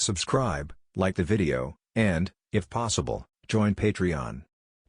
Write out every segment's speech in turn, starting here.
subscribe, like the video, and, if possible, join Patreon.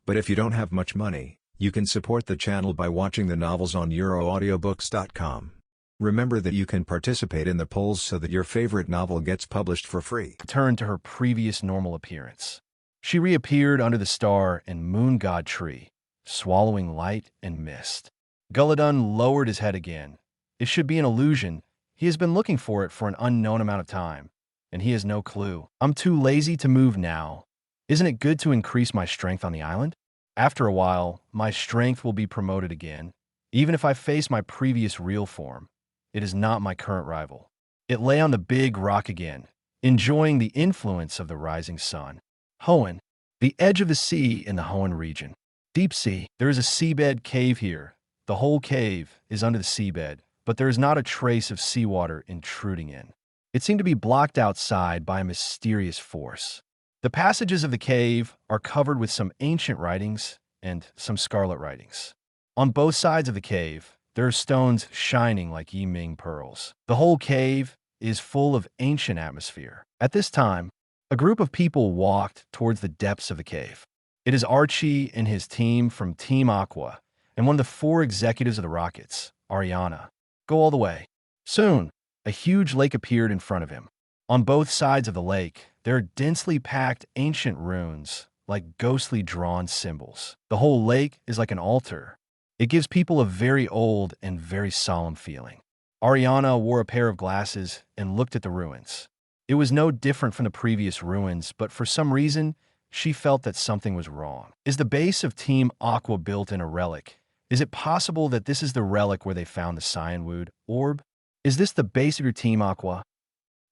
But if you don't have much money, you can support the channel by watching the novels on euroaudiobooks.com. Remember that you can participate in the polls so that your favorite novel gets published for free. Returned to her previous normal appearance. She reappeared under the star and moon god tree, swallowing light and mist. Guladon lowered his head again. It should be an illusion. He has been looking for it for an unknown amount of time, and he has no clue. I'm too lazy to move now. Isn't it good to increase my strength on the island? After a while, my strength will be promoted again. Even if I face my previous real form, it is not my current rival. It lay on the big rock again, enjoying the influence of the rising sun. Hoenn, the edge of the sea in the Hoenn region. Deep sea. There is a seabed cave here. The whole cave is under the seabed, but there is not a trace of seawater intruding in. It seemed to be blocked outside by a mysterious force. The passages of the cave are covered with some ancient writings and some scarlet writings. On both sides of the cave, there are stones shining like Yiming pearls. The whole cave is full of ancient atmosphere. At this time, a group of people walked towards the depths of the cave. It is Archie and his team from Team Aqua, and one of the 4 executives of the Rockets, Ariana. Go all the way. Soon, a huge lake appeared in front of him. On both sides of the lake, there are densely packed ancient runes, like ghostly drawn symbols. The whole lake is like an altar. It gives people a very old and very solemn feeling. Ariana wore a pair of glasses and looked at the ruins. It was no different from the previous ruins, but for some reason, she felt that something was wrong. Is the base of Team Aqua built in a relic? Is it possible that this is the relic where they found the Cyanwood orb? Is this the base of your Team Aqua?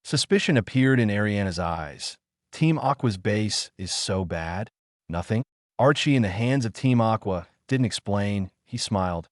Suspicion appeared in Ariana's eyes. Team Aqua's base is so bad? Nothing? Archie, in the hands of Team Aqua, didn't explain. He smiled.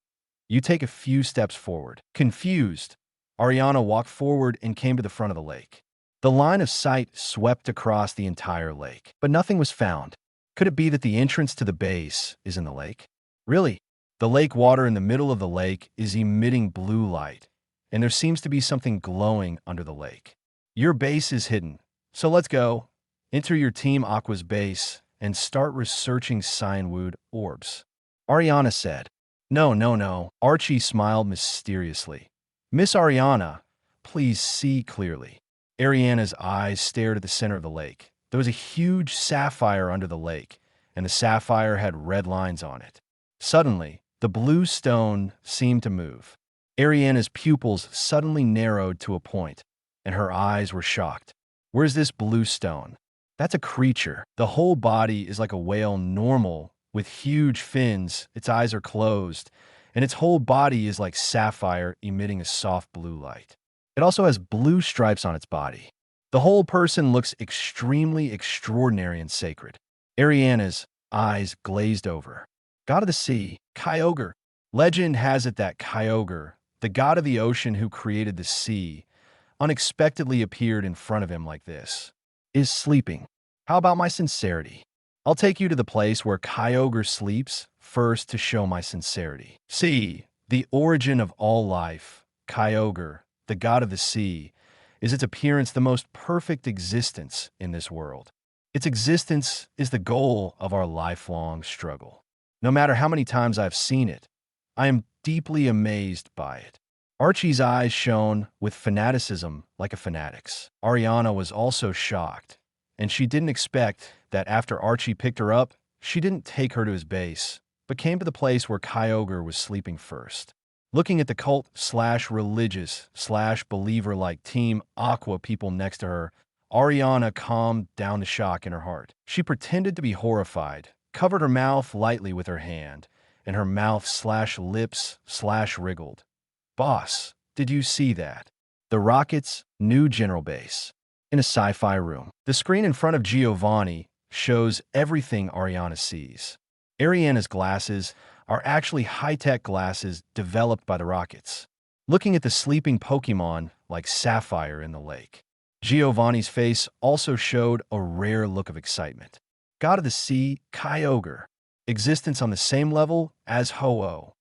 You take a few steps forward. Confused, Ariana walked forward and came to the front of the lake. The line of sight swept across the entire lake, but nothing was found. Could it be that the entrance to the base is in the lake? Really? The lake water in the middle of the lake is emitting blue light, and there seems to be something glowing under the lake. Your base is hidden, so let's go. Enter your Team Aqua's base and start researching Cyanwood orbs. Ariana said. No. Archie smiled mysteriously. Miss Ariana, please see clearly. Ariana's eyes stared at the center of the lake. There was a huge sapphire under the lake, and the sapphire had red lines on it. Suddenly, the blue stone seemed to move. Ariana's pupils suddenly narrowed to a point, and her eyes were shocked. Where's this blue stone? That's a creature. The whole body is like a whale, normal, with huge fins. Its eyes are closed, and its whole body is like sapphire, emitting a soft blue light. It also has blue stripes on its body. The whole person looks extremely extraordinary and sacred. Ariana's eyes glazed over. God of the sea, Kyogre. Legend has it that Kyogre, the god of the ocean who created the sea, unexpectedly appeared in front of him like this. Is sleeping. How about my sincerity? I'll take you to the place where Kyogre sleeps first to show my sincerity. See, the origin of all life, Kyogre, the god of the sea, is its appearance the most perfect existence in this world. Its existence is the goal of our lifelong struggle. No matter how many times I've seen it, I am deeply amazed by it. Archie's eyes shone with fanaticism like a fanatic's. Ariana was also shocked, and she didn't expect that after Archie picked her up, she didn't take her to his base, but came to the place where Kyogre was sleeping first. Looking at the cult/religious/believer-like Team Aqua people next to her, Ariana calmed down the shock in her heart. She pretended to be horrified, covered her mouth lightly with her hand, and her mouth/lips/wriggled. Boss, did you see that? The Rocket's new general base. In a sci-fi room. The screen in front of Giovanni shows everything Ariana sees. Ariana's glasses are actually high-tech glasses developed by the Rockets. Looking at the sleeping Pokémon like Sapphire in the lake. Giovanni's face also showed a rare look of excitement. God of the sea, Kyogre. Existence on the same level as Ho-Oh.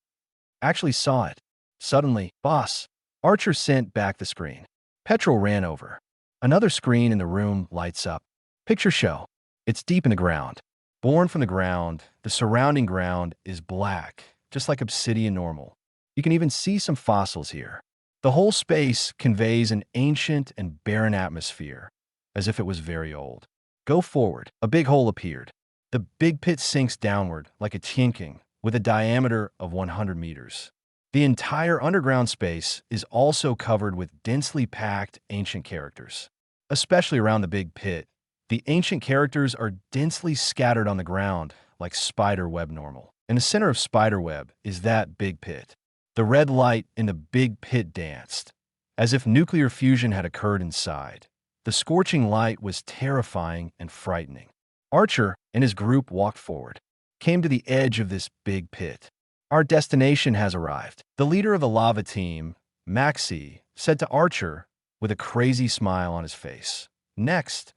Actually saw it. Suddenly, boss. Archer sent back the screen. Petrol ran over. Another screen in the room lights up. Picture show. It's deep in the ground. Born from the ground, the surrounding ground is black, just like obsidian normal. You can even see some fossils here. The whole space conveys an ancient and barren atmosphere, as if it was very old. Go forward. A big hole appeared. The big pit sinks downward like a chinking, with a diameter of 100 meters. The entire underground space is also covered with densely packed ancient characters. Especially around the big pit, the ancient characters are densely scattered on the ground like spider web normal. In the center of spider web is that big pit. The red light in the big pit danced, as if nuclear fusion had occurred inside. The scorching light was terrifying and frightening. Archer and his group walked forward, came to the edge of this big pit. Our destination has arrived. The leader of the lava team, Maxi, said to Archer with a crazy smile on his face. Next,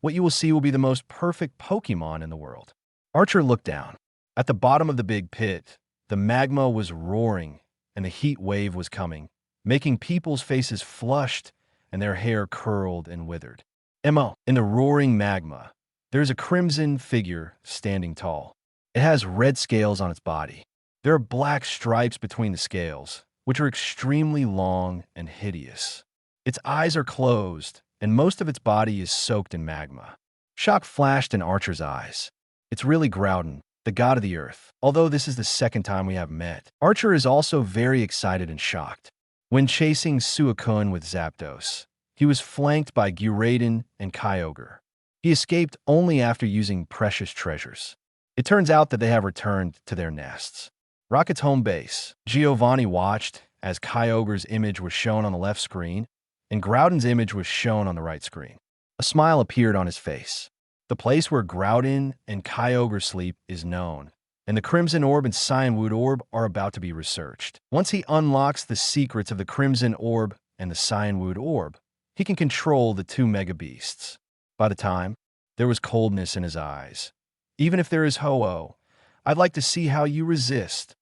what you will see will be the most perfect Pokémon in the world. Archer looked down. At the bottom of the big pit, the magma was roaring and the heat wave was coming, making people's faces flushed and their hair curled and withered. In the roaring magma, there is a crimson figure standing tall. It has red scales on its body. There are black stripes between the scales, which are extremely long and hideous. Its eyes are closed, and most of its body is soaked in magma. Shock flashed in Archer's eyes. It's really Groudon, the god of the earth. Although this is the second time we have met, Archer is also very excited and shocked. When chasing Suicune with Zapdos, he was flanked by Guladon and Kyogre. He escaped only after using precious treasures. It turns out that they have returned to their nests. Rocket's home base. Giovanni watched as Kyogre's image was shown on the left screen and Groudon's image was shown on the right screen. A smile appeared on his face. The place where Groudon and Kyogre sleep is known, and the Crimson Orb and Cyanwood Orb are about to be researched. Once he unlocks the secrets of the Crimson Orb and the Cyanwood Orb, he can control the two Mega Beasts. By the time, there was coldness in his eyes. Even if there is Ho-Oh, I'd like to see how you resist.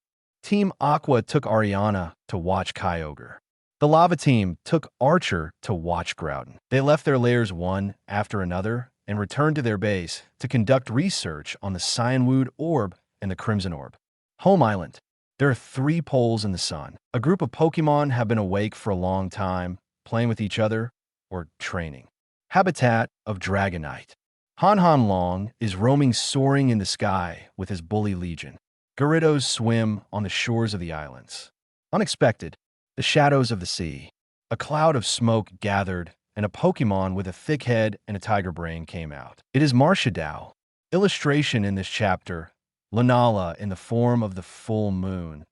Team Aqua took Ariana to watch Kyogre. The Lava team took Archer to watch Groudon. They left their lairs one after another and returned to their base to conduct research on the Cyanwood Orb and the Crimson Orb. Home Island. There are 3 poles in the sun. A group of Pokémon have been awake for a long time, playing with each other or training. Habitat of Dragonite. Han Long is roaming soaring in the sky with his bully legion. Gyarados swim on the shores of the islands. Unexpected. The shadows of the sea. A cloud of smoke gathered, and a Pokémon with a thick head and a tiger brain came out. It is Marshadao. Illustration in this chapter, Lunala in the form of the full moon.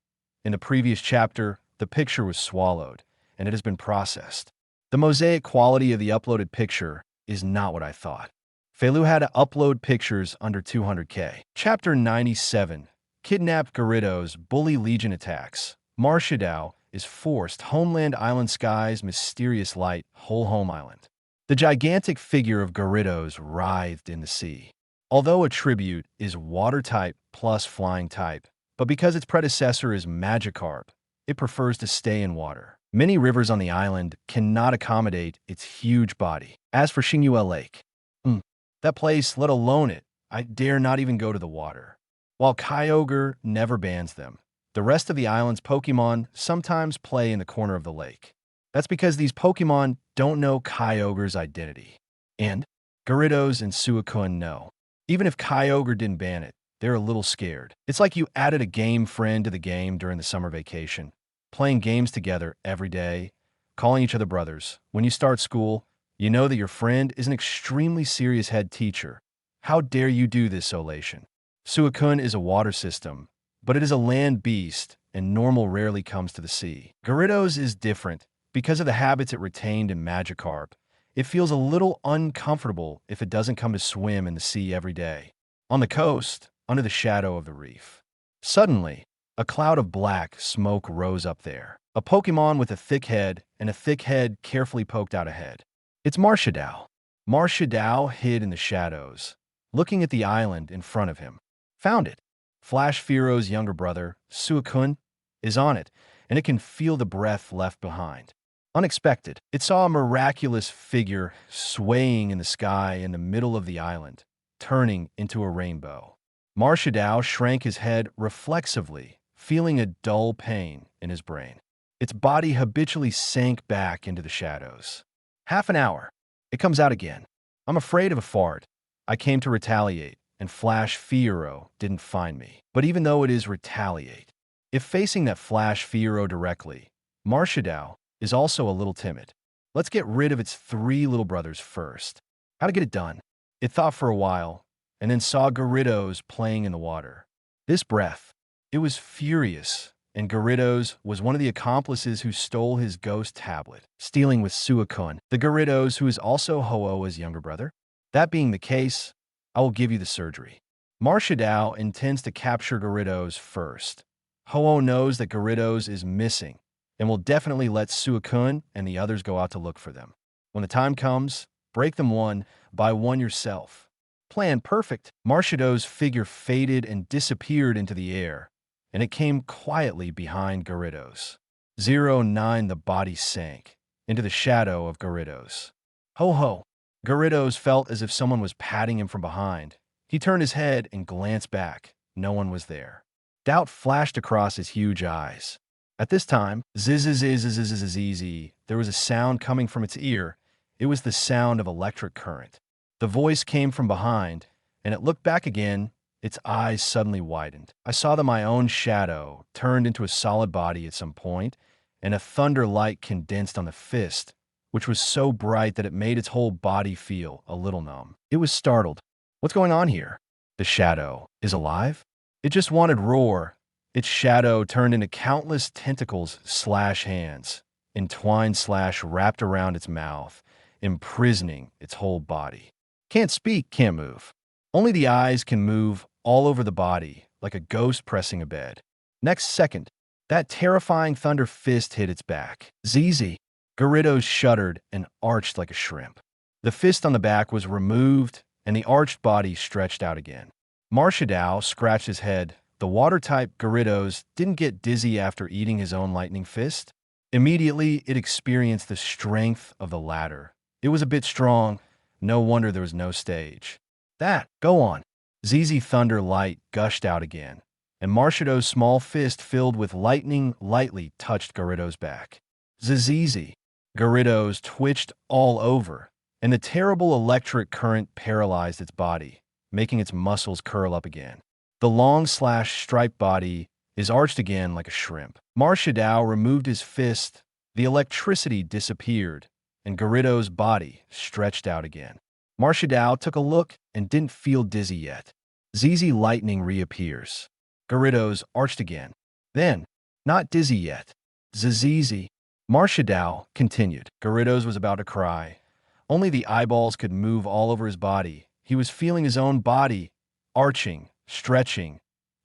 In the previous chapter, the picture was swallowed, and it has been processed. The mosaic quality of the uploaded picture is not what I thought. Feilu had to upload pictures under 200K. Chapter 97. Kidnapped Gyarados, Bully Legion attacks. Marshadao is forced Homeland Island Sky's mysterious light, whole home island. The gigantic figure of Gyarados writhed in the sea. Although a tribute is water type plus flying type, but because its predecessor is Magikarp, it prefers to stay in water. Many rivers on the island cannot accommodate its huge body. As for Xingyue Lake, that place, let alone it, I dare not even go to the water. While Kyogre never bans them, the rest of the island's Pokémon sometimes play in the corner of the lake. That's because these Pokémon don't know Kyogre's identity. And Gyarados and Suicune know. Even if Kyogre didn't ban it, they're a little scared. It's like you added a game friend to the game during the summer vacation, playing games together every day, calling each other brothers. When you start school, you know that your friend is an extremely serious head teacher. How dare you do this, Solation? Suicune is a water system, but it is a land beast, and normal rarely comes to the sea. Gyarados is different. Because of the habits it retained in Magikarp, it feels a little uncomfortable if it doesn't come to swim in the sea every day. On the coast, under the shadow of the reef. Suddenly, a cloud of black smoke rose up there. A Pokémon with a thick head, and a thick head carefully poked out ahead. It's Marshadao. Marshadao hid in the shadows, looking at the island in front of him. Found it. Flash Firo's younger brother, Suicune, is on it, and it can feel the breath left behind. Unexpected. It saw a miraculous figure swaying in the sky in the middle of the island, turning into a rainbow. Marshadao shrank his head reflexively, feeling a dull pain in his brain. Its body habitually sank back into the shadows. Half an hour. It comes out again. I'm afraid of a fart. I came to retaliate, and Flash Fiero didn't find me. But even though it is retaliate, if facing that Flash Fiero directly, Marshadao is also a little timid. Let's get rid of its 3 little brothers first. How to get it done? It thought for a while, and then saw Gyarados playing in the water. This breath, it was furious, and Gyarados was one of the accomplices who stole his ghost tablet, stealing with Suicune, the Gyarados who is also Ho-Oh's younger brother. That being the case, I will give you the surgery. Marshadao intends to capture Gyarados first. Ho-Oh knows that Gyarados is missing, and will definitely let Suicune and the others go out to look for them. When the time comes, break them one by one yourself. Plan perfect. Marshadao's figure faded and disappeared into the air, and it came quietly behind Gyarados. 09 The body sank into the shadow of Gyarados. Ho-Ho! Gyarados felt as if someone was patting him from behind. He turned his head and glanced back. No one was there. Doubt flashed across his huge eyes. At this time, zzzz, there was a sound coming from its ear. It was the sound of electric current. The voice came from behind, and it looked back again. Its eyes suddenly widened. I saw that my own shadow turned into a solid body at some point, and a thunder light condensed on the fist, which was so bright that it made its whole body feel a little numb. It was startled. What's going on here? The shadow is alive? It just wanted roar. Its shadow turned into countless tentacles / hands, entwined / wrapped around its mouth, imprisoning its whole body. Can't speak, can't move. Only the eyes can move all over the body, like a ghost pressing a bed. Next second, that terrifying thunder fist hit its back. ZZ. Gyarados shuddered and arched like a shrimp. The fist on the back was removed, and the arched body stretched out again. Marshadao scratched his head. The water-type Gyarados didn't get dizzy after eating his own lightning fist. Immediately, it experienced the strength of the latter. It was a bit strong. No wonder there was no stage. Go on. ZZ Thunder Light gushed out again, and Marshado's small fist filled with lightning lightly touched Gyarados' back. ZZ. Gyarados twitched all over, and the terrible electric current paralyzed its body, making its muscles curl up again. The long / striped body is arched again like a shrimp. Marshadao removed his fist, the electricity disappeared, and Gyarados' body stretched out again. Marshadao took a look and didn't feel dizzy yet. ZZ Lightning reappears. Gyarados arched again. Then, not dizzy yet. ZZ. Marshadao continued. Gyarados was about to cry. Only the eyeballs could move all over his body. He was feeling his own body, arching, stretching,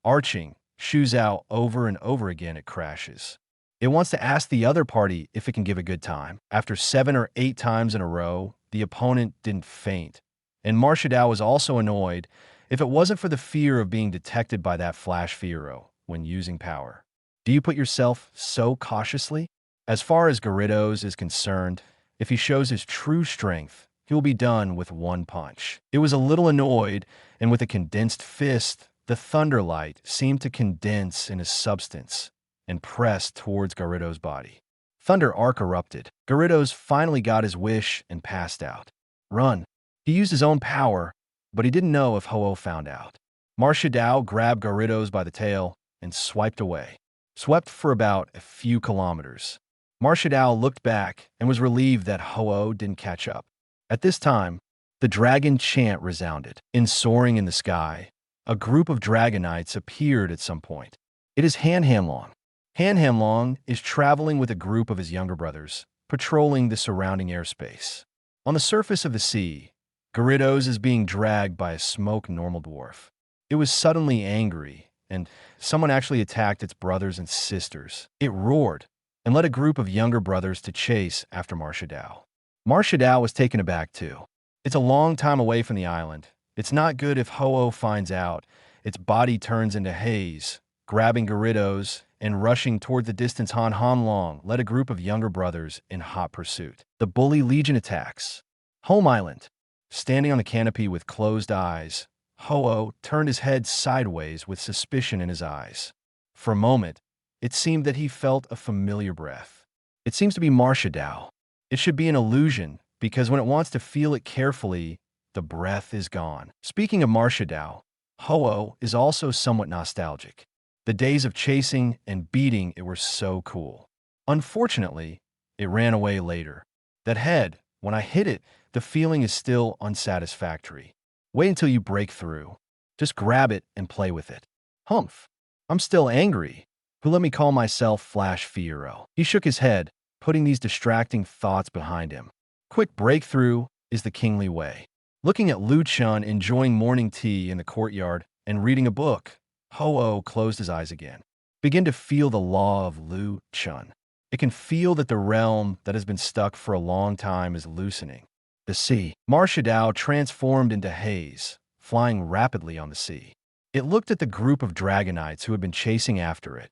arching, shoes out over and over again. It crashes. It wants to ask the other party if it can give a good time. After 7 or 8 times in a row, the opponent didn't faint. And Marshadao was also annoyed if it wasn't for the fear of being detected by that Flash Fiero when using power. Do you put yourself so cautiously? As far as Gyarados is concerned, if he shows his true strength, he will be done with one punch. It was a little annoyed, and with a condensed fist, the Thunderlight seemed to condense in his substance and press towards Gyarados' body. Thunder Arc erupted. Gyarados finally got his wish and passed out. Run. He used his own power, but he didn't know if Ho-Oh found out. Marshadao grabbed Gyarados by the tail and swiped away. Swept for about a few kilometers. Marshadao looked back and was relieved that Ho-Oh didn't catch up. At this time, the dragon chant resounded. Soaring in the sky, a group of Dragonites appeared at some point. It is Han-Hanlong. Han-Hanlong is traveling with a group of his younger brothers, patrolling the surrounding airspace. On the surface of the sea, Gyarados is being dragged by a smoke normal dwarf. It was suddenly angry, and someone actually attacked its brothers and sisters. It roared and led a group of younger brothers to chase after Marshadao. Marshadao was taken aback too. It's a long time away from the island. It's not good if Ho-Oh finds out. Its body turns into haze, grabbing Gyarados and rushing toward the distance. Han Hanlong led a group of younger brothers in hot pursuit. The Bully Legion attacks. Home Island. Standing on the canopy with closed eyes, Ho-Oh turned his head sideways with suspicion in his eyes. For a moment, it seemed that he felt a familiar breath. It seems to be Marshadao. It should be an illusion, because when it wants to feel it carefully, the breath is gone. Speaking of Marshadao, Ho-Oh is also somewhat nostalgic. The days of chasing and beating it were so cool. Unfortunately, it ran away later. That head, when I hit it, the feeling is still unsatisfactory. Wait until you break through. Just grab it and play with it. Humph. I'm still angry. Who let me call myself Flash Fiero? He shook his head, putting these distracting thoughts behind him. Quick breakthrough is the kingly way. Looking at Lu Chun enjoying morning tea in the courtyard and reading a book, Ho-Oh closed his eyes again. Begin to feel the law of Lu Chun. It can feel that the realm that has been stuck for a long time is loosening. The sea. Marshadao transformed into haze, flying rapidly on the sea. It looked at the group of Dragonites who had been chasing after it,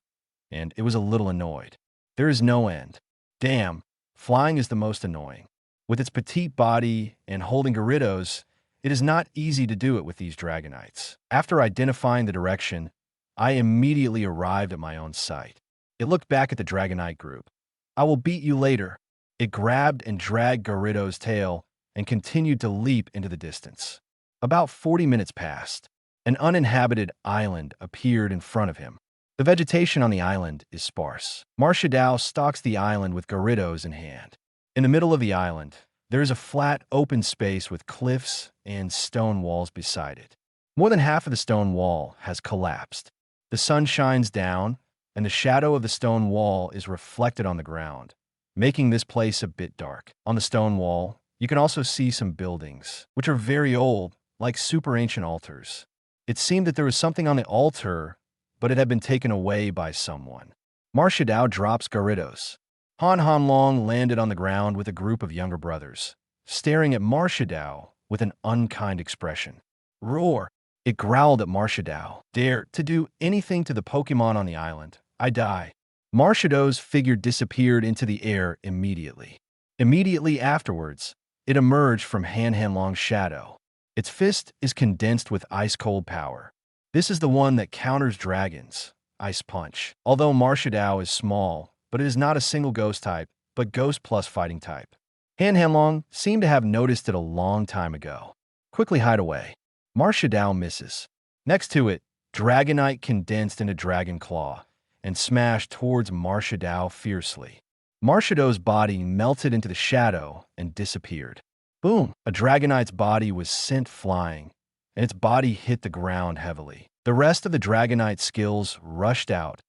and it was a little annoyed. There is no end. Damn, flying is the most annoying. With its petite body and holding Gyarados, it is not easy to do it with these Dragonites. After identifying the direction, I immediately arrived at my own site. It looked back at the Dragonite group. I will beat you later. It grabbed and dragged Gyarados' tail and continued to leap into the distance. About 40 minutes passed. An uninhabited island appeared in front of him. The vegetation on the island is sparse. Marshadao stalks the island with Gyarados in hand. In the middle of the island, there is a flat, open space with cliffs and stone walls beside it. More than half of the stone wall has collapsed. The sun shines down, and the shadow of the stone wall is reflected on the ground, making this place a bit dark. On the stone wall, you can also see some buildings, which are very old, like super ancient altars. It seemed that there was something on the altar, but it had been taken away by someone. Marshadao drops Gyarados. Han Hanlong landed on the ground with a group of younger brothers, staring at Marshadao with an unkind expression. Roar! It growled at Marshadao. Dare to do anything to the Pokémon on the island, I die. Marshado's figure disappeared into the air immediately. Immediately afterwards, it emerged from Han Hanlong's shadow. Its fist is condensed with ice-cold power. This is the one that counters dragons, Ice Punch. Although Marshadao is small, but it is not a single ghost type, but ghost plus fighting type. Han Hanlong seemed to have noticed it a long time ago. Quickly hide away. Marshadao misses. Next to it, Dragonite condensed into Dragon Claw and smashed towards Marshadao fiercely. Marshado's body melted into the shadow and disappeared. Boom! A Dragonite's body was sent flying, and its body hit the ground heavily. The rest of the Dragonite skills rushed out,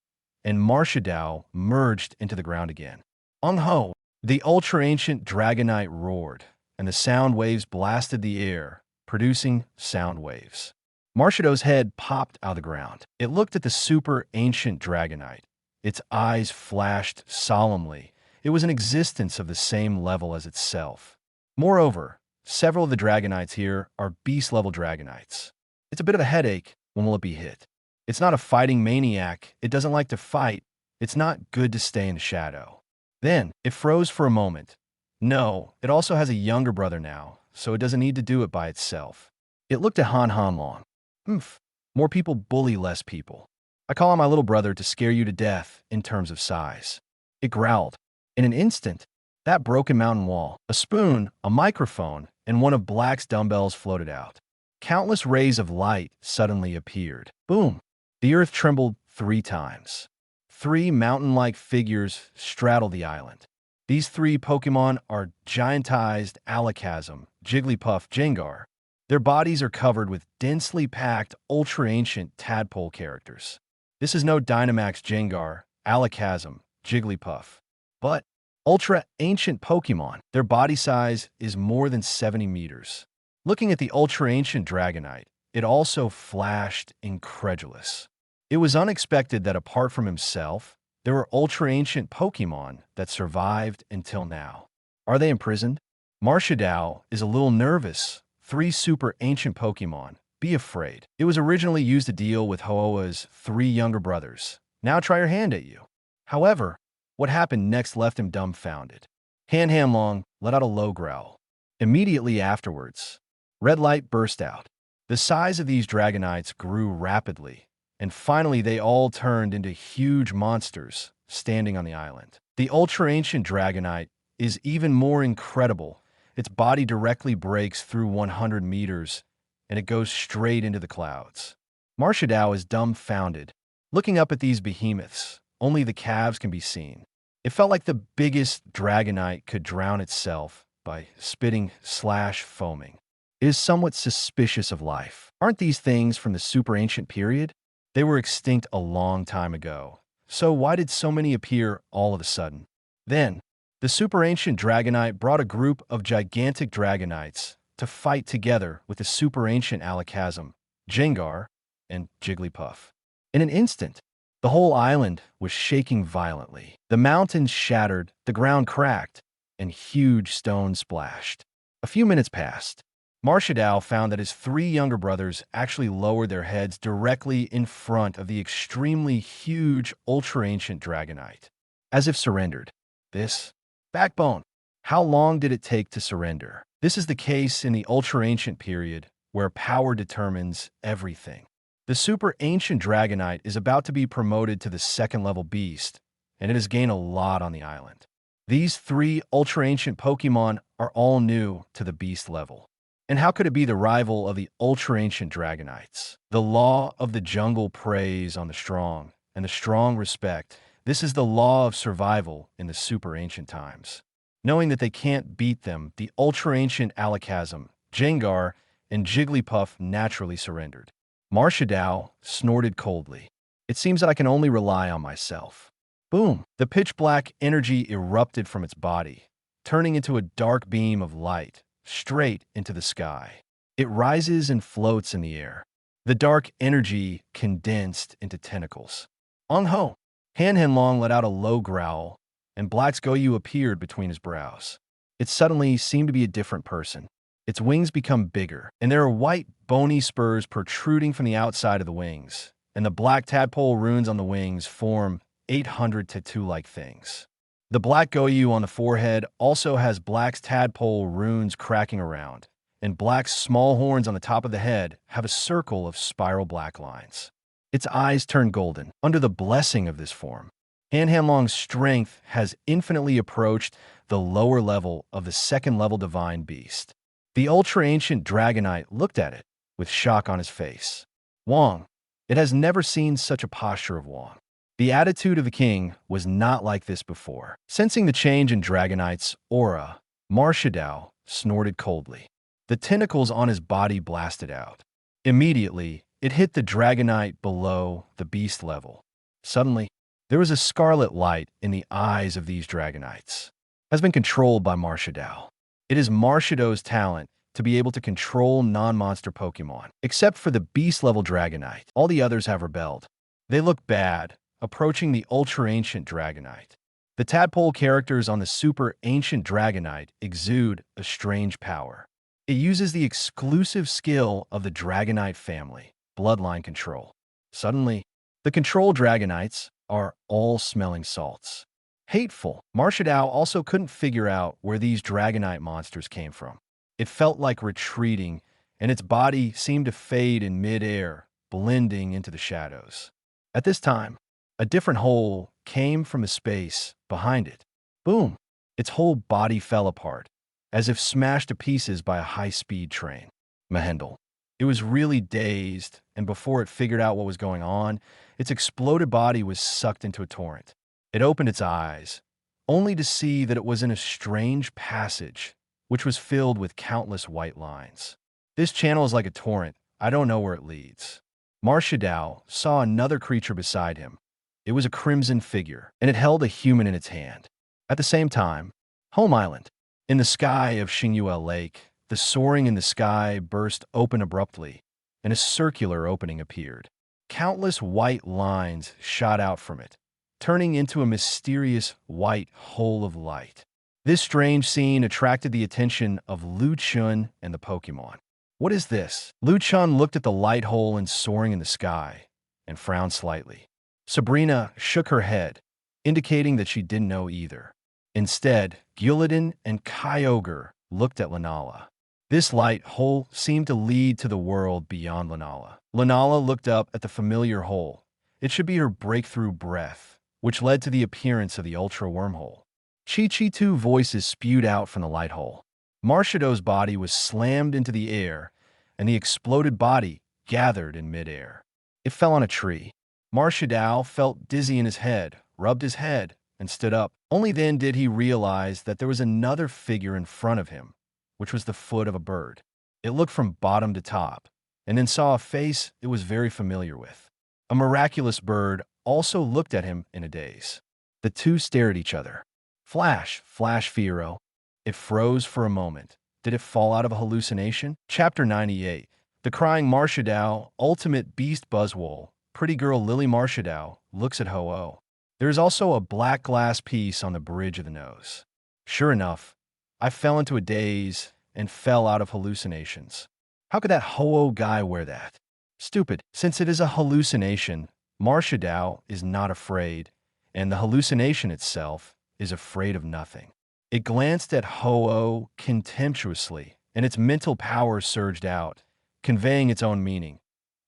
and Marshadao merged into the ground again. Ung-ho! The ultra-ancient Dragonite roared, and the sound waves blasted the air, producing sound waves. Marshado's head popped out of the ground. It looked at the super-ancient Dragonite. Its eyes flashed solemnly. It was an existence of the same level as itself. Moreover, several of the Dragonites here are beast-level Dragonites. It's a bit of a headache. When will it be hit? It's not a fighting maniac. It doesn't like to fight. It's not good to stay in the shadow. Then, it froze for a moment. No, it also has a younger brother now, so it doesn't need to do it by itself. It looked at Han Hanlong. More people bully less people. I call on my little brother to scare you to death in terms of size. It growled. In an instant, that broken mountain wall, a spoon, a microphone, and one of Black's dumbbells floated out. Countless rays of light suddenly appeared. Boom! The earth trembled 3 times. 3 mountain-like figures straddled the island. These 3 Pokémon are giantized Alakazam, Jigglypuff, Jengar. Their bodies are covered with densely packed, ultra-ancient tadpole characters. This is no Dynamax Jengar, Alakazam, Jigglypuff, but ultra-ancient Pokémon. Their body size is more than 70 meters. Looking at the ultra-ancient Dragonite, it also flashed incredulous. It was unexpected that apart from himself, there were ultra-ancient Pokémon that survived until now. Are they imprisoned? Marshadao is a little nervous. 3 super ancient Pokémon, be afraid. It was originally used to deal with Hoa's 3 younger brothers. Now try your hand at you. However, what happened next left him dumbfounded. Han let out a low growl. Immediately afterwards, red light burst out. The size of these Dragonites grew rapidly, and finally they all turned into huge monsters standing on the island. The ultra-ancient Dragonite is even more incredible. Its body directly breaks through 100 meters, and it goes straight into the clouds. Marshadao is dumbfounded, looking up at these behemoths. Only the calves can be seen. It felt like the biggest Dragonite could drown itself by spitting/foaming. It is somewhat suspicious of life. Aren't these things from the super ancient period? They were extinct a long time ago. So why did so many appear all of a sudden? Then, the super ancient Dragonite brought a group of gigantic Dragonites to fight together with the super ancient Alakazam, Jengar, and Jigglypuff. In an instant, the whole island was shaking violently. The mountains shattered, the ground cracked, and huge stones splashed. A few minutes passed. Marshadao found that his 3 younger brothers actually lowered their heads directly in front of the extremely huge ultra-ancient Dragonite, as if surrendered. This backbone. How long did it take to surrender? This is the case in the ultra-ancient period, where power determines everything. The super ancient Dragonite is about to be promoted to the 2nd level beast, and it has gained a lot on the island. These 3 ultra-ancient Pokémon are all new to the beast level. And how could it be the rival of the ultra-ancient Dragonites? The law of the jungle preys on the strong, and the strong respect. This is the law of survival in the super ancient times. Knowing that they can't beat them, the ultra-ancient Alakazam, Jengar, and Jigglypuff naturally surrendered. Marshadao snorted coldly. It seems that I can only rely on myself. Boom! The pitch-black energy erupted from its body, turning into a dark beam of light, straight into the sky. It rises and floats in the air. The dark energy condensed into tentacles. Ong-ho! Han let out a low growl, and Black's Goyu appeared between his brows. It suddenly seemed to be a different person. Its wings become bigger, and there are white, bony spurs protruding from the outside of the wings, and the black tadpole runes on the wings form 800 tattoo-like things. The black Goyu on the forehead also has Black's tadpole runes cracking around, and Black's small horns on the top of the head have a circle of spiral black lines. Its eyes turn golden under the blessing of this form. Han strength has infinitely approached the lower level of the 2nd level divine beast. The ultra-ancient Dragonite looked at it with shock on his face. Wong. It has never seen such a posture of Wong. The attitude of the king was not like this before. Sensing the change in Dragonite's aura, Marshadao snorted coldly. The tentacles on his body blasted out. Immediately, it hit the Dragonite below the beast level. Suddenly, there was a scarlet light in the eyes of these Dragonites. Has been controlled by Marshadao. It is Marshadao's talent to be able to control non-monster Pokémon. Except for the beast-level Dragonite, all the others have rebelled. They look bad, approaching the ultra-ancient Dragonite. The tadpole characters on the super ancient Dragonite exude a strange power. It uses the exclusive skill of the Dragonite family, bloodline control. Suddenly, the control Dragonites are all smelling salts. Hateful. Marshadao also couldn't figure out where these Dragonite monsters came from. It felt like retreating, and its body seemed to fade in mid-air, blending into the shadows. At this time, a different hole came from the space behind it. Boom! Its whole body fell apart, as if smashed to pieces by a high-speed train. Mahendel. It was really dazed, and before it figured out what was going on, its exploded body was sucked into a torrent. It opened its eyes, only to see that it was in a strange passage, which was filled with countless white lines. This channel is like a torrent. I don't know where it leads. Marshadao saw another creature beside him. It was a crimson figure, and it held a human in its hand. At the same time, Home Island. In the sky of Xingyue Lake, the soaring in the sky burst open abruptly, and a circular opening appeared. Countless white lines shot out from it, turning into a mysterious white hole of light. This strange scene attracted the attention of Lu Chun and the Pokémon. What is this? Lu Chun looked at the light hole and soaring in the sky and frowned slightly. Sabrina shook her head, indicating that she didn't know either. Instead, Guladon and Kyogre looked at Lunala. This light hole seemed to lead to the world beyond Lunala. Lunala looked up at the familiar hole. It should be her breakthrough breath, which led to the appearance of the Ultra Wormhole. Chi-Chi, two voices spewed out from the light hole. Marshadow's body was slammed into the air, and the exploded body gathered in midair. It fell on a tree. Marshadow felt dizzy in his head, rubbed his head, and stood up. Only then did he realize that there was another figure in front of him, which was the foot of a bird. It looked from bottom to top, and then saw a face it was very familiar with. A miraculous bird also looked at him in a daze. The two stared at each other. Flash, flash, Firo. It froze for a moment. Did it fall out of a hallucination? Chapter 98. The crying Marshadow, ultimate beast Buzzwole, pretty girl Lily Marshadow, looks at Ho-Oh. There is also a black glass piece on the bridge of the nose. Sure enough, I fell into a daze and fell out of hallucinations. How could that Ho-Oh guy wear that? Stupid. Since it is a hallucination, Marshadow is not afraid, and the hallucination itself is afraid of nothing. It glanced at Ho-Oh contemptuously, and its mental power surged out, conveying its own meaning.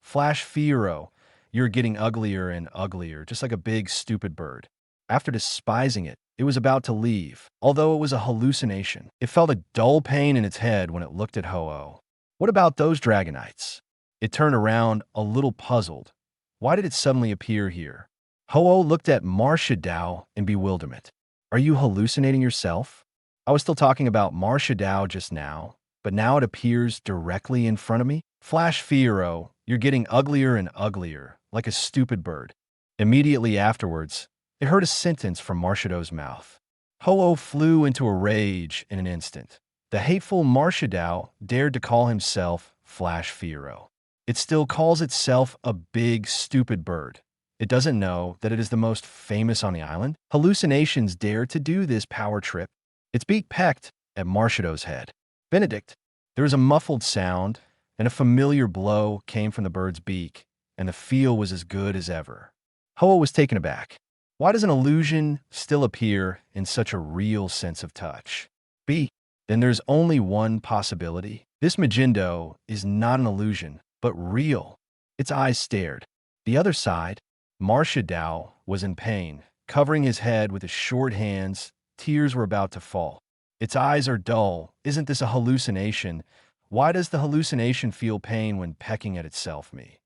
Flash Firo, you're getting uglier and uglier, just like a big, stupid bird. After despising it, it was about to leave. Although it was a hallucination, it felt a dull pain in its head when it looked at Ho-Oh. What about those Dragonites? It turned around, a little puzzled. Why did it suddenly appear here? Ho-Oh looked at Marshadow in bewilderment. Are you hallucinating yourself? I was still talking about Marshadow just now, but now it appears directly in front of me? Flash Firo, you're getting uglier and uglier, like a stupid bird. Immediately afterwards, it heard a sentence from Marshadow's mouth. Ho-Oh flew into a rage in an instant. The hateful Marshadow dared to call himself Flash Firo. It still calls itself a big, stupid bird. It doesn't know that it is the most famous on the island. Hallucinations dare to do this power trip. Its beak pecked at Marshadow's head. Benedict, there was a muffled sound, and a familiar blow came from the bird's beak, and the feel was as good as ever. Ho-Oh was taken aback. Why does an illusion still appear in such a real sense of touch? B. Then there's only one possibility. This Magendo is not an illusion, but real. Its eyes stared. The other side, Marshadow was in pain, covering his head with his short hands. Tears were about to fall. Its eyes are dull. Isn't this a hallucination? Why does the hallucination feel pain when pecking at itself, me?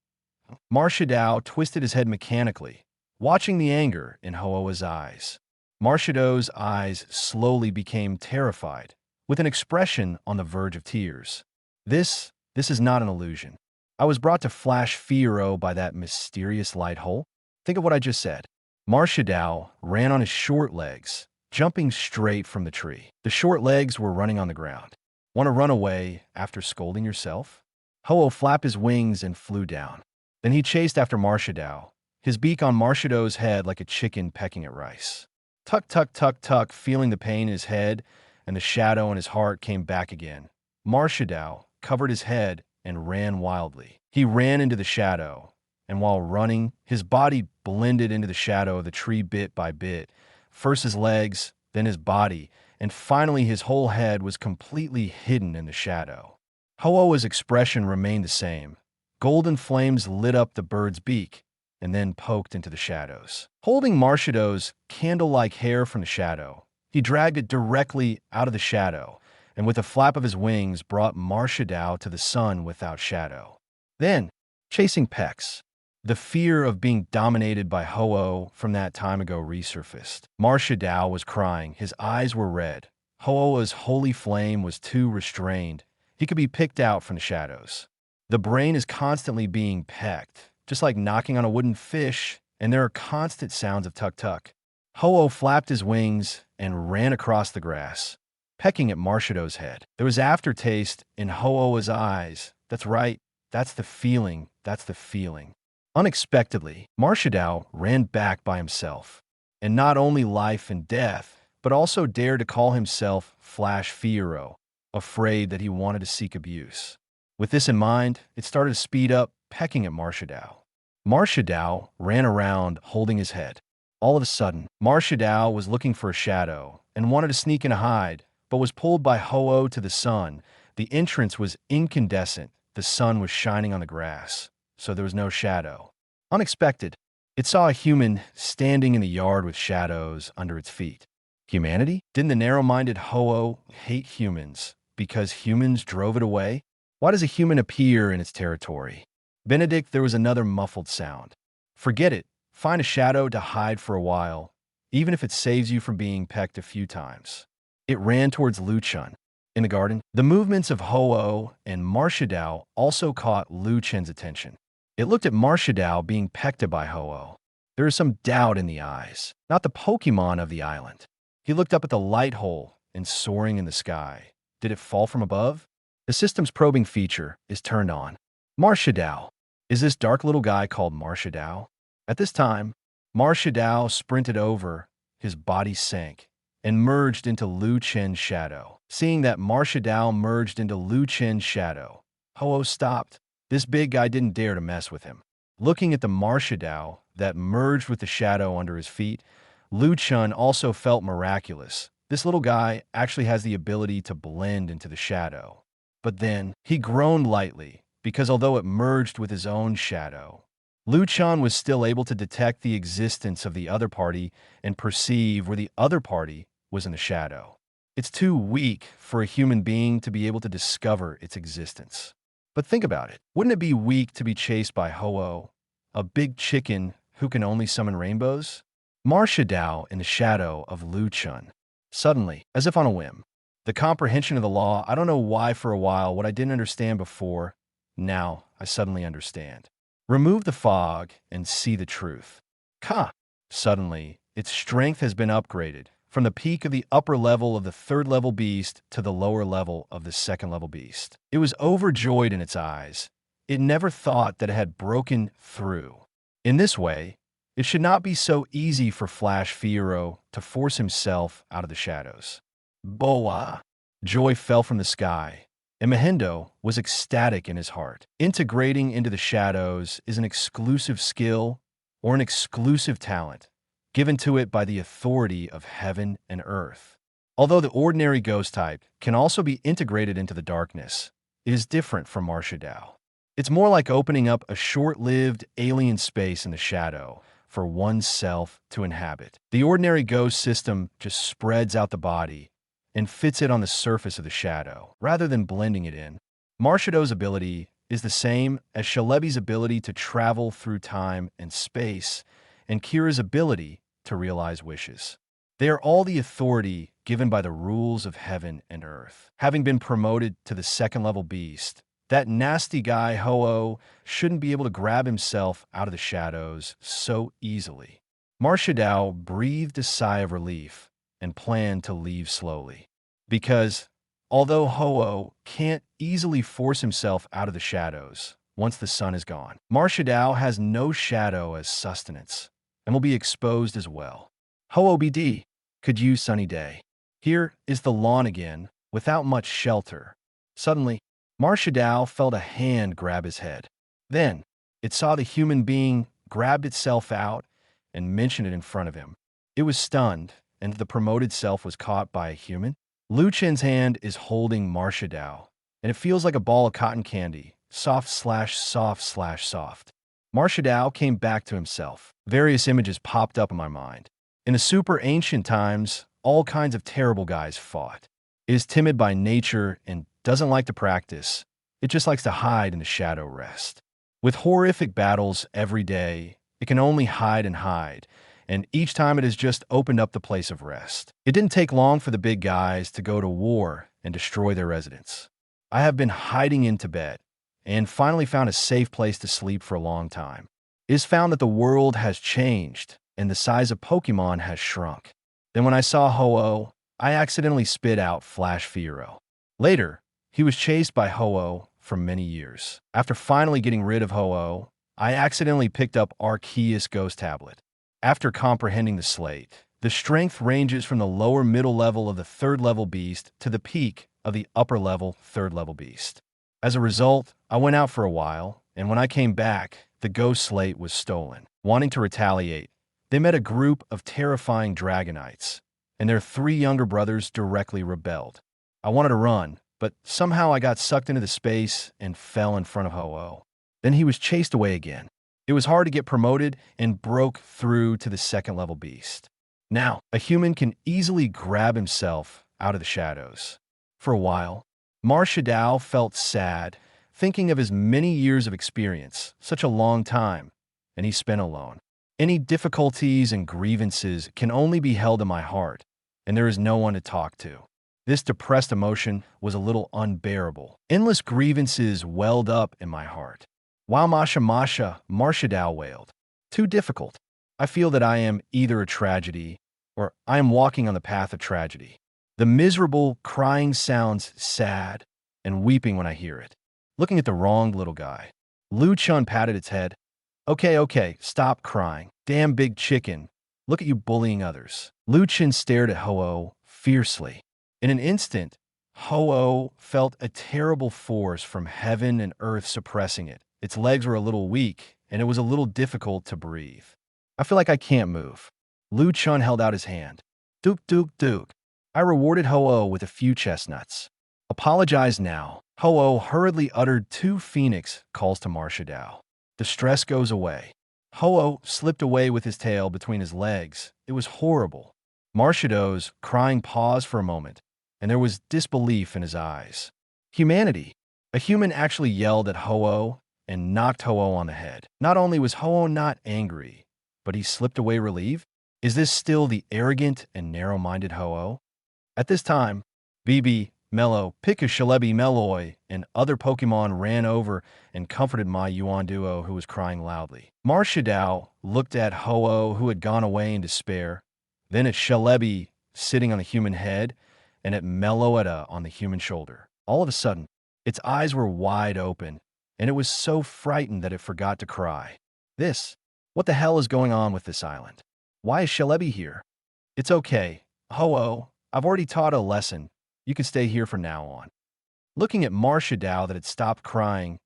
Marshadow twisted his head mechanically, watching the anger in Ho-Oh's eyes. Marshadow's eyes slowly became terrified, with an expression on the verge of tears. This is not an illusion. I was brought to Flash Firo by that mysterious light hole. Think of what I just said. Marshadow ran on his short legs, jumping straight from the tree. The short legs were running on the ground. Want to run away after scolding yourself? Ho-Oh flapped his wings and flew down. Then he chased after Marshadow, his beak on Marshadow's head like a chicken pecking at rice. Tuck, tuck, tuck, tuck, feeling the pain in his head, and the shadow in his heart came back again. Marshadow covered his head and ran wildly. He ran into the shadow, and while running, his body blended into the shadow of the tree bit by bit. First his legs, then his body, and finally his whole head was completely hidden in the shadow. Ho-Oh's expression remained the same. Golden flames lit up the bird's beak, and then poked into the shadows. Holding Marshadow's candle-like hair from the shadow, he dragged it directly out of the shadow, and with a flap of his wings brought Marshadow to the sun without shadow. Then, chasing Pex, the fear of being dominated by Ho-Oh from that time ago resurfaced. Marshadow was crying. His eyes were red. Ho-Oh's holy flame was too restrained. He could be picked out from the shadows. The brain is constantly being pecked, just like knocking on a wooden fish, and there are constant sounds of tuck-tuck. Ho-Oh flapped his wings and ran across the grass, pecking at Marshadow's head. There was aftertaste in Ho-Oh's eyes. That's right. That's the feeling. That's the feeling. Unexpectedly, Marshadow ran back by himself, and not only life and death, but also dared to call himself Flash Firo, afraid that he wanted to seek abuse. With this in mind, it started to speed up, pecking at Marshadao. Marshadao ran around, holding his head. All of a sudden, Marshadao was looking for a shadow and wanted to sneak and hide, but was pulled by Ho-Oh to the sun. The entrance was incandescent. The sun was shining on the grass, so there was no shadow. Unexpected, it saw a human standing in the yard with shadows under its feet. Humanity? Didn't the narrow-minded Ho-Oh hate humans because humans drove it away? Why does a human appear in its territory? Benedict, there was another muffled sound. Forget it. Find a shadow to hide for a while, even if it saves you from being pecked a few times. It ran towards Lu Chen. In the garden, the movements of Ho-Oh and Marshadao also caught Lu Chen's attention. It looked at Marshadao being pecked by Ho-Oh. There is some doubt in the eyes, not the Pokémon of the island. He looked up at the light hole and soaring in the sky. Did it fall from above? The system's probing feature is turned on. Marshadao. Is this dark little guy called Marshadao? At this time, Marshadao sprinted over, his body sank, and merged into Lu Chen's shadow. Seeing that Marshadao merged into Lu Chen's shadow, Ho-Oh stopped. This big guy didn't dare to mess with him. Looking at the Marshadao that merged with the shadow under his feet, Lu Chen also felt miraculous. This little guy actually has the ability to blend into the shadow. But then, he groaned lightly, because although it merged with his own shadow, Lu Chen was still able to detect the existence of the other party and perceive where the other party was in the shadow. It's too weak for a human being to be able to discover its existence. But think about it. Wouldn't it be weak to be chased by Ho-Oh, a big chicken who can only summon rainbows? Marshadao in the shadow of Lu Chen. Suddenly, as if on a whim, the comprehension of the law, I don't know why for a while, what I didn't understand before, now I suddenly understand. Remove the fog and see the truth. Ka! Suddenly, its strength has been upgraded from the peak of the upper level of the third-level beast to the lower level of the second-level beast. It was overjoyed in its eyes. It never thought that it had broken through. In this way, it should not be so easy for Flash Fiero to force himself out of the shadows. Boa! Joy fell from the sky, and Mahendo was ecstatic in his heart. Integrating into the shadows is an exclusive skill or an exclusive talent given to it by the authority of heaven and earth. Although the ordinary ghost type can also be integrated into the darkness, it is different from Marshadao. It's more like opening up a short-lived alien space in the shadow for oneself to inhabit. The ordinary ghost system just spreads out the body and fits it on the surface of the shadow, rather than blending it in. Marshado's ability is the same as Shalebi's ability to travel through time and space, and Kira's ability to realize wishes. They are all the authority given by the rules of heaven and earth. Having been promoted to the second-level beast, that nasty guy Ho-Oh shouldn't be able to grab himself out of the shadows so easily. Marshadao breathed a sigh of relief and planned to leave slowly. Because, although Ho-Oh can't easily force himself out of the shadows once the sun is gone, Marshadao has no shadow as sustenance and will be exposed as well. Ho-Oh BD could use sunny day. Here is the lawn again, without much shelter. Suddenly, Marshadao felt a hand grab his head. Then, it saw the human being grabbed itself out and mentioned it in front of him. It was stunned, and the promoted self was caught by a human. Lu Chen's hand is holding Marshadao, and it feels like a ball of cotton candy, soft/soft/soft. Marshadao came back to himself. Various images popped up in my mind. In the super ancient times, all kinds of terrible guys fought. It is timid by nature and doesn't like to practice. It just likes to hide in the shadow rest. With horrific battles every day, it can only hide, and each time it has just opened up the place of rest. It didn't take long for the big guys to go to war and destroy their residence. I have been hiding in Tibet, and finally found a safe place to sleep for a long time. It is found that the world has changed, and the size of Pokémon has shrunk. Then when I saw Ho-Oh, I accidentally spit out Flash Fiero. Later, he was chased by Ho-Oh for many years. After finally getting rid of Ho-Oh, I accidentally picked up Arceus Ghost Tablet. After comprehending the slate, the strength ranges from the lower middle level of the third-level beast to the peak of the upper-level third-level beast. As a result, I went out for a while, and when I came back, the ghost slate was stolen. Wanting to retaliate, they met a group of terrifying Dragonites, and their 3 younger brothers directly rebelled. I wanted to run, but somehow I got sucked into the space and fell in front of Ho-Oh. Then he was chased away again. It was hard to get promoted and broke through to the 2nd-level beast. Now, a human can easily grab himself out of the shadows. For a while, Marshadao felt sad, thinking of his many years of experience, such a long time, and he spent alone. Any difficulties and grievances can only be held in my heart, and there is no one to talk to. This depressed emotion was a little unbearable. Endless grievances welled up in my heart. While Marshadao wailed. Too difficult. I feel that I am either a tragedy or I am walking on the path of tragedy. The miserable crying sounds sad and weeping when I hear it. Looking at the wrong little guy. Chen patted its head. Okay, stop crying. Damn big chicken. Look at you bullying others. Chen stared at Ho-Oh fiercely. In an instant, Ho-Oh felt a terrible force from heaven and earth suppressing it. Its legs were a little weak, and it was a little difficult to breathe. I feel like I can't move. Chen held out his hand. Duke. I rewarded Ho-Oh with a few chestnuts. Apologize now. Ho-Oh hurriedly uttered 2 phoenix calls to Marshadao. The stress goes away. Ho-Oh slipped away with his tail between his legs. It was horrible. Marshadao's crying paused for a moment, and there was disbelief in his eyes. Humanity. A human actually yelled at Ho-Oh and knocked Ho-Oh on the head. Not only was Ho-Oh not angry, but he slipped away relieved. Is this still the arrogant and narrow-minded Ho-Oh? At this time, BB, Mellow, Pikachu, Meloy, and other Pokémon ran over and comforted my Yuan duo who was crying loudly. Marshadao looked at Ho-Oh who had gone away in despair, then at Shelebi sitting on the human head, and at Meloetta on the human shoulder. All of a sudden, its eyes were wide open, and it was so frightened that it forgot to cry. What the hell is going on with this island? Why is Shelebi here? It's okay. Ho-Oh, I've already taught a lesson. You can stay here from now on. Looking at Marshadao that had stopped crying,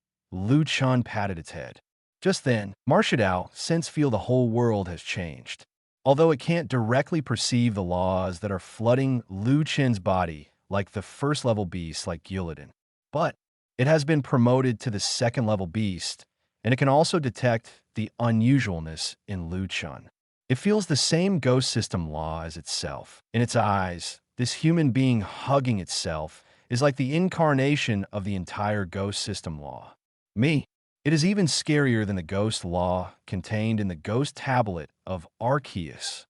Chen patted its head. Just then, Marshadao feel the whole world has changed. Although it can't directly perceive the laws that are flooding Chen's body like the 1st-level beast like Guladon. But it has been promoted to the 2nd-level beast, and it can also detect the unusualness in Chen. It feels the same ghost system law as itself. In its eyes, this human being hugging itself is like the incarnation of the entire ghost system law. It is even scarier than the ghost law contained in the ghost tablet of Arceus.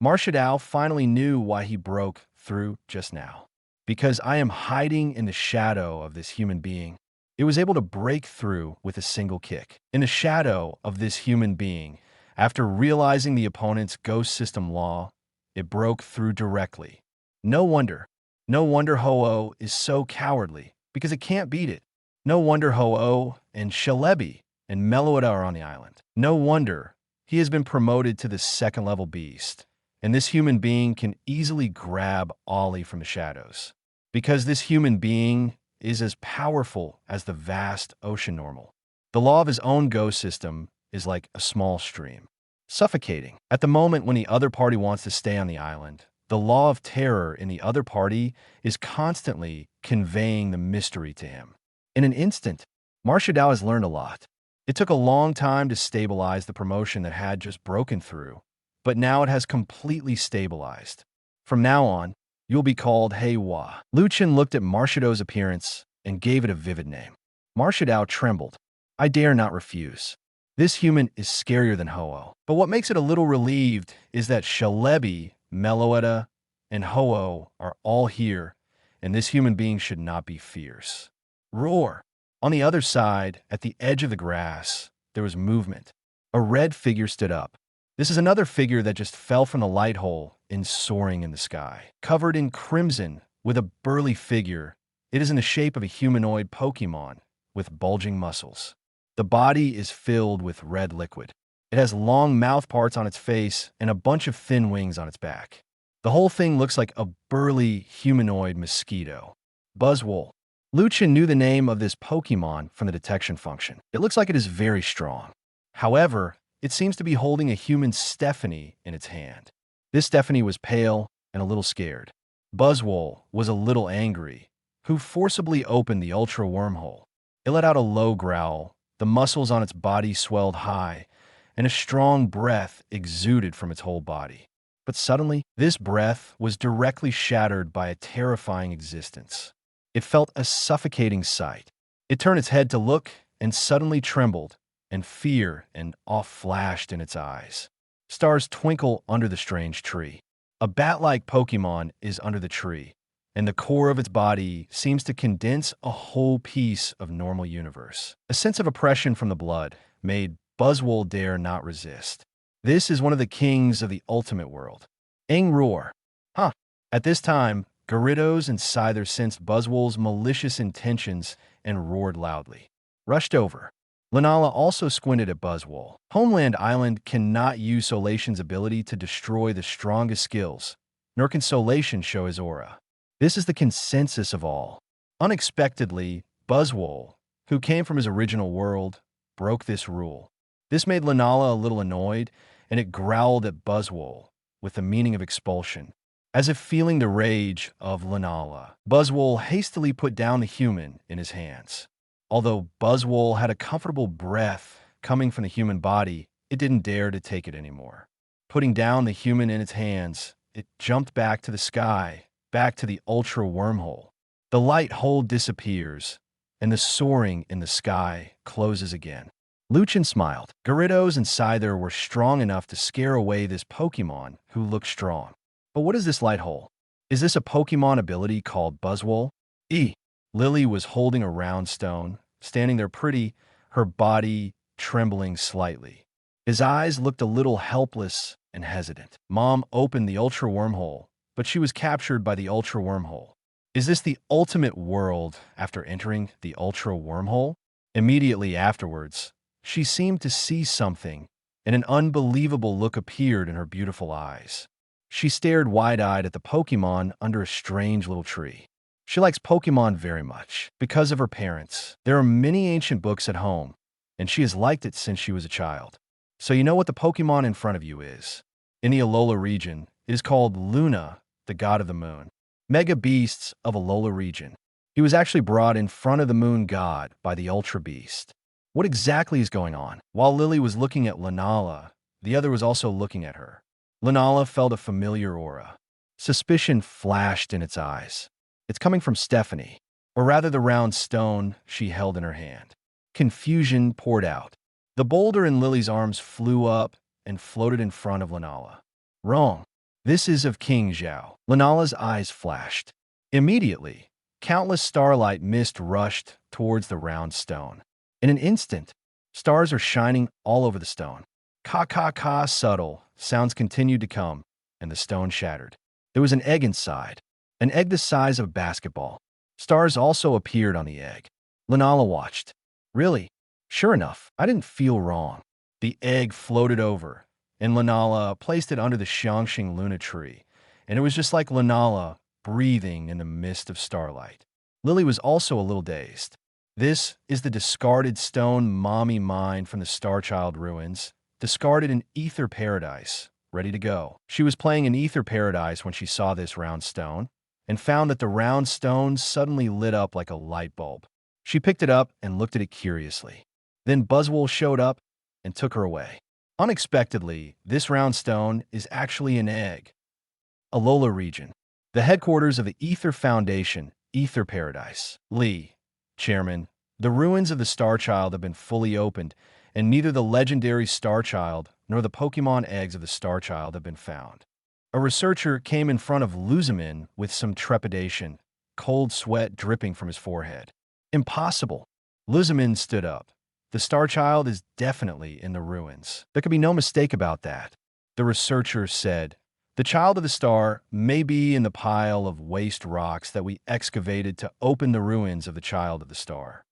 Marshadao finally knew why he broke through just now. Because I am hiding in the shadow of this human being. It was able to break through with a single kick. In the shadow of this human being, after realizing the opponent's ghost system law, it broke through directly. No wonder Ho-Oh is so cowardly, because it can't beat it. No wonder Ho-Oh and Shelebi and Meloetta are on the island. No wonder he has been promoted to the 2nd-level beast, and this human being can easily grab Ollie from the shadows. Because this human being is as powerful as the vast ocean normal. The law of his own ghost system is like a small stream, suffocating. At the moment when the other party wants to stay on the island, the law of terror in the other party is constantly conveying the mystery to him. In an instant, Marshadao has learned a lot. It took a long time to stabilize the promotion that had just broken through, but now it has completely stabilized. From now on, you'll be called Heiwa. Chen looked at Marshado's appearance and gave it a vivid name. Marshadao trembled. I dare not refuse. This human is scarier than Ho-Oh. But what makes it a little relieved is that Shelebi, Meloetta, and Ho-Oh are all here, and this human being should not be fierce. Roar! On the other side, at the edge of the grass, there was movement. A red figure stood up. This is another figure that just fell from the light hole and soaring in the sky. Covered in crimson, with a burly figure, it is in the shape of a humanoid Pokémon with bulging muscles. The body is filled with red liquid. It has long mouth parts on its face and a bunch of thin wings on its back. The whole thing looks like a burly humanoid mosquito. Buzzwole. Chen knew the name of this Pokémon from the detection function. It looks like it is very strong. However, it seems to be holding a human Stephanie in its hand. This Stephanie was pale and a little scared. Buzzwole was a little angry, who forcibly opened the ultra wormhole. It let out a low growl, the muscles on its body swelled high, and a strong breath exuded from its whole body. But suddenly, this breath was directly shattered by a terrifying existence. It felt a suffocating sight. It turned its head to look and suddenly trembled, and fear and awe flashed in its eyes. Stars twinkle under the strange tree. A bat-like Pokémon is under the tree, and the core of its body seems to condense a whole piece of normal universe. A sense of oppression from the blood made Buzzwole dare not resist. This is one of the kings of the ultimate world. Eng roar. Huh. At this time, Gyarados and Scyther sensed Buzzwole's malicious intentions and roared loudly. Rushed over. Lunala also squinted at Buzzwole. Homeland Island cannot use Solation's ability to destroy the strongest skills, nor can Solation show his aura. This is the consensus of all. Unexpectedly, Buzzwole, who came from his original world, broke this rule. This made Lunala a little annoyed, and it growled at Buzzwole with the meaning of expulsion. As if feeling the rage of Lunala, Buzzwole hastily put down the human in his hands. Although Buzzwole had a comfortable breath coming from the human body, it didn't dare to take it anymore. Putting down the human in its hands, it jumped back to the sky, back to the ultra wormhole. The light hole disappears, and the soaring in the sky closes again. Chen smiled. Gyarados and Scyther were strong enough to scare away this Pokémon who looked strong. But what is this light hole? Is this a Pokémon ability called Buzzwole? Lily was holding a round stone, standing there pretty, her body trembling slightly. His eyes looked a little helpless and hesitant. Mom opened the ultra wormhole, but she was captured by the ultra wormhole. Is this the ultimate world after entering the ultra wormhole? Immediately afterwards, she seemed to see something, and an unbelievable look appeared in her beautiful eyes. She stared wide-eyed at the Pokémon under a strange little tree. She likes Pokémon very much because of her parents. There are many ancient books at home, and she has liked it since she was a child. So you know what the Pokémon in front of you is. In the Alola region, it is called Luna, the god of the moon. Mega Beasts of Alola region. He was actually brought in front of the moon god by the Ultra Beast. What exactly is going on? While Lily was looking at Lunala, the other was also looking at her. Lunala felt a familiar aura. Suspicion flashed in its eyes. It's coming from Stephanie, or rather the round stone she held in her hand. Confusion poured out. The boulder in Lily's arms flew up and floated in front of Lunala. Wrong. This is of King Zhao. Lunala's eyes flashed. Immediately, countless starlight mist rushed towards the round stone. In an instant, stars are shining all over the stone. Ka, subtle sounds continued to come, and the stone shattered. There was an egg inside, an egg the size of a basketball. Stars also appeared on the egg. Lunala watched. Really? Sure enough, I didn't feel wrong. The egg floated over, and Lunala placed it under the Xiangxing Luna tree, and it was just like Lunala breathing in the mist of starlight. Lily was also a little dazed. This is the discarded stone mommy mined from the Starchild ruins, discarded in Ether Paradise, ready to go. She was playing in Ether Paradise when she saw this round stone, and found that the round stone suddenly lit up like a light bulb. She picked it up and looked at it curiously. Then Buzzwole showed up and took her away. Unexpectedly, this round stone is actually an egg. Alola region. The headquarters of the Ether Foundation, Ether Paradise. Lee, Chairman, the ruins of the Starchild have been fully opened, and neither the legendary Starchild nor the Pokémon eggs of the Starchild have been found. A researcher came in front of Luzamin with some trepidation, cold sweat dripping from his forehead. Impossible. Luzamin stood up. The Starchild is definitely in the ruins. There could be no mistake about that. The researcher said, the child of the star may be in the pile of waste rocks that we excavated to open the ruins of the child of the star.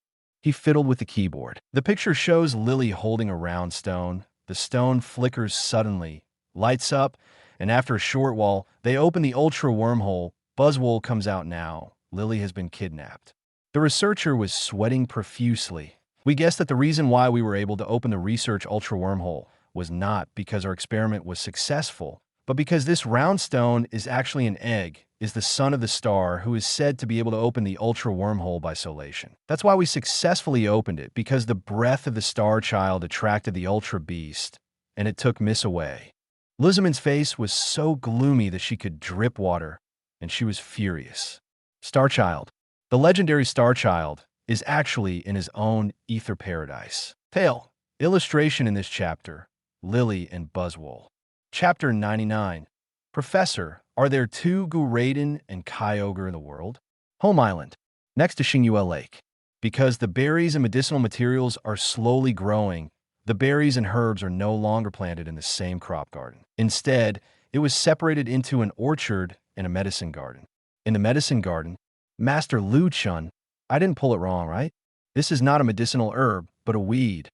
He fiddled with the keyboard. The picture shows Lily holding a round stone. The stone flickers suddenly, lights up, and after a short while, they open the ultra wormhole. Buzzwole comes out now. Lily has been kidnapped. The researcher was sweating profusely. We guessed that the reason why we were able to open the research ultra wormhole was not because our experiment was successful, but because this round stone is actually an egg, is the son of the star who is said to be able to open the ultra wormhole by solation. That's why we successfully opened it, because the breath of the star child attracted the ultra beast, and it took Miss away. Lizamen's face was so gloomy that she could drip water, and she was furious. Star Child. The legendary Star Child is actually in his own ether paradise. Tale. Illustration in this chapter, Lily and Buzzwole. Chapter 99. Professor, are there two Guladon and Kyogre in the world? Home Island, next to Xingyue Lake. Because the berries and medicinal materials are slowly growing, the berries and herbs are no longer planted in the same crop garden. Instead, it was separated into an orchard and a medicine garden. In the medicine garden, Master Chen, I didn't pull it wrong, right? This is not a medicinal herb, but a weed.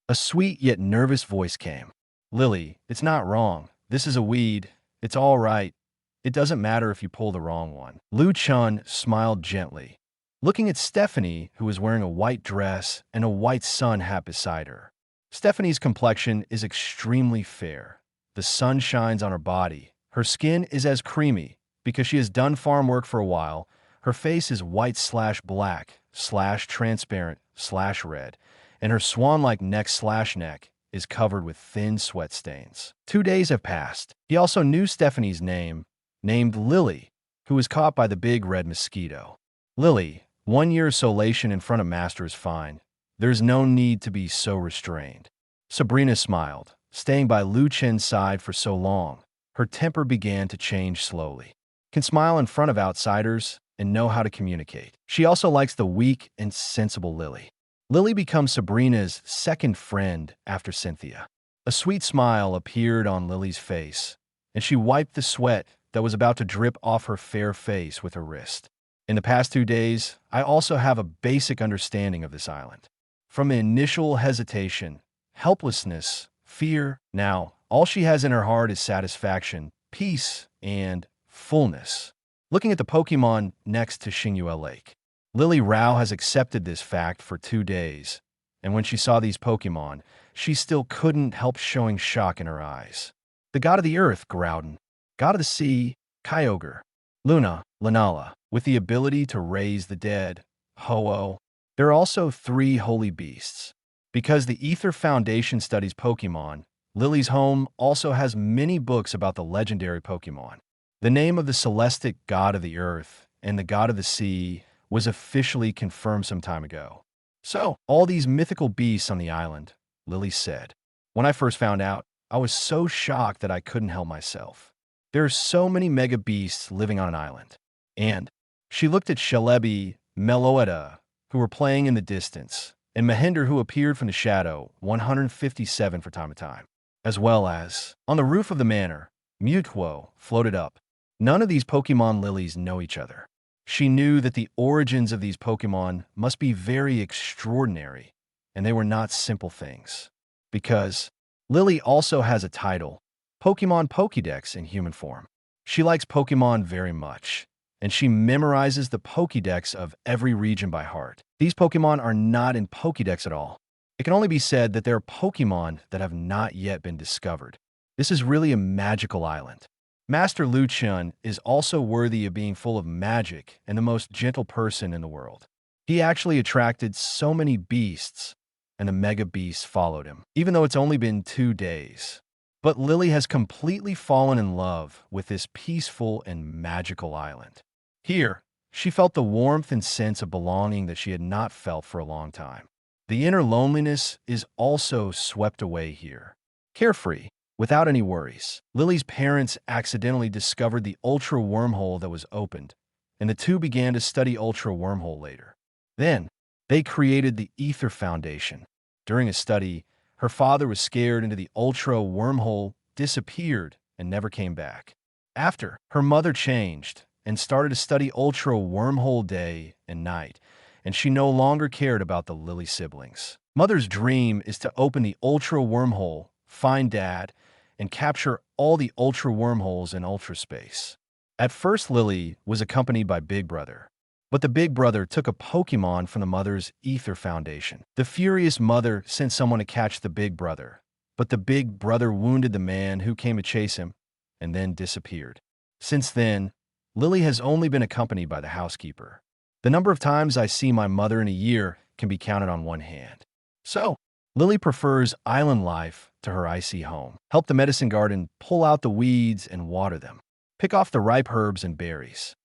A sweet yet nervous voice came. Lily, it's not wrong. This is a weed. It's all right. It doesn't matter if you pull the wrong one. Chen smiled gently, looking at Stephanie, who was wearing a white dress and a white sun hat beside her. Stephanie's complexion is extremely fair. The sun shines on her body. Her skin is as creamy because she has done farm work for a while. Her face is white/black/transparent/red, and her swan-like neck is covered with thin sweat stains. 2 days have passed. He also knew Stephanie's name, named Lily, who was caught by the big red mosquito. Lily, 1 year solation in front of Master is fine. There's no need to be so restrained. Sabrina smiled, staying by Chen's side for so long. Her temper began to change slowly. Can smile in front of outsiders and know how to communicate. She also likes the weak and sensible Lily. Lily becomes Sabrina's second friend after Cynthia. A sweet smile appeared on Lily's face, and she wiped the sweat that was about to drip off her fair face with her wrist. In the past 2 days, I also have a basic understanding of this island. From initial hesitation, helplessness, fear, now all she has in her heart is satisfaction, peace, and fullness. Looking at the Pokémon next to Xingyue Lake, Lily Rao has accepted this fact for 2 days, and when she saw these Pokémon, she still couldn't help showing shock in her eyes. The god of the earth, Guladon. God of the sea, Kyogre. Luna, Lunala, with the ability to raise the dead, Ho-Oh. There are also 3 holy beasts. Because the Ether Foundation studies Pokémon, Lily's home also has many books about the legendary Pokémon. The name of the celestic god of the earth and the god of the sea was officially confirmed some time ago. So, all these mythical beasts on the island, Lily said. When I first found out, I was so shocked that I couldn't help myself. There are so many mega beasts living on an island. And she looked at Shalebi, Meloetta, who were playing in the distance, and Mahinder, who appeared from the shadow, 157 for time to time. As well as, on the roof of the manor, Mutwo floated up. None of these Pokémon lilies know each other. She knew that the origins of these Pokémon must be very extraordinary, and they were not simple things. Because Lily also has a title, Pokémon Pokédex in human form. She likes Pokémon very much, and she memorizes the Pokédex of every region by heart. These Pokémon are not in Pokédex at all. It can only be said that there are Pokémon that have not yet been discovered. This is really a magical island. Master Chen is also worthy of being full of magic and the most gentle person in the world. He actually attracted so many beasts, and the mega beasts followed him, even though it's only been 2 days. But Lily has completely fallen in love with this peaceful and magical island. Here, she felt the warmth and sense of belonging that she had not felt for a long time. The inner loneliness is also swept away here. Carefree, without any worries, Lily's parents accidentally discovered the Ultra Wormhole that was opened, and the two began to study Ultra Wormhole later. Then, they created the Ether Foundation. During a study, her father was scared into the Ultra Wormhole, disappeared, and never came back. After, her mother changed and started to study Ultra Wormhole day and night, and she no longer cared about the Lily siblings. Mother's dream is to open the Ultra Wormhole, find Dad, and capture all the Ultra Wormholes in Ultra Space. At first, Lily was accompanied by Big Brother. But the big brother took a Pokémon from the mother's ether foundation. The furious mother sent someone to catch the big brother, but the big brother wounded the man who came to chase him and then disappeared. Since then, Lily has only been accompanied by the housekeeper. The number of times I see my mother in a year can be counted on one hand. So, Lily prefers island life to her icy home. Help the medicine garden pull out the weeds and water them. Pick off the ripe herbs and berries.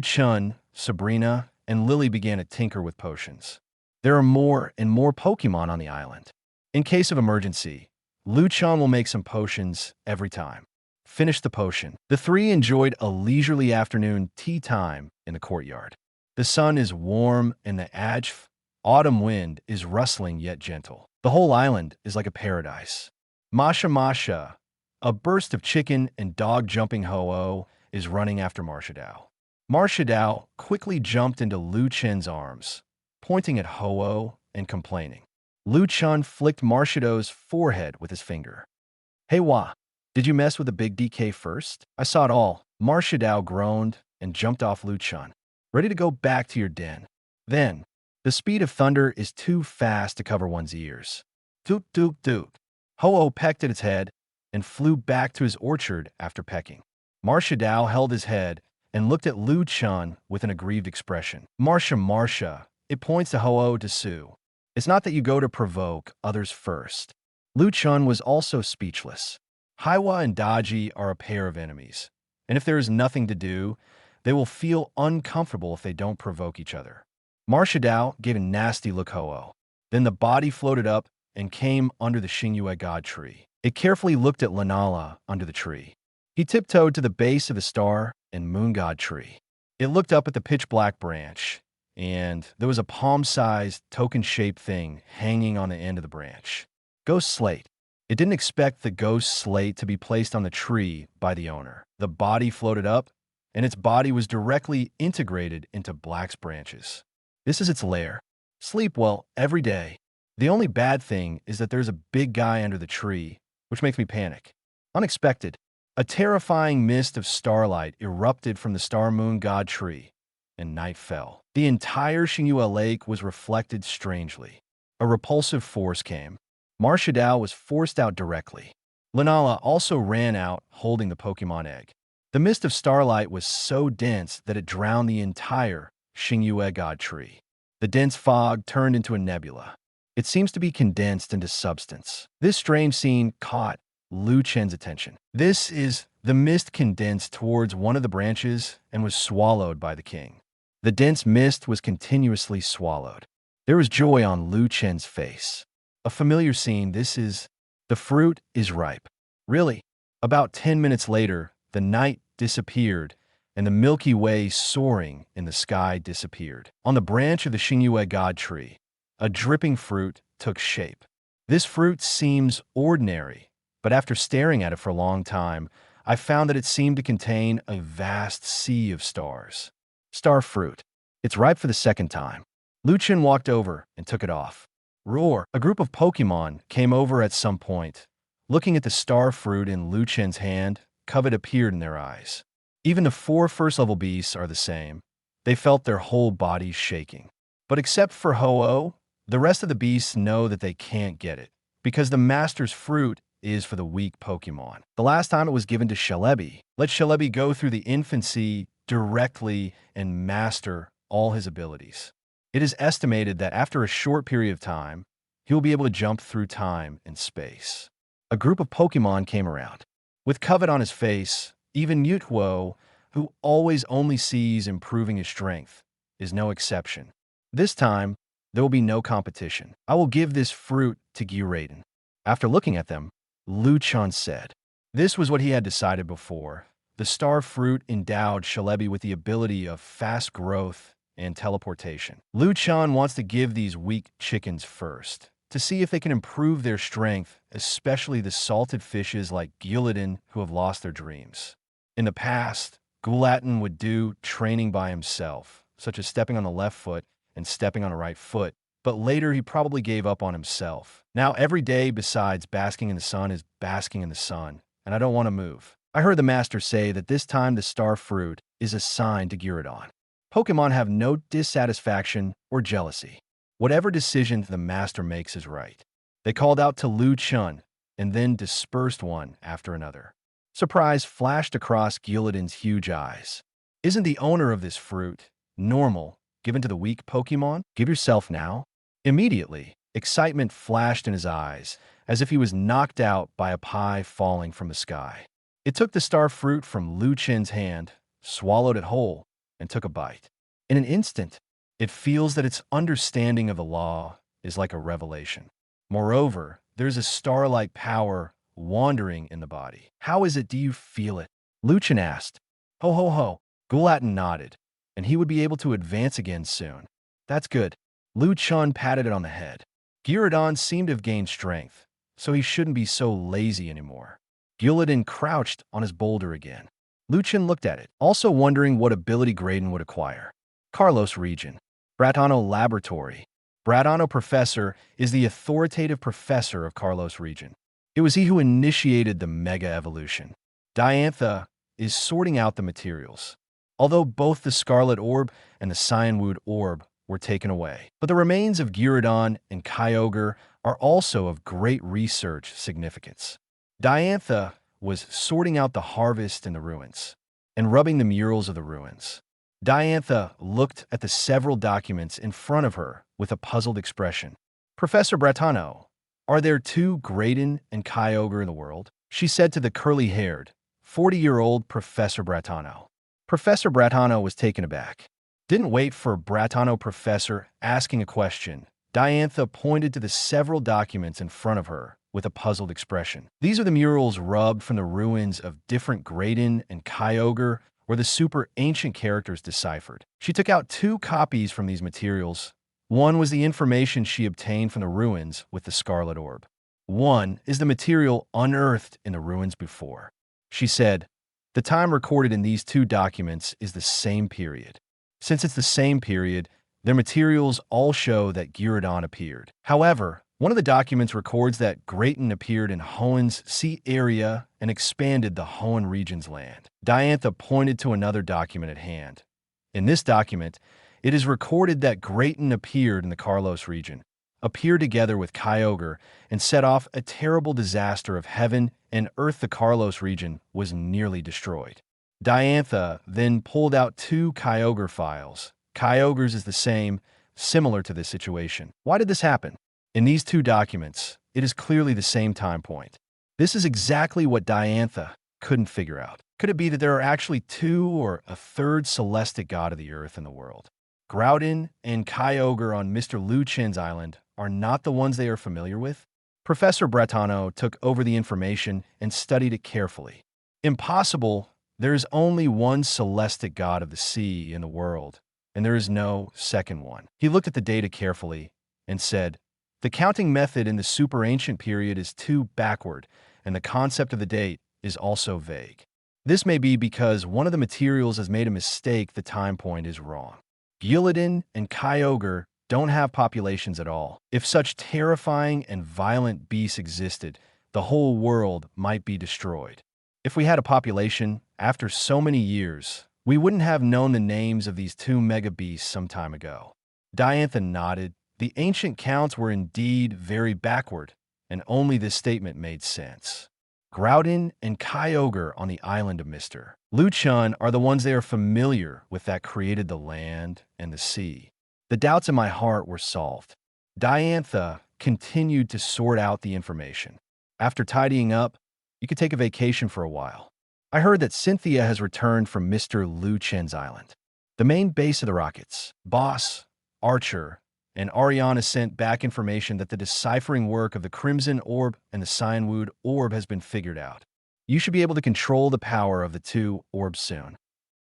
Chen, Sabrina, and Lily began to tinker with potions. There are more and more Pokémon on the island. In case of emergency, Chen will make some potions every time. Finish the potion. The three enjoyed a leisurely afternoon tea time in the courtyard. The sun is warm and the autumn wind is rustling yet gentle. The whole island is like a paradise. Masha Masha, a burst of chicken and dog jumping Ho-Oh, is running after Marshadao. Marshadao quickly jumped into Chen's arms, pointing at Ho-Oh and complaining. Chen flicked Marshadao's forehead with his finger. Hey Wah, did you mess with the big DK first? I saw it all. Marshadao groaned and jumped off Chen, ready to go back to your den. Then, the speed of thunder is too fast to cover one's ears. Doot doot doot. Ho-Oh pecked at its head and flew back to his orchard after pecking. Marshadao held his head and looked at Chen with an aggrieved expression. Marsha, it points to Ho-Oh to sue. It's not that you go to provoke others first. Chen was also speechless. Haiwa and Daji are a pair of enemies, and if there is nothing to do, they will feel uncomfortable if they don't provoke each other. Marshadao gave a nasty look Ho-Oh. Then the body floated up and came under the Xingyue God tree. It carefully looked at Lanala under the tree. He tiptoed to the base of the star and moon god tree. It looked up at the pitch-black branch, and there was a palm-sized, token-shaped thing hanging on the end of the branch. Ghost slate. It didn't expect the ghost slate to be placed on the tree by the owner. The body floated up, and its body was directly integrated into Black's branches. This is its lair. Sleep well every day. The only bad thing is that there's a big guy under the tree, which makes me panic. Unexpected. A terrifying mist of starlight erupted from the star-moon god tree, and night fell. The entire Xingyue Lake was reflected strangely. A repulsive force came. Marshadao was forced out directly. Lanala also ran out, holding the Pokémon egg. The mist of starlight was so dense that it drowned the entire Xingyue god tree. The dense fog turned into a nebula. It seems to be condensed into substance. This strange scene caught Chen's attention. The mist condensed towards one of the branches and was swallowed by the king. The dense mist was continuously swallowed. There was joy on Chen's face. A familiar scene. The fruit is ripe. Really? About 10 minutes later, the night disappeared and the Milky Way soaring in the sky disappeared. On the branch of the Xingyue god tree, a dripping fruit took shape. This fruit seems ordinary, but after staring at it for a long time, I found that it seemed to contain a vast sea of stars. Star fruit. It's ripe for the second time. Chen walked over and took it off. Roar! A group of Pokémon came over at some point. Looking at the star fruit in Chen's hand, covet appeared in their eyes. Even the 4 first-level beasts are the same. They felt their whole bodies shaking. But except for Ho-Oh, the rest of the beasts know that they can't get it, because the Master's fruit is for the weak Pokémon. The last time it was given to Celebi. Let Celebi go through the infancy directly and master all his abilities. It is estimated that after a short period of time, he will be able to jump through time and space. A group of Pokémon came around. With covet on his face, even Yutuo, who always only sees improving his strength, is no exception. This time, there will be no competition. I will give this fruit to Guladon. After looking at them, Chen said. This was what he had decided before. The star fruit endowed Celebi with the ability of fast growth and teleportation. Chen wants to give these weak chickens first, to see if they can improve their strength, especially the salted fishes like Guladon who have lost their dreams. In the past, Guladon would do training by himself, such as stepping on the left foot and stepping on the right foot, but later he probably gave up on himself. Now every day besides basking in the sun is basking in the sun, and I don't want to move. I heard the master say that this time the star fruit is assigned to Guladon. Pokémon have no dissatisfaction or jealousy. Whatever decision the master makes is right. They called out to Chen and then dispersed one after another. Surprise flashed across Guladon's huge eyes. Isn't the owner of this fruit normal, given to the weak Pokémon? Give yourself now. Immediately, excitement flashed in his eyes, as if he was knocked out by a pie falling from the sky. It took the star fruit from Chen's hand, swallowed it whole, and took a bite. In an instant, it feels that its understanding of the law is like a revelation. Moreover, there's a star-like power wandering in the body. How is it do you feel it? Chen asked. Ho ho ho. Guladon nodded, and he would be able to advance again soon. That's good. Chen patted it on the head. Guladon seemed to have gained strength, so he shouldn't be so lazy anymore. Guladon crouched on his boulder again. Chen looked at it, also wondering what ability Guladon would acquire. Carlos region. Bratano Laboratory. Bratano Professor is the authoritative professor of Carlos region. It was he who initiated the Mega Evolution. Diantha is sorting out the materials, although both the Scarlet Orb and the Cyanwood Orb were taken away. But the remains of Guladon and Kyogre are also of great research significance. Diantha was sorting out the harvest in the ruins and rubbing the murals of the ruins. Diantha looked at the several documents in front of her with a puzzled expression. Professor Bratano, are there two Guladon and Kyogre in the world? She said to the curly-haired, 40-year-old Professor Bratano. Professor Bratano was taken aback. Didn't wait for Bratano Professor asking a question. Diantha pointed to the several documents in front of her with a puzzled expression. These are the murals rubbed from the ruins of different Guladon and Kyogre where the super ancient characters deciphered. She took out 2 copies from these materials. One was the information she obtained from the ruins with the Scarlet Orb. One is the material unearthed in the ruins before. She said, the time recorded in these 2 documents is the same period. Since it's the same period, their materials all show that Guladon appeared. However, one of the documents records that Guladon appeared in Hoenn's sea area and expanded the Hoenn region's land. Diantha pointed to another document at hand. In this document, it is recorded that Guladon appeared in the Carlos region, appeared together with Kyogre, and set off a terrible disaster of heaven and earth. The Carlos region was nearly destroyed. Diantha then pulled out 2 Kyogre files. Kyogre's is the same, similar to this situation. Why did this happen? In these 2 documents, it is clearly the same time point. This is exactly what Diantha couldn't figure out. Could it be that there are actually 2 or a third celestic god of the earth in the world? Guladon and Kyogre on Mr. Chen's island are not the ones they are familiar with? Professor Bratano took over the information and studied it carefully. Impossible. There is only one celestic god of the sea in the world, and there is no second one. He looked at the data carefully and said, the counting method in the super ancient period is too backward, and the concept of the date is also vague. This may be because one of the materials has made a mistake. The time point is wrong. Guladon and Kyogre don't have populations at all. If such terrifying and violent beasts existed, the whole world might be destroyed. If we had a population, after so many years, we wouldn't have known the names of these 2 mega beasts some time ago. Diantha nodded. The ancient counts were indeed very backward, and only this statement made sense. Guladon and Kyogre on the island of Mr. Chen are the ones they are familiar with that created the land and the sea. The doubts in my heart were solved. Diantha continued to sort out the information. After tidying up, you could take a vacation for a while. I heard that Cynthia has returned from Mr. Chen's island, the main base of the Rockets. Boss, Archer, and Ariana sent back information that the deciphering work of the Crimson Orb and the Cyanwood Orb has been figured out. You should be able to control the power of the 2 orbs soon.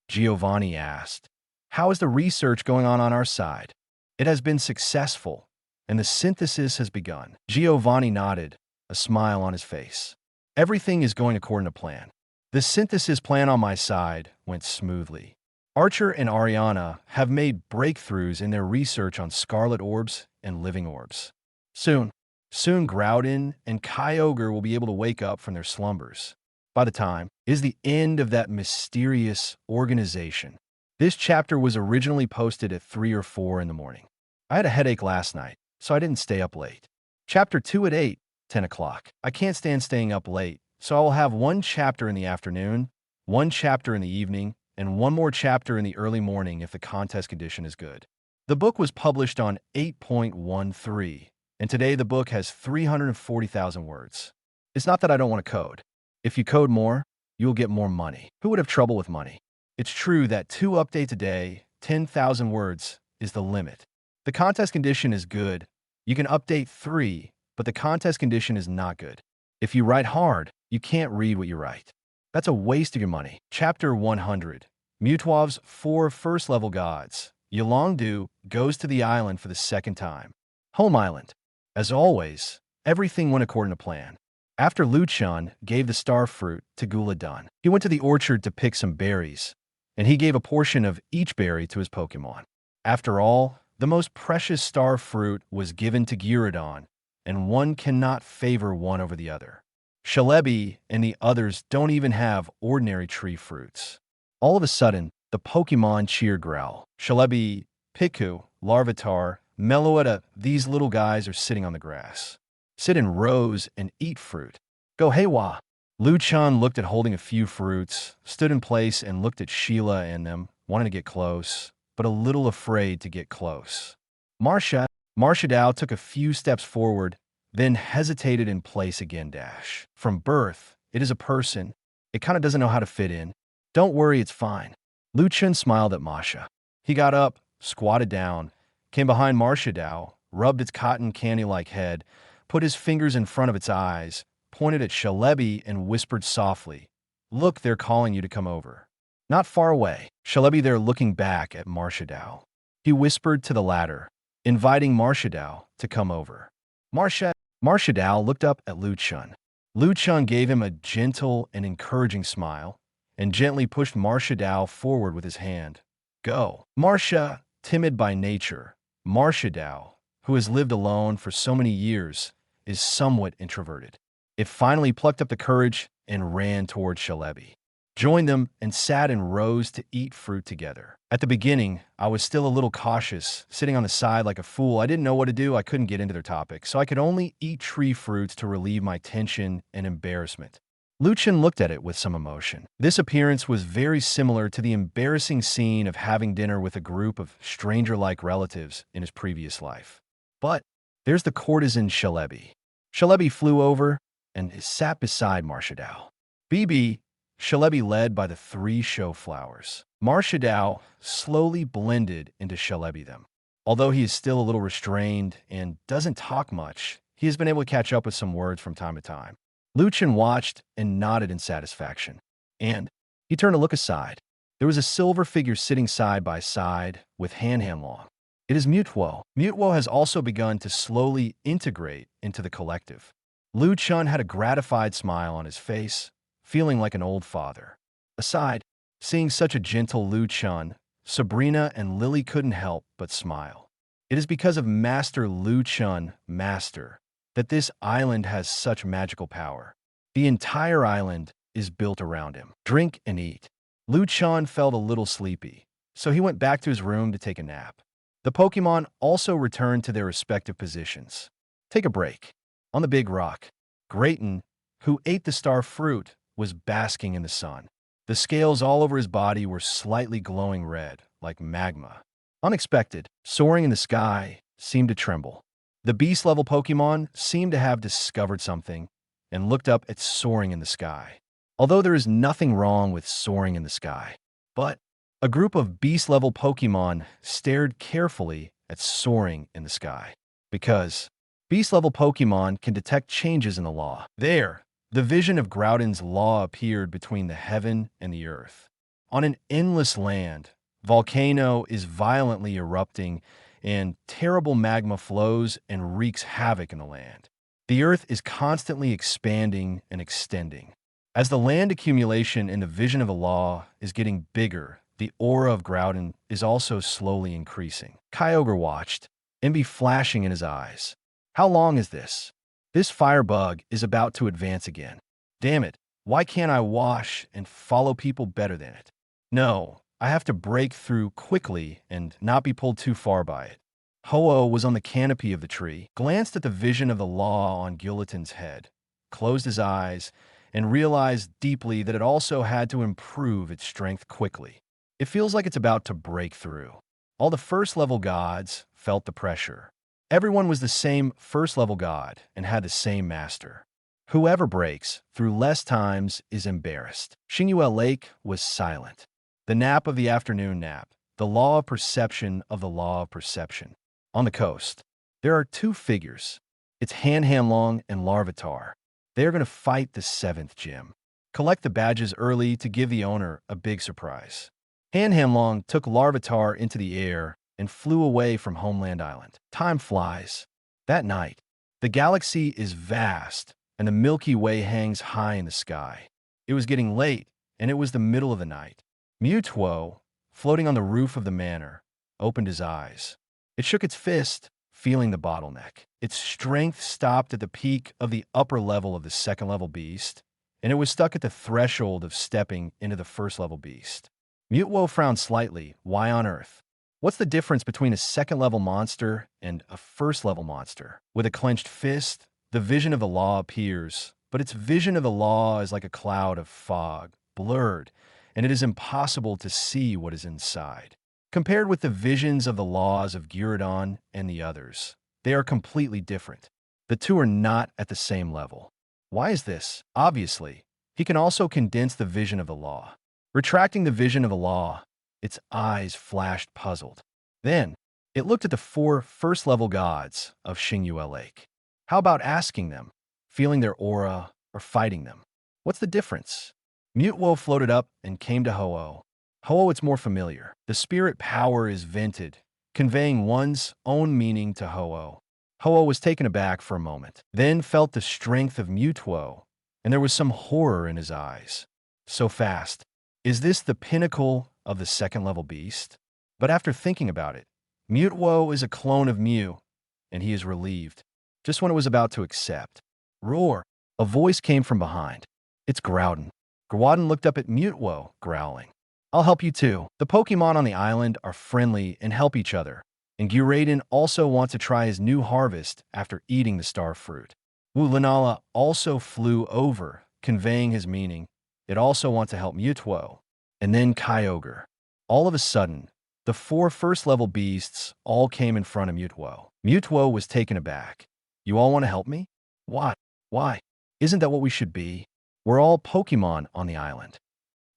Giovanni asked, how is the research going on our side? It has been successful, and the synthesis has begun. Giovanni nodded, a smile on his face. Everything is going according to plan. The synthesis plan on my side went smoothly. Archer and Ariana have made breakthroughs in their research on Scarlet Orbs and Living Orbs. Soon Guladon and Kyogre will be able to wake up from their slumbers. By the time is the end of that mysterious organization. This chapter was originally posted at 3 or 4 in the morning. I had a headache last night, so I didn't stay up late. Chapter 2 at 8, 10 o'clock. I can't stand staying up late, so I will have one chapter in the afternoon, one chapter in the evening, and one more chapter in the early morning if the contest condition is good. The book was published on 8.13, and today the book has 340,000 words. It's not that I don't want to code. If you code more, you will get more money. Who would have trouble with money? It's true that 2 updates a day, 10,000 words, is the limit. The contest condition is good. You can update 3, but the contest condition is not good. If you write hard, you can't read what you write. That's a waste of your money. Chapter 100. Mewtwo's 4 first-level gods. Yolongdu goes to the island for the second time. Home Island. As always, everything went according to plan. After Chen gave the star fruit to Guladon, he went to the orchard to pick some berries, and he gave a portion of each berry to his Pokémon. After all, the most precious star fruit was given to Guladon, and one cannot favor one over the other. Celebi and the others don't even have ordinary tree fruits. All of a sudden, the Pokémon cheered growl. Celebi, Pikachu, Larvitar, Meloetta, these little guys are sitting on the grass. Sit in rows and eat fruit. Go Heiwa. Chen looked at holding a few fruits, stood in place and looked at Sheila and them, wanting to get close, but a little afraid to get close. Marcia Dao took a few steps forward, then hesitated in place again. From birth, it is a person. It kind of doesn't know how to fit in. Don't worry, it's fine. Chen smiled at Masha. He got up, squatted down, came behind Marcia Dao, rubbed its cotton candy-like head, put his fingers in front of its eyes, pointed at Celebi and whispered softly, "Look, they're calling you to come over." Not far away, Celebi there looking back at Marcia Dao. He whispered to the latter, inviting Marcia Dao to come over. Marcia Dao looked up at Chen. Chen gave him a gentle and encouraging smile and gently pushed Marcia Dao forward with his hand. Go. Marcia, timid by nature, Marcia Dao, who has lived alone for so many years, is somewhat introverted. It finally plucked up the courage and ran toward Celebi, joined them, and sat in rows to eat fruit together. At the beginning, I was still a little cautious, sitting on the side like a fool. I didn't know what to do. I couldn't get into their topic, so I could only eat tree fruits to relieve my tension and embarrassment. Chen looked at it with some emotion. This appearance was very similar to the embarrassing scene of having dinner with a group of stranger-like relatives in his previous life. But there's the courtesan Celebi. Celebi flew over and sat beside Marcia Dao. BB, Celebi led by the 3 show flowers. Marcia Dao slowly blended into Celebi them. Although he is still a little restrained and doesn't talk much, he has been able to catch up with some words from time to time. Chen watched and nodded in satisfaction. And he turned to look aside. There was a silver figure sitting side by side with hand long. It is Mewtwo. Mewtwo has also begun to slowly integrate into the collective. Chen had a gratified smile on his face, feeling like an old father. Aside, seeing such a gentle Chen, Sabrina and Lily couldn't help but smile. It is because of Master Chen, Master, that this island has such magical power. The entire island is built around him. Drink and eat. Chen felt a little sleepy, so he went back to his room to take a nap. The Pokémon also returned to their respective positions. Take a break. On the big rock, Grayton, who ate the star fruit, was basking in the sun. The scales all over his body were slightly glowing red, like magma. Unexpected, soaring in the sky, seemed to tremble. The beast-level Pokémon seemed to have discovered something and looked up at soaring in the sky. Although there is nothing wrong with soaring in the sky, but a group of beast-level Pokémon stared carefully at soaring in the sky, because beast-level Pokémon can detect changes in the law. There, the vision of Groudon's law appeared between the heaven and the earth. On an endless land, volcano is violently erupting and terrible magma flows and wreaks havoc in the land. The earth is constantly expanding and extending. As the land accumulation in the vision of the law is getting bigger, the aura of Groudon is also slowly increasing. Kyogre watched, envy flashing in his eyes. How long is this? This firebug is about to advance again. Damn it, why can't I wash and follow people better than it? No, I have to break through quickly and not be pulled too far by it. Ho-Oh was on the canopy of the tree, glanced at the vision of the law on Guladon's head, closed his eyes, and realized deeply that it also had to improve its strength quickly. It feels like it's about to break through. All the first-level gods felt the pressure. Everyone was the same first-level god and had the same master. Whoever breaks through less times is embarrassed. Xingyue Lake was silent. The nap of the afternoon nap, the law of perception of the law of perception. On the coast, there are two figures. It's Han-Hanlong and Larvitar. They are going to fight the 7th gym. Collect the badges early to give the owner a big surprise. Han-Hanlong took Larvitar into the air and flew away from Homeland Island. Time flies. That night, the galaxy is vast, and the Milky Way hangs high in the sky. It was getting late, and it was the middle of the night. Mewtwo, floating on the roof of the manor, opened his eyes. It shook its fist, feeling the bottleneck. Its strength stopped at the peak of the upper level of the second-level beast, and it was stuck at the threshold of stepping into the first-level beast. Mewtwo frowned slightly. Why on earth? What's the difference between a second-level monster and a first-level monster? With a clenched fist, the vision of the law appears, but its vision of the law is like a cloud of fog, blurred, and it is impossible to see what is inside. Compared with the visions of the laws of Guladon and the others, they are completely different. The two are not at the same level. Why is this? Obviously, he can also condense the vision of the law. Retracting the vision of the law, its eyes flashed puzzled. Then, it looked at the 4 first-level gods of Xingyue Lake. How about asking them, feeling their aura, or fighting them? What's the difference? Mewtwo floated up and came to Ho-Oh. Ho-Oh, it's more familiar. The spirit power is vented, conveying one's own meaning to Ho-Oh. Ho-Oh was taken aback for a moment, then felt the strength of Mewtwo, and there was some horror in his eyes. So fast. Is this the pinnacle of the second-level beast? But after thinking about it, Mewtwo is a clone of Mew, and he is relieved. Just when it was about to accept. Roar! A voice came from behind. It's Groudon. Guladon looked up at Mewtwo, growling. I'll help you too. The Pokémon on the island are friendly and help each other, and Guladon also wants to try his new harvest after eating the star fruit. Lunala also flew over, conveying his meaning. It also wants to help Mewtwo. And then Kyogre. All of a sudden, the 4 first-level beasts all came in front of Mewtwo. Mewtwo was taken aback. You all want to help me? Why? Why? Isn't that what we should be? We're all Pokémon on the island.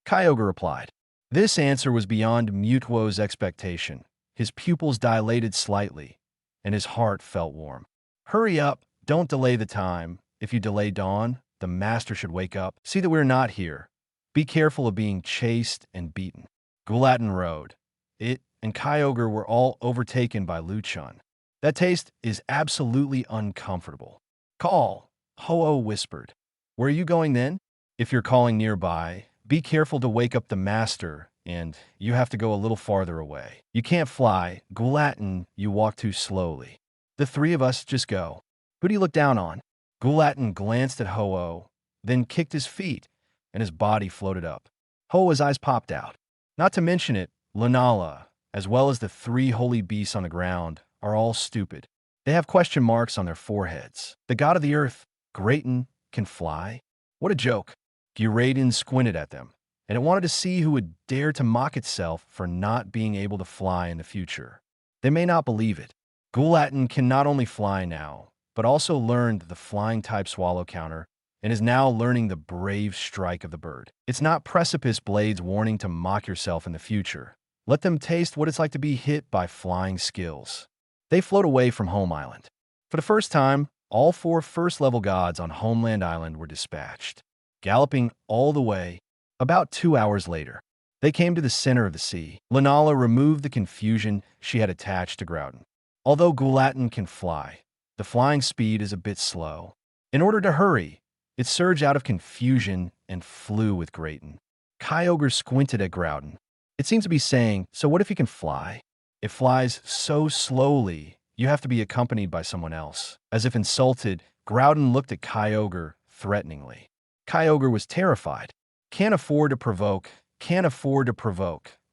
Kyogre replied. This answer was beyond Mewtwo's expectation. His pupils dilated slightly, and his heart felt warm. Hurry up, don't delay the time. If you delay dawn, the master should wake up. See that we're not here. Be careful of being chased and beaten. Guladon rode. It and Kyogre were all overtaken by Chen. That taste is absolutely uncomfortable. Call, Ho-Oh whispered. Where are you going then? If you're calling nearby, be careful to wake up the master, and you have to go a little farther away. You can't fly. Guladon, you walk too slowly. The 3 of us just go. Who do you look down on? Guladon glanced at Ho-Oh, then kicked his feet, and his body floated up. Ho-Oh's eyes popped out. Not to mention it, Lunala, as well as the 3 holy beasts on the ground, are all stupid. They have question marks on their foreheads. The god of the earth, Guladon, can fly? What a joke. Guladon squinted at them, and it wanted to see who would dare to mock itself for not being able to fly in the future. They may not believe it. Guladon can not only fly now, but also learned the flying-type swallow counter and is now learning the brave strike of the bird. It's not Precipice Blade's warning to mock yourself in the future. Let them taste what it's like to be hit by flying skills. They float away from Home Island. For the first time, all 4 first-level gods on Homeland Island were dispatched. Galloping all the way, about 2 hours later, they came to the center of the sea. Lunala removed the confusion she had attached to Groudon. Although Guladon can fly, the flying speed is a bit slow. In order to hurry, it surged out of confusion and flew with Groudon. Kyogre squinted at Groudon. It seems to be saying, so what if he can fly? It flies so slowly, you have to be accompanied by someone else. As if insulted, Groudon looked at Kyogre threateningly. Kyogre was terrified. Can't afford to provoke.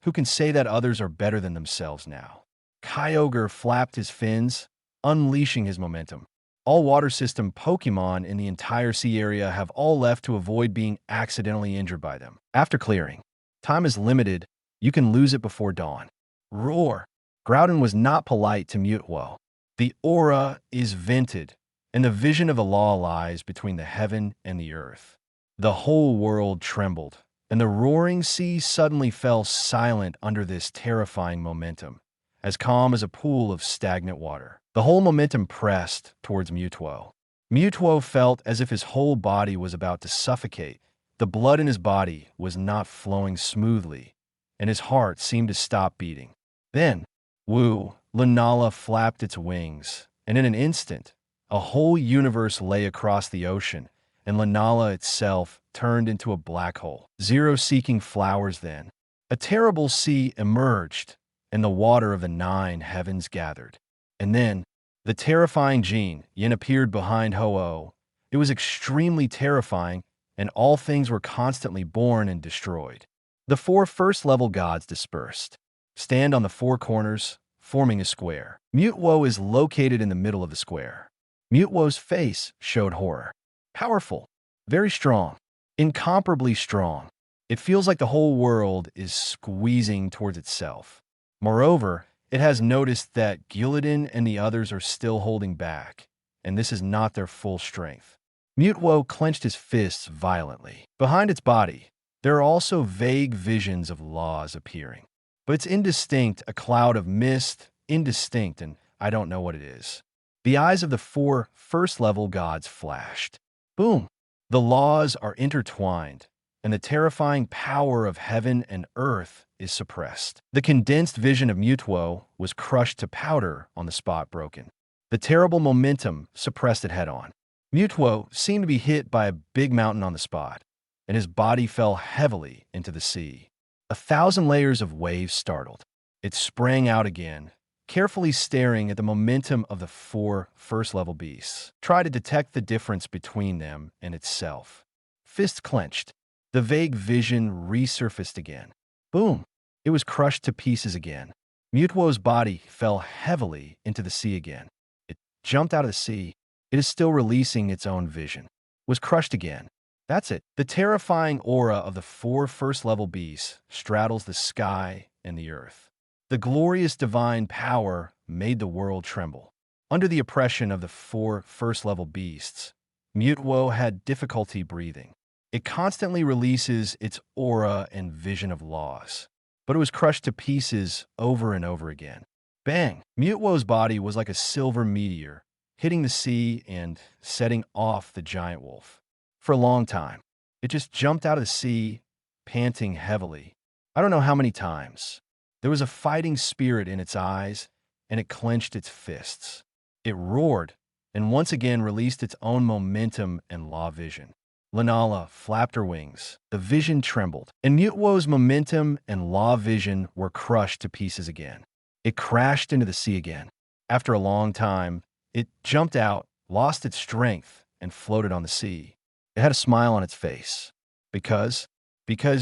Who can say that others are better than themselves now? Kyogre flapped his fins, unleashing his momentum. All water system Pokémon in the entire sea area have all left to avoid being accidentally injured by them. After clearing, time is limited. You can lose it before dawn. Roar! Groudon was not polite to Mutwo. The aura is vented, and the vision of the law lies between the heaven and the earth. The whole world trembled, and the roaring sea suddenly fell silent under this terrifying momentum, as calm as a pool of stagnant water. The whole momentum pressed towards Mutwo. Mutwo felt as if his whole body was about to suffocate. The blood in his body was not flowing smoothly, and his heart seemed to stop beating. Then, woo, Lunala flapped its wings, and in an instant, a whole universe lay across the ocean, and Lunala itself turned into a black hole. Zero-seeking flowers then. A terrible sea emerged, and the water of the 9 heavens gathered. And then, the terrifying Jin Yin appeared behind Ho-Oh. It was extremely terrifying, and all things were constantly born and destroyed. The 4 first-level gods dispersed. Stand on the 4 corners, forming a square. Mutwo is located in the middle of the square. Mutwo's face showed horror. Powerful, very strong, incomparably strong. It feels like the whole world is squeezing towards itself. Moreover, it has noticed that Guladon and the others are still holding back, and this is not their full strength. Mutwo clenched his fists violently. Behind its body, there are also vague visions of laws appearing. But it's indistinct, a cloud of mist, indistinct, and I don't know what it is. The eyes of the 4 first-level gods flashed. Boom! The laws are intertwined, and the terrifying power of heaven and earth is suppressed. The condensed vision of Mutwo was crushed to powder on the spot broken. The terrible momentum suppressed it head-on. Mutwo seemed to be hit by a big mountain on the spot, and his body fell heavily into the sea. 1,000 layers of waves startled. It sprang out again, carefully staring at the momentum of the 4 first-level beasts. Try to detect the difference between them and itself. Fist clenched. The vague vision resurfaced again. Boom! It was crushed to pieces again. Mutwo's body fell heavily into the sea again. It jumped out of the sea. It is still releasing its own vision. Was crushed again. That's it. The terrifying aura of the 4 first-level beasts straddles the sky and the earth. The glorious divine power made the world tremble. Under the oppression of the 4 first-level beasts, Mutwo had difficulty breathing. It constantly releases its aura and vision of laws, but it was crushed to pieces over and over again. Bang! Mutwo's body was like a silver meteor, hitting the sea and setting off the giant wolf. For a long time, it just jumped out of the sea, panting heavily. I don't know how many times. There was a fighting spirit in its eyes, and it clenched its fists. It roared, and once again released its own momentum and law vision. Lunala flapped her wings. The vision trembled, and Mutwo's momentum and law vision were crushed to pieces again. It crashed into the sea again. After a long time, it jumped out, lost its strength, and floated on the sea. It had a smile on its face. Because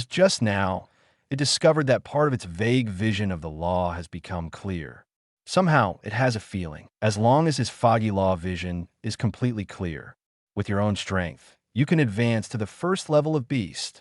just now, it discovered that part of its vague vision of the law has become clear. Somehow, it has a feeling. As long as his foggy law vision is completely clear, with your own strength, you can advance to the first level of beast.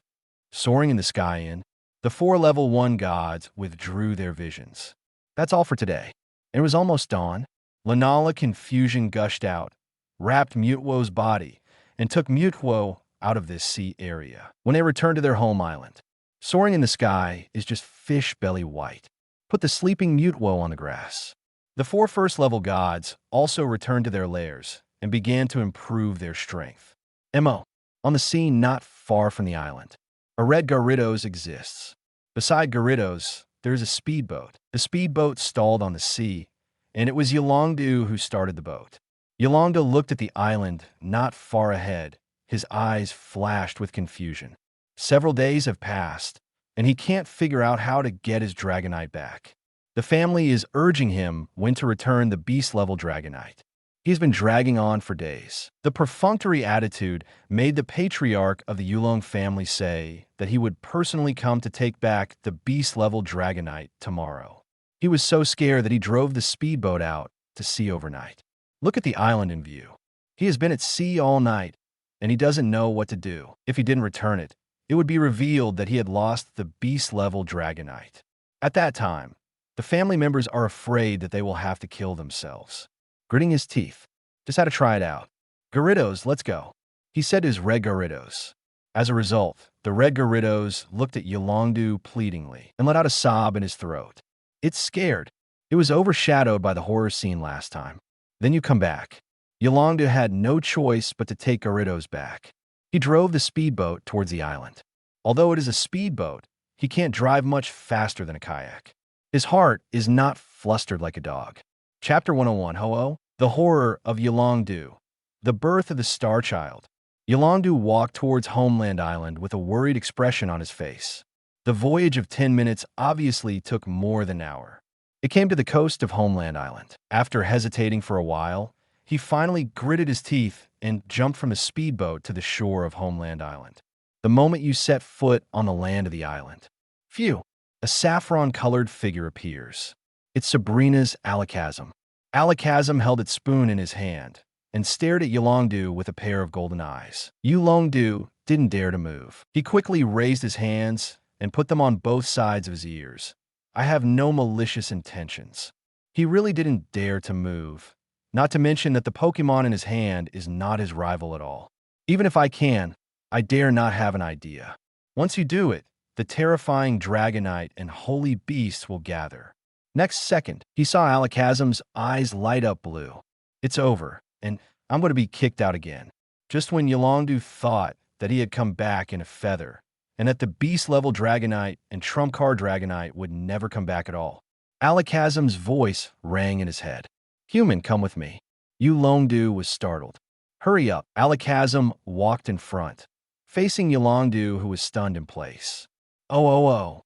Soaring in the sky the 4 level 1 gods withdrew their visions. That's all for today. It was almost dawn. Lunala confusion gushed out, wrapped Mutwo's body, and took Mutwo out of this sea area. When they returned to their home island, soaring in the sky is just fish belly white. Put the sleeping Mutwo on the grass. The 4 first-level gods also returned to their lairs and began to improve their strength. M.O. On the sea not far from the island, a red Gyarados exists. Beside Gyarados, there is a speedboat. The speedboat stalled on the sea, and it was Yolongdu who started the boat. Yolongdu looked at the island not far ahead. His eyes flashed with confusion. Several days have passed, and he can't figure out how to get his Dragonite back. The family is urging him when to return the beast-level Dragonite. He has been dragging on for days. The perfunctory attitude made the patriarch of the Yulong family say that he would personally come to take back the beast-level Dragonite tomorrow. He was so scared that he drove the speedboat out to sea overnight. Look at the island in view. He has been at sea all night, and he doesn't know what to do. If he didn't return it, it would be revealed that he had lost the beast-level Dragonite. At that time, the family members are afraid that they will have to kill themselves. Gritting his teeth, just had to try it out. Gyarados, let's go, he said to his red Gyarados. As a result, the red Gyarados looked at Yolongdu pleadingly and let out a sob in his throat. It's scared. It was overshadowed by the horror scene last time. Then you come back. Yolongdu had no choice but to take Gyarados back. He drove the speedboat towards the island. Although it is a speedboat, he can't drive much faster than a kayak. His heart is not flustered like a dog. Chapter 101, Ho-Oh, the horror of Yolongdu, the birth of the Star Child. Yolongdu walked towards Homeland Island with a worried expression on his face. The voyage of 10 minutes obviously took more than an hour. It came to the coast of Homeland Island. After hesitating for a while, he finally gritted his teeth and jumped from a speedboat to the shore of Homeland Island. The moment you set foot on the land of the island, phew, a saffron-colored figure appears. It's Sabrina's Alakazam. Alakazam held its spoon in his hand and stared at Yolongdu with a pair of golden eyes. Yolongdu didn't dare to move. He quickly raised his hands and put them on both sides of his ears. I have no malicious intentions. He really didn't dare to move, not to mention that the Pokémon in his hand is not his rival at all. Even if I can, I dare not have an idea. Once you do it, the terrifying Dragonite and Holy Beast will gather. Next second, he saw Alakazam's eyes light up blue. It's over, and I'm going to be kicked out again. Just when Yolongdu thought that he had come back in a feather, and that the beast-level Dragonite and Trump Card Dragonite would never come back at all. Alakazam's voice rang in his head. Human, come with me. Yolongdu was startled. Hurry up. Alakazam walked in front, facing Yolongdu, who was stunned in place. Oh.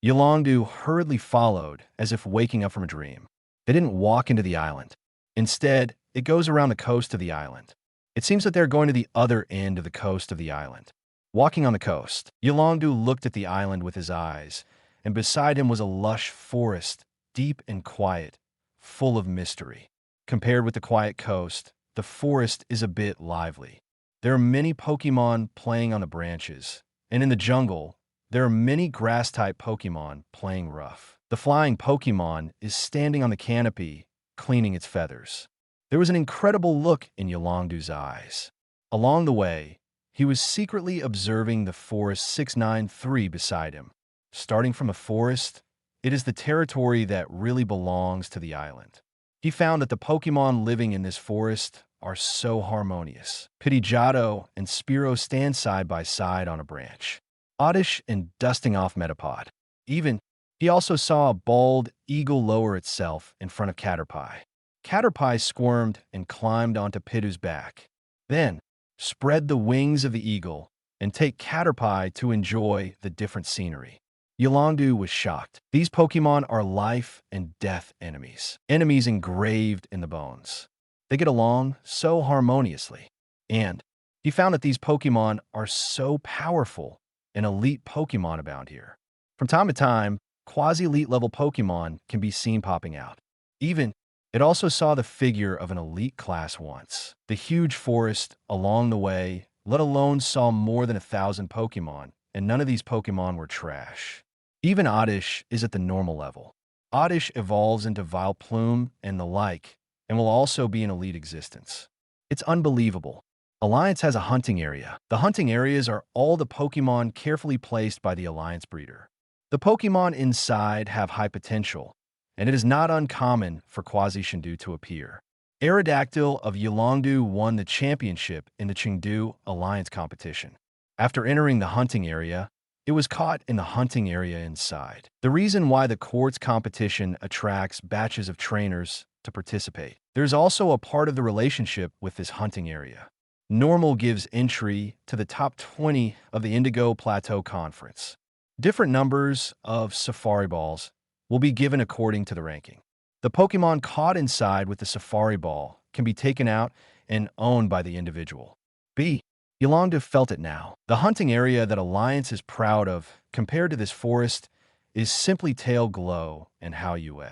Yolongdu hurriedly followed, as if waking up from a dream. They didn't walk into the island. Instead, it goes around the coast of the island. It seems that they're going to the other end of the coast of the island. Walking on the coast, Yolongdu looked at the island with his eyes, and beside him was a lush forest, deep and quiet, full of mystery. Compared with the quiet coast, the forest is a bit lively. There are many Pokémon playing on the branches, and in the jungle, there are many grass-type Pokémon playing rough. The flying Pokémon is standing on the canopy, cleaning its feathers. There was an incredible look in Yolongdu's eyes. Along the way, he was secretly observing the forest 693 beside him. Starting from a forest, it is the territory that really belongs to the island. He found that the Pokémon living in this forest are so harmonious. Pidgeotto and Spearow stand side by side on a branch, oddish and dusting off Metapod. He also saw a bald eagle lower itself in front of Caterpie. Caterpie squirmed and climbed onto Pidgey's back. Then, spread the wings of the eagle and take Caterpie to enjoy the different scenery. Yolongdu was shocked. These Pokémon are life and death enemies. Enemies engraved in the bones. They get along so harmoniously. And he found that these Pokémon are so powerful and elite Pokémon abound here. From time to time, quasi-elite level Pokémon can be seen popping out. It also saw the figure of an elite class once. The huge forest along the way, let alone saw more than 1,000 Pokémon, and none of these Pokémon were trash. Even Oddish is at the normal level. Oddish evolves into Vileplume and the like, and will also be an elite existence. It's unbelievable. Alliance has a hunting area. The hunting areas are all the Pokémon carefully placed by the Alliance breeder. The Pokémon inside have high potential, and it is not uncommon for Quasi-Shindu to appear. Aerodactyl of Yolongdu won the championship in the Chengdu Alliance competition. After entering the hunting area, it was caught in the hunting area inside. The reason why the Quartz competition attracts batches of trainers to participate. There's also a part of the relationship with this hunting area. Normal gives entry to the top 20 of the Indigo Plateau Conference. Different numbers of Safari Balls will be given according to the ranking. The Pokémon caught inside with the Safari Ball can be taken out and owned by the individual. B. Yolanda felt it now. The hunting area that Alliance is proud of, compared to this forest, is simply Tail Glow and Hao Yue.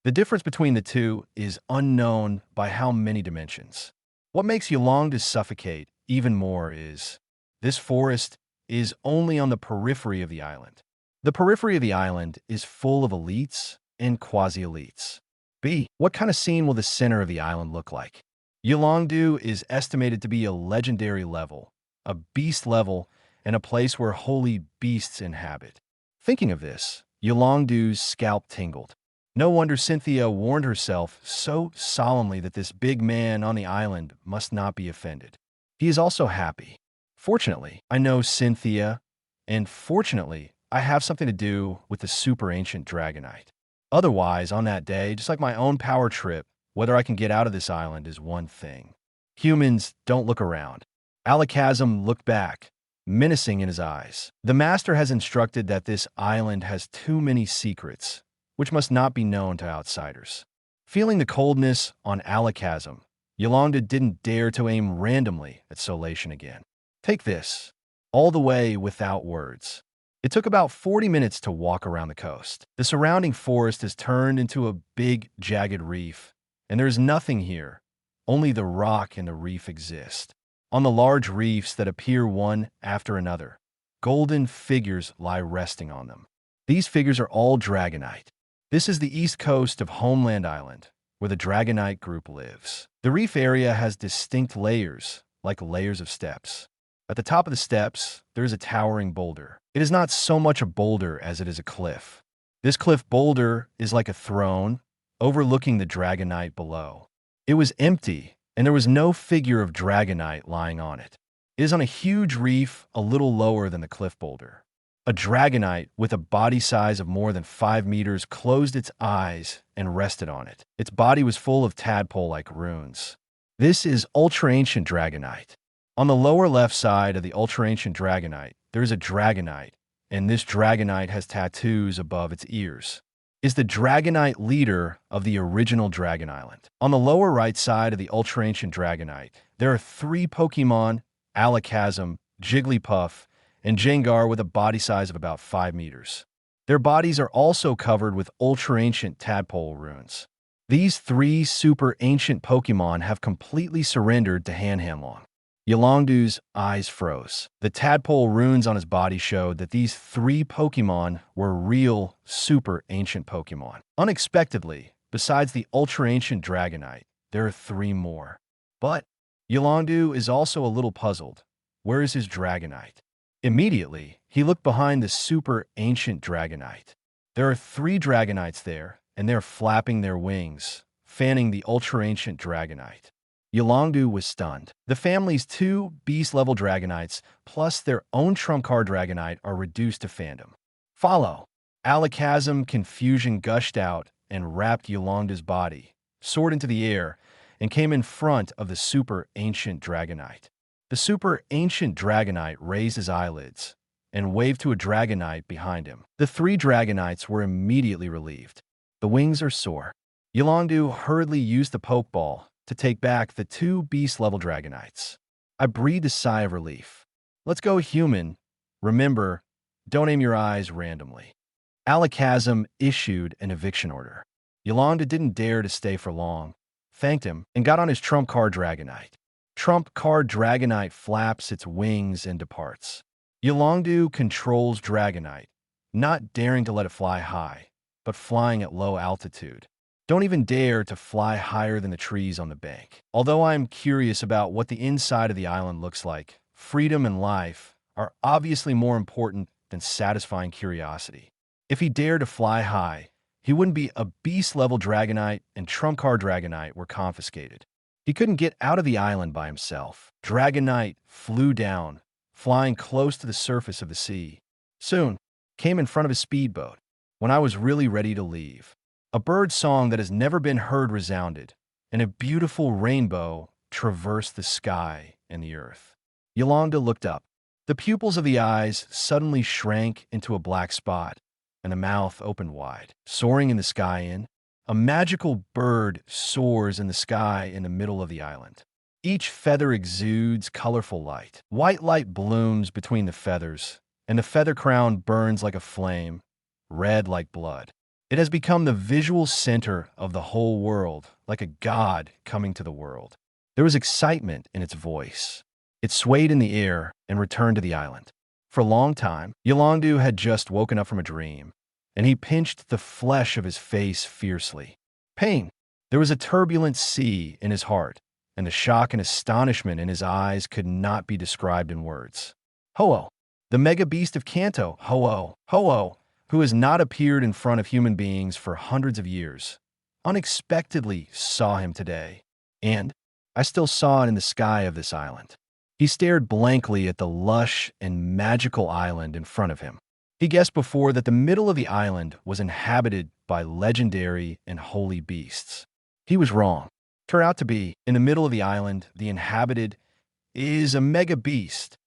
The difference between the two is unknown by how many dimensions. What makes Yolanda suffocate even more is this forest is only on the periphery of the island. The periphery of the island is full of elites and quasi-elites. B. What kind of scene will the center of the island look like? Yolangdu is estimated to be a legendary level, a beast level, and a place where holy beasts inhabit. Thinking of this, Yolangdu's scalp tingled. No wonder Cynthia warned herself so solemnly that this big man on the island must not be offended. He is also happy. Fortunately, I know Cynthia, and fortunately, I have something to do with the super ancient Dragonite. Otherwise, on that day, just like my own power trip, whether I can get out of this island is one thing. Humans don't look around. Alakazam looked back, menacing in his eyes. The master has instructed that this island has too many secrets, which must not be known to outsiders. Feeling the coldness on Alakazam, Yolanda didn't dare to aim randomly at Solation again. Take this, all the way without words. It took about 40 minutes to walk around the coast. The surrounding forest has turned into a big, jagged reef, and there is nothing here. Only the rock and the reef exist. On the large reefs that appear one after another, golden figures lie resting on them. These figures are all Dragonite. This is the east coast of Homeland Island, where the Dragonite group lives. The reef area has distinct layers, like layers of steps. At the top of the steps, there is a towering boulder. It is not so much a boulder as it is a cliff. This cliff boulder is like a throne, overlooking the Dragonite below. It was empty, and there was no figure of Dragonite lying on it. It is on a huge reef a little lower than the cliff boulder. A Dragonite with a body size of more than 5 meters closed its eyes and rested on it. Its body was full of tadpole-like runes. This is Ultra Ancient Dragonite. On the lower left side of the Ultra Ancient Dragonite, there is a Dragonite, and this Dragonite has tattoos above its ears. Is the Dragonite leader of the original Dragon Island. On the lower right side of the Ultra Ancient Dragonite, there are 3 Pokémon, Alakazam, Jigglypuff, and Jengar with a body size of about 5 meters. Their bodies are also covered with Ultra Ancient Tadpole runes. These 3 super ancient Pokémon have completely surrendered to Hanhanlong. Yolangdu's eyes froze. The tadpole runes on his body showed that these 3 Pokémon were real, super ancient Pokémon. Unexpectedly, besides the Ultra Ancient Dragonite, there are 3 more. But Yolangdu is also a little puzzled. Where is his Dragonite? Immediately, he looked behind the super ancient Dragonite. There are 3 Dragonites there, and they're flapping their wings, fanning the Ultra Ancient Dragonite. Yolangdu was stunned. The family's 2 beast-level Dragonites, plus their own trump card Dragonite, are reduced to fandom. Follow. Alakazam confusion gushed out and wrapped Yolangdu's body, soared into the air, and came in front of the super ancient Dragonite. The super ancient Dragonite raised his eyelids and waved to a Dragonite behind him. The 3 Dragonites were immediately relieved. The wings are sore. Yolangdu hurriedly used the Pokeball to take back the 2 beast-level Dragonites. I breathed a sigh of relief. Let's go, human. Remember, don't aim your eyes randomly. Alakazam issued an eviction order. Yolanda didn't dare to stay for long, thanked him, and got on his trump card Dragonite. Trump card Dragonite flaps its wings and departs. Yolangdu controls Dragonite, not daring to let it fly high, but flying at low altitude. Don't even dare to fly higher than the trees on the bank. Although I'm curious about what the inside of the island looks like, freedom and life are obviously more important than satisfying curiosity. If he dared to fly high, he wouldn't be a beast-level Dragonite, and trump card Dragonite were confiscated. He couldn't get out of the island by himself. Dragonite flew down, flying close to the surface of the sea. Soon, came in front of a speedboat. When I was really ready to leave, a bird song that has never been heard resounded, and a beautiful rainbow traversed the sky and the earth. Yolanda looked up. The pupils of the eyes suddenly shrank into a black spot, and the mouth opened wide. Soaring in the sky a magical bird soars in the sky in the middle of the island. Each feather exudes colorful light. White light blooms between the feathers, and the feather crown burns like a flame, red like blood. It has become the visual center of the whole world, like a god coming to the world. There was excitement in its voice. It swayed in the air and returned to the island. For a long time, Yolondu had just woken up from a dream, and he pinched the flesh of his face fiercely. Pain. There was a turbulent sea in his heart, and the shock and astonishment in his eyes could not be described in words. Ho-Oh, the mega beast of Kanto, Ho-Oh, who has not appeared in front of human beings for hundreds of years, unexpectedly saw him today. And I still saw it in the sky of this island. He stared blankly at the lush and magical island in front of him. He guessed before that the middle of the island was inhabited by legendary and holy beasts. He was wrong. Turned out to be, in the middle of the island, the inhabited is a mega beast.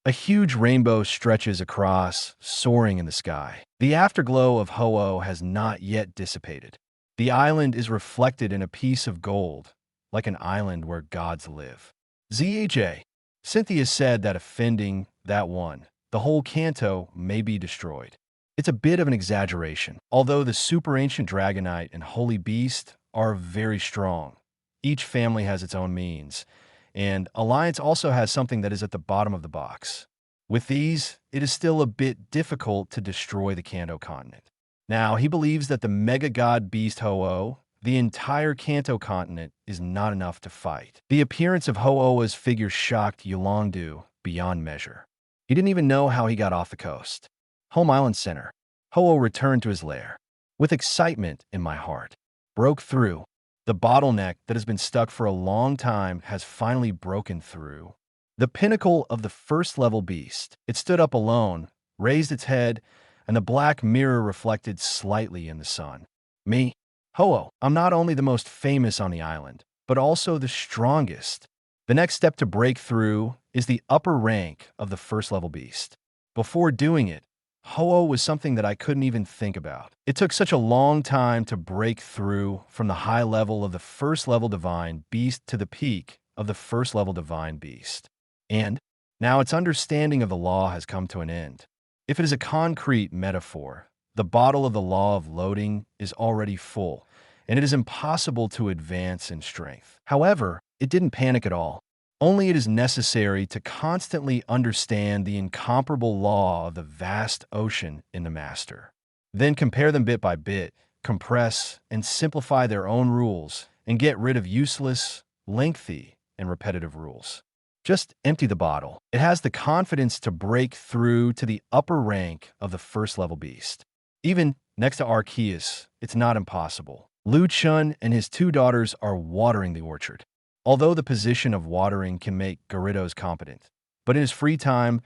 A huge rainbow stretches across, soaring in the sky. The afterglow of Ho-Oh has not yet dissipated. The island is reflected in a piece of gold, like an island where gods live. ZHA. Cynthia said that offending that one, the whole Kanto may be destroyed. It's a bit of an exaggeration. Although the super ancient Dragonite and Holy Beast are very strong, each family has its own means, and Alliance also has something that is at the bottom of the box. With these, it is still a bit difficult to destroy the Kanto continent. Now, he believes that the mega god beast Ho-Oh, the entire Kanto continent, is not enough to fight. The appearance of Ho-Oh's figure shocked Yolondu beyond measure. He didn't even know how he got off the coast. Home Island Center. Ho-Oh returned to his lair. With excitement in my heart. Broke through. The bottleneck that has been stuck for a long time has finally broken through. The pinnacle of the first-level beast. It stood up alone, raised its head, and the black mirror reflected slightly in the sun. Me, Ho-Oh, I'm not only the most famous on the island, but also the strongest. The next step to break through is the upper rank of the first-level beast. Before doing it, Ho-Oh was something that I couldn't even think about. It took such a long time to break through from the high level of the first-level divine beast to the peak of the first-level divine beast. And now its understanding of the law has come to an end. If it is a concrete metaphor, the bottle of the law of loading is already full, and it is impossible to advance in strength. However, it didn't panic at all. Only it is necessary to constantly understand the incomparable law of the vast ocean in the master. Then compare them bit by bit, compress and simplify their own rules, and get rid of useless, lengthy, and repetitive rules. Just empty the bottle. It has the confidence to break through to the upper rank of the first-level beast. Even next to Arceus, it's not impossible. Chen and his two daughters are watering the orchard. Although the position of watering can make Gyarados competent, but in his free time,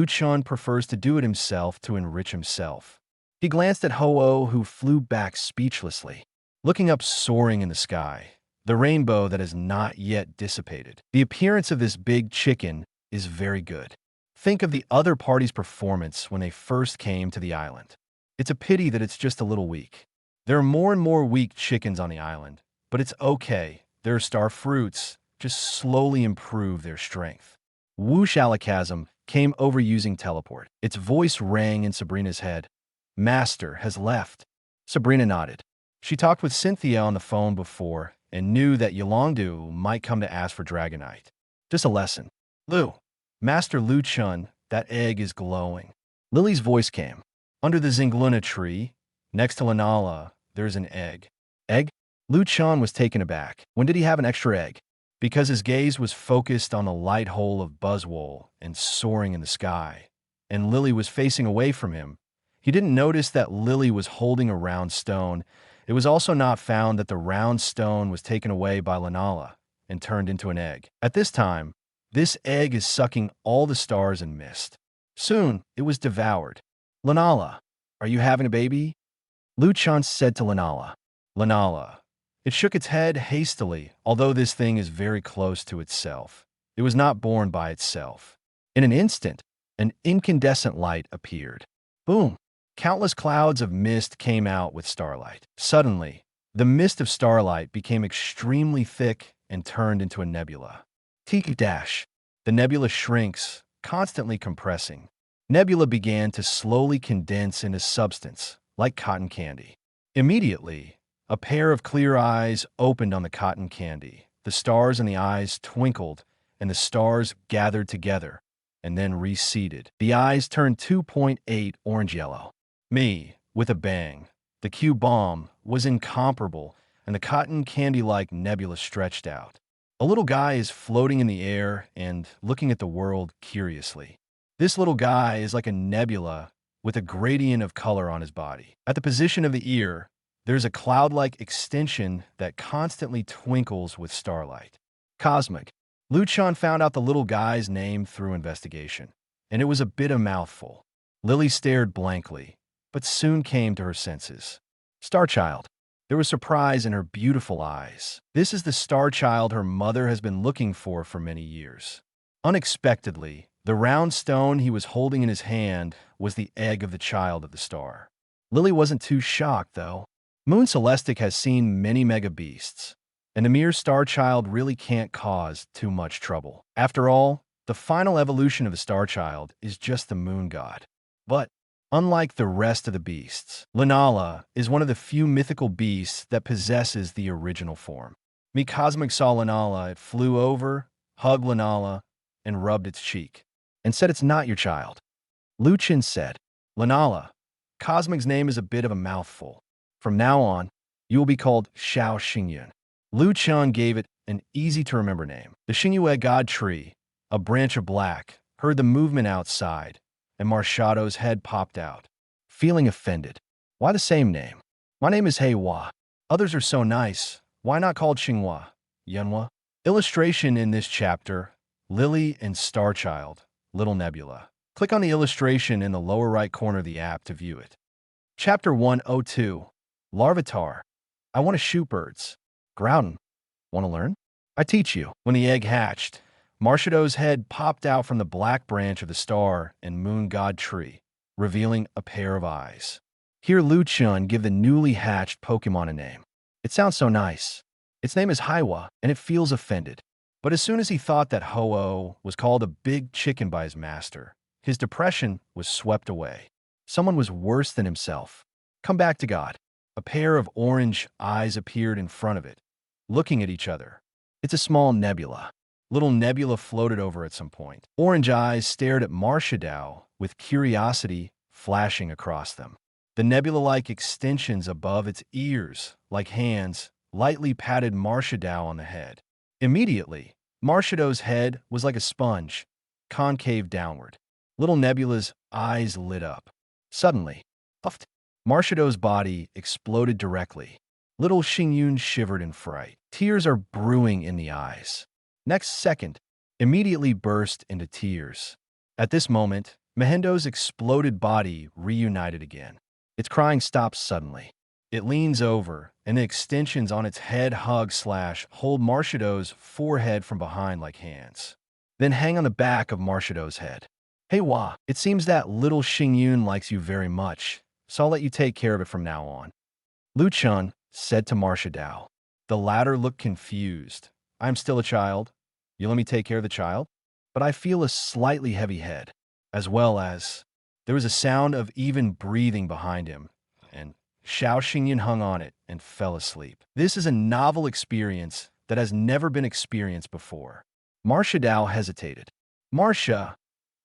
Chen prefers to do it himself to enrich himself. He glanced at Ho-Oh, who flew back speechlessly, looking up soaring in the sky, the rainbow that has not yet dissipated. The appearance of this big chicken is very good. Think of the other party's performance when they first came to the island. It's a pity that it's just a little weak. There are more and more weak chickens on the island, but it's okay. Their star fruits just slowly improve their strength. Whoosh Alakazam came over using teleport. Its voice rang in Sabrina's head. Master has left. Sabrina nodded. She talked with Cynthia on the phone before and knew that Yolondu might come to ask for Dragonite. Just a lesson. Master Chen, that egg is glowing. Lily's voice came. Under the Zingluna tree, next to Lunala, there's an egg. Egg? Chen was taken aback. When did he have an extra egg? Because his gaze was focused on the light hole of Buzzwole and soaring in the sky, and Lily was facing away from him. He didn't notice that Lily was holding a round stone. It was also not found that the round stone was taken away by Lunala and turned into an egg. At this time, this egg is sucking all the stars and mist. Soon, it was devoured. Lunala, are you having a baby? Chen said to Lunala. Lunala. It shook its head hastily, although this thing is very close to itself. It was not born by itself. In an instant, an incandescent light appeared. Boom! Countless clouds of mist came out with starlight. Suddenly, The mist of starlight became extremely thick and turned into a nebula. T-dash. The nebula shrinks, constantly compressing. Nebula began to slowly condense into substance, like cotton candy. Immediately, a pair of clear eyes opened on the cotton candy. The stars in the eyes twinkled, and the stars gathered together, and then receded. The eyes turned 2.8 orange-yellow. Me, with a bang. The Q-bomb was incomparable, and the cotton candy-like nebula stretched out. A little guy is floating in the air and looking at the world curiously. This little guy is like a nebula with a gradient of color on his body. At the position of the ear, there's a cloud-like extension that constantly twinkles with starlight. Cosmic. Chen found out the little guy's name through investigation, and it was a bit of a mouthful. Lily stared blankly, but soon came to her senses. Star Child. There was surprise in her beautiful eyes. This is the Star Child her mother has been looking for many years. Unexpectedly, the round stone he was holding in his hand was the egg of the child of the star. Lily wasn't too shocked, though. Moon Celestic has seen many mega beasts, and the mere Star Child really can't cause too much trouble. After all, the final evolution of the Star Child is just the moon god. But unlike the rest of the beasts, Lunala is one of the few mythical beasts that possesses the original form. Me Cosmic saw Lunala, it flew over, hugged Lunala, and rubbed its cheek, and said it's not your child. Chen said, Lunala, Cosmic's name is a bit of a mouthful. From now on, you will be called Xiao Xingyun. Chen gave it an easy-to-remember name. The Xingyue God Tree, a branch of black, heard the movement outside, and Marshado's head popped out, feeling offended. Why the same name? My name is Heiwa. Others are so nice. Why not called Xinghua? Yunhua? Illustration in this chapter, Lily and Star Child, Little Nebula. Click on the illustration in the lower right corner of the app to view it. Chapter 102, Larvitar. I want to shoot birds. Groudon. Want to learn? I teach you. When the egg hatched, Marshado's head popped out from the black branch of the star and moon god tree, revealing a pair of eyes. Hear Chen give the newly hatched Pokémon a name. It sounds so nice. Its name is Heiwa, and it feels offended. But as soon as he thought that Ho-Oh was called a big chicken by his master, his depression was swept away. Someone was worse than himself. Come back to God. A pair of orange eyes appeared in front of it, looking at each other. It's a small nebula. Little nebula floated over at some point. Orange eyes stared at Marshadao with curiosity flashing across them. The nebula-like extensions above its ears, like hands, lightly patted Marshadao on the head. Immediately, Marshado's head was like a sponge, concave downward. Little Nebula's eyes lit up. Suddenly, puffed. Marshado's body exploded directly. Little Xingyun shivered in fright. Tears are brewing in the eyes. Next second, immediately burst into tears. At this moment, Mehendo's exploded body reunited again. Its crying stops suddenly. It leans over, and the extensions on its head hug/hold Marshado's forehead from behind like hands. Then hang on the back of Marshado's head. Hey Wa, it seems that little Xingyun likes you very much, so I'll let you take care of it from now on. Chen said to Marshadao. The latter looked confused. I'm still a child. You let me take care of the child? But I feel a slightly heavy head, as well as there was a sound of even breathing behind him, and Xiao Xingyun hung on it and fell asleep. This is a novel experience that has never been experienced before. Marshadao hesitated. Marsha,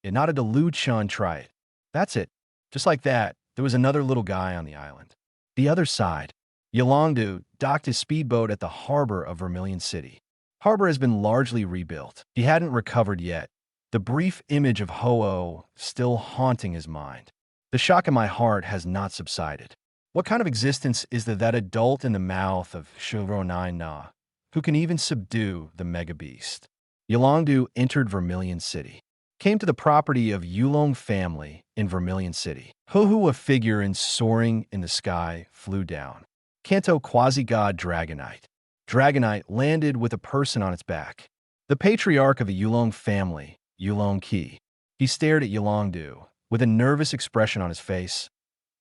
it nodded to Chen, try it. That's it. Just like that, there was another little guy on the island. The other side, Yolongdu docked his speedboat at the harbor of Vermilion City. Harbor has been largely rebuilt. He hadn't recovered yet. The brief image of Ho-Oh still haunting his mind. The shock in my heart has not subsided. What kind of existence is that adult in the mouth of Shuro Na, who can even subdue the mega beast? Yolongdu entered Vermilion City. Came to the property of Yulong family in Vermilion City. Ho-Hu, a figure in soaring in the sky, flew down. Kanto quasi-god Dragonite. Dragonite landed with a person on its back. The patriarch of the Yulong family, Yulong Qi. He stared at Yolongdu with a nervous expression on his face.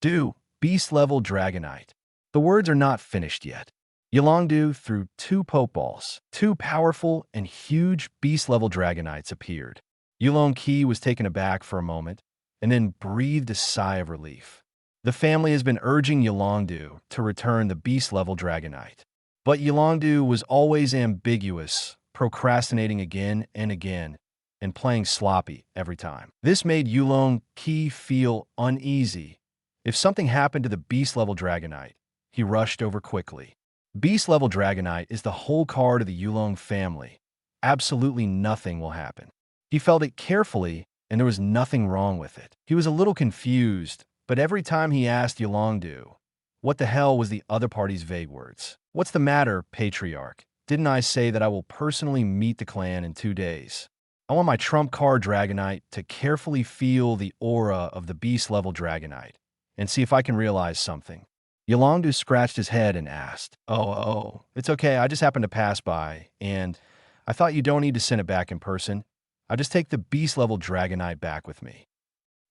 Do, beast-level Dragonite. The words are not finished yet. Yolongdu threw two Pokeballs. Two powerful and huge beast-level Dragonites appeared. Yulong was taken aback for a moment, and then breathed a sigh of relief. The family has been urging Yolongdu to return the beast-level Dragonite. But Yolongdu was always ambiguous, procrastinating again and again, and playing sloppy every time. This made Yulong feel uneasy. If something happened to the beast-level Dragonite, he rushed over quickly. Beast-level Dragonite is the whole card of the Yulong family. Absolutely nothing will happen. He felt it carefully, and there was nothing wrong with it. He was a little confused, but every time he asked Yolongdu, what the hell was the other party's vague words? What's the matter, Patriarch? Didn't I say that I will personally meet the clan in 2 days? I want my trump card Dragonite to carefully feel the aura of the beast-level Dragonite and see if I can realize something. Yolongdu scratched his head and asked, Oh, it's okay, I just happened to pass by, and I thought you don't need to send it back in person. I'll just take the beast-level Dragonite back with me.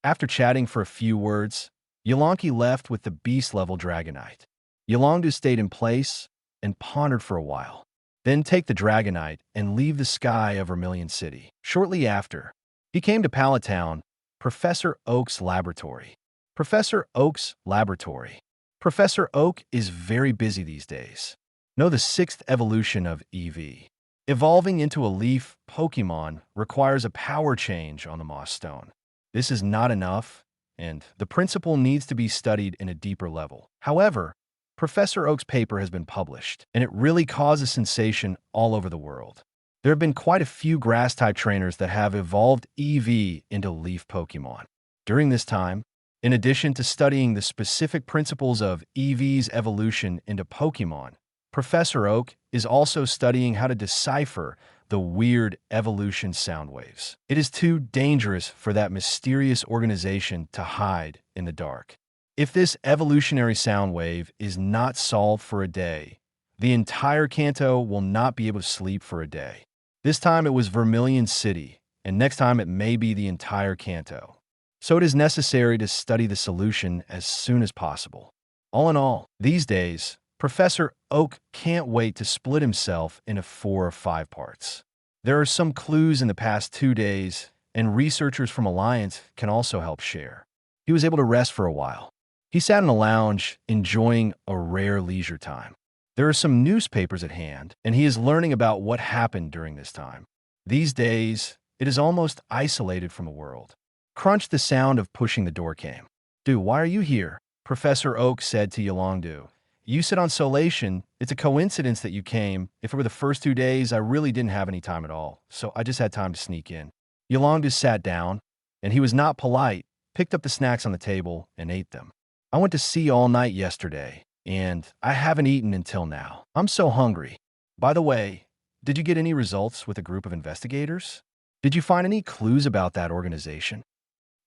After chatting for a few words, Yolongdu left with the beast-level Dragonite. Yolongdu stayed in place and pondered for a while. Then take the Dragonite and leave the sky of Vermilion City. Shortly after, he came to Pallet Town, Professor Oak's laboratory. Professor Oak's laboratory. Professor Oak is very busy these days. Know the 6th evolution of EV. Evolving into a leaf Pokémon requires a power change on the Moss Stone. This is not enough, and the principle needs to be studied in a deeper level. However, Professor Oak's paper has been published, and it really caused a sensation all over the world. There have been quite a few Grass-type trainers that have evolved EV into leaf Pokémon. During this time, in addition to studying the specific principles of EV's evolution into Pokémon, Professor Oak is also studying how to decipher the weird evolution sound waves. It is too dangerous for that mysterious organization to hide in the dark. If this evolutionary sound wave is not solved for a day, the entire Kanto will not be able to sleep for a day. This time it was Vermilion City, and next time it may be the entire Kanto. So it is necessary to study the solution as soon as possible. All in all, these days, Professor Oak can't wait to split himself into 4 or 5 parts. There are some clues in the past 2 days, and researchers from Alliance can also help share. He was able to rest for a while. He sat in a lounge, enjoying a rare leisure time. There are some newspapers at hand, and he is learning about what happened during this time. These days, it is almost isolated from the world. Crunch, the sound of pushing the door came. Dude, why are you here? Professor Oak said to Yolongdu. You said on Solation, it's a coincidence that you came. If it were the first 2 days, I really didn't have any time at all, so I just had time to sneak in. Yolongdu sat down, and he was not polite, picked up the snacks on the table, and ate them. I went to sea all night yesterday, and I haven't eaten until now. I'm so hungry. By the way, did you get any results with a group of investigators? Did you find any clues about that organization?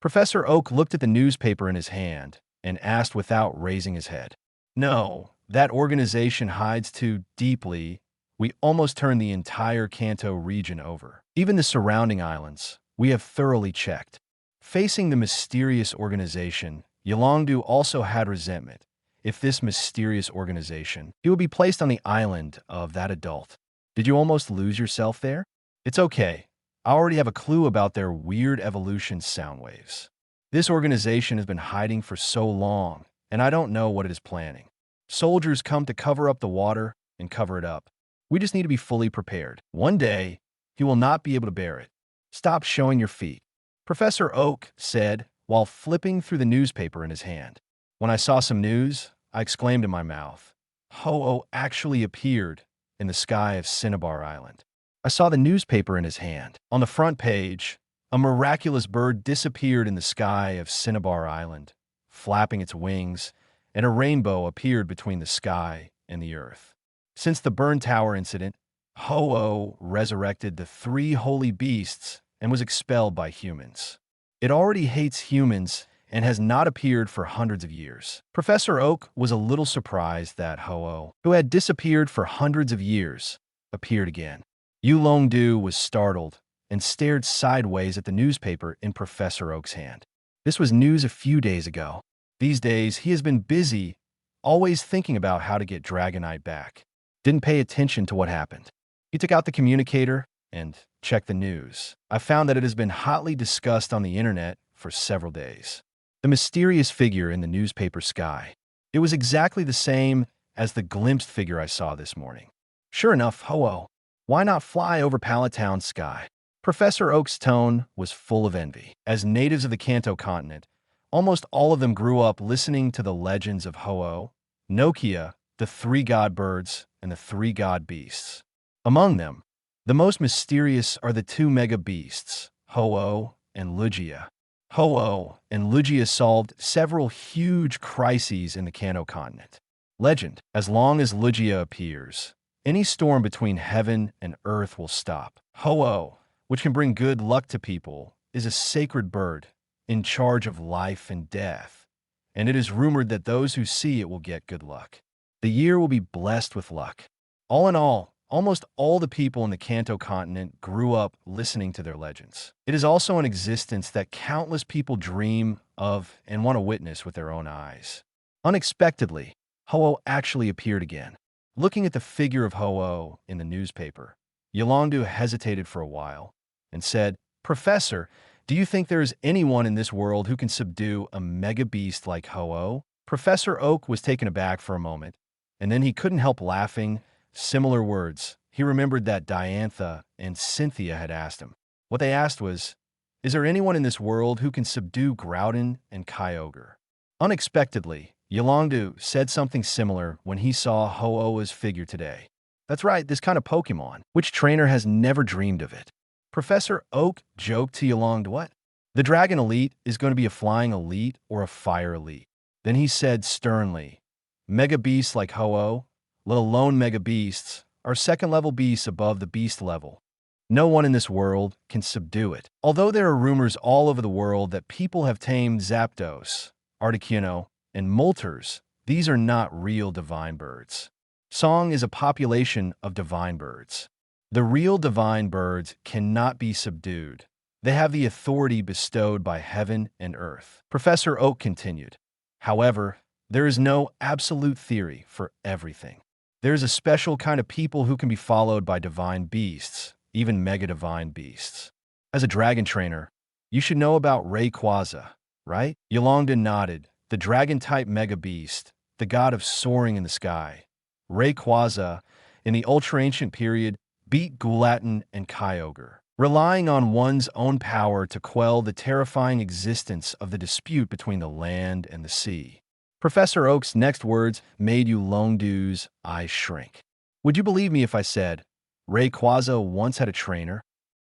Professor Oak looked at the newspaper in his hand and asked without raising his head. No, that organization hides too deeply. We almost turned the entire Kanto region over. Even the surrounding islands, we have thoroughly checked. Facing the mysterious organization, Yolongdu also had resentment. If this mysterious organization, he would be placed on the island of that adult. Did you almost lose yourself there? It's okay. I already have a clue about their weird evolution sound waves. This organization has been hiding for so long, and I don't know what it is planning. Soldiers come to cover up the water and cover it up. We just need to be fully prepared. One day, he will not be able to bear it. Stop showing your feet. Professor Oak said while flipping through the newspaper in his hand. When I saw some news, I exclaimed in my mouth. Ho-Oh actually appeared in the sky of Cinnabar Island. I saw the newspaper in his hand. On the front page, a miraculous bird disappeared in the sky of Cinnabar Island, flapping its wings, and a rainbow appeared between the sky and the earth. Since the Burn Tower incident, Ho-Oh resurrected the 3 holy beasts and was expelled by humans. It already hates humans and has not appeared for hundreds of years. Professor Oak was a little surprised that Ho-Oh, who had disappeared for hundreds of years, appeared again. Yolongdu was startled and stared sideways at the newspaper in Professor Oak's hand. This was news a few days ago. These days, he has been busy, always thinking about how to get Dragonite back. didn't pay attention to what happened. He took out the communicator and checked the news. I found that it has been hotly discussed on the internet for several days. The mysterious figure in the newspaper sky. It was exactly the same as the glimpsed figure I saw this morning. Sure enough, Ho-Oh, why not fly over Palatown's sky? Professor Oak's tone was full of envy. As natives of the Kanto continent, almost all of them grew up listening to the legends of Ho-Oh, Nokia, the three god birds, and the three god beasts. Among them, the most mysterious are the two mega beasts, Ho-Oh and Lugia. Ho-Oh and Lugia solved several huge crises in the Kanto continent. Legend, as long as Lugia appears, any storm between heaven and earth will stop. Ho-Oh, which can bring good luck to people, is a sacred bird in charge of life and death, and it is rumored that those who see it will get good luck. The year will be blessed with luck. All in all, almost all the people in the Kanto continent grew up listening to their legends. It is also an existence that countless people dream of and want to witness with their own eyes. Unexpectedly, Ho-Oh actually appeared again. Looking at the figure of Ho-Oh in the newspaper, Yolongdu hesitated for a while and said, "Professor, do you think there is anyone in this world who can subdue a mega beast like Ho-Oh?" Professor Oak was taken aback for a moment, and then he couldn't help laughing. Similar words. He remembered that Diantha and Cynthia had asked him. What they asked was, "Is there anyone in this world who can subdue Guladon and Kyogre?" Unexpectedly, Yolongdu said something similar when he saw Ho-Oh's figure today. That's right, this kind of Pokémon. Which trainer has never dreamed of it? Professor Oak joked to Yolongdu, "What? The Dragon Elite is going to be a Flying Elite or a Fire Elite." Then he said sternly, "Mega beasts like Ho-Oh, let alone mega beasts, are second-level beasts above the beast level. No one in this world can subdue it." Although there are rumors all over the world that people have tamed Zapdos, Articuno, and Moltres, these are not real divine birds. Song is a population of divine birds. The real divine birds cannot be subdued. They have the authority bestowed by heaven and earth. Professor Oak continued, "However, there is no absolute theory for everything. There is a special kind of people who can be followed by divine beasts, even mega-divine beasts. As a dragon trainer, you should know about Rayquaza, right?" Yolongdu nodded. The dragon-type mega beast, the god of soaring in the sky. Rayquaza, in the ultra-ancient period, beat Guladon and Kyogre, relying on one's own power to quell the terrifying existence of the dispute between the land and the sea. Professor Oak's next words made Yolongdu's eyes shrink. "Would you believe me if I said, Rayquaza once had a trainer?"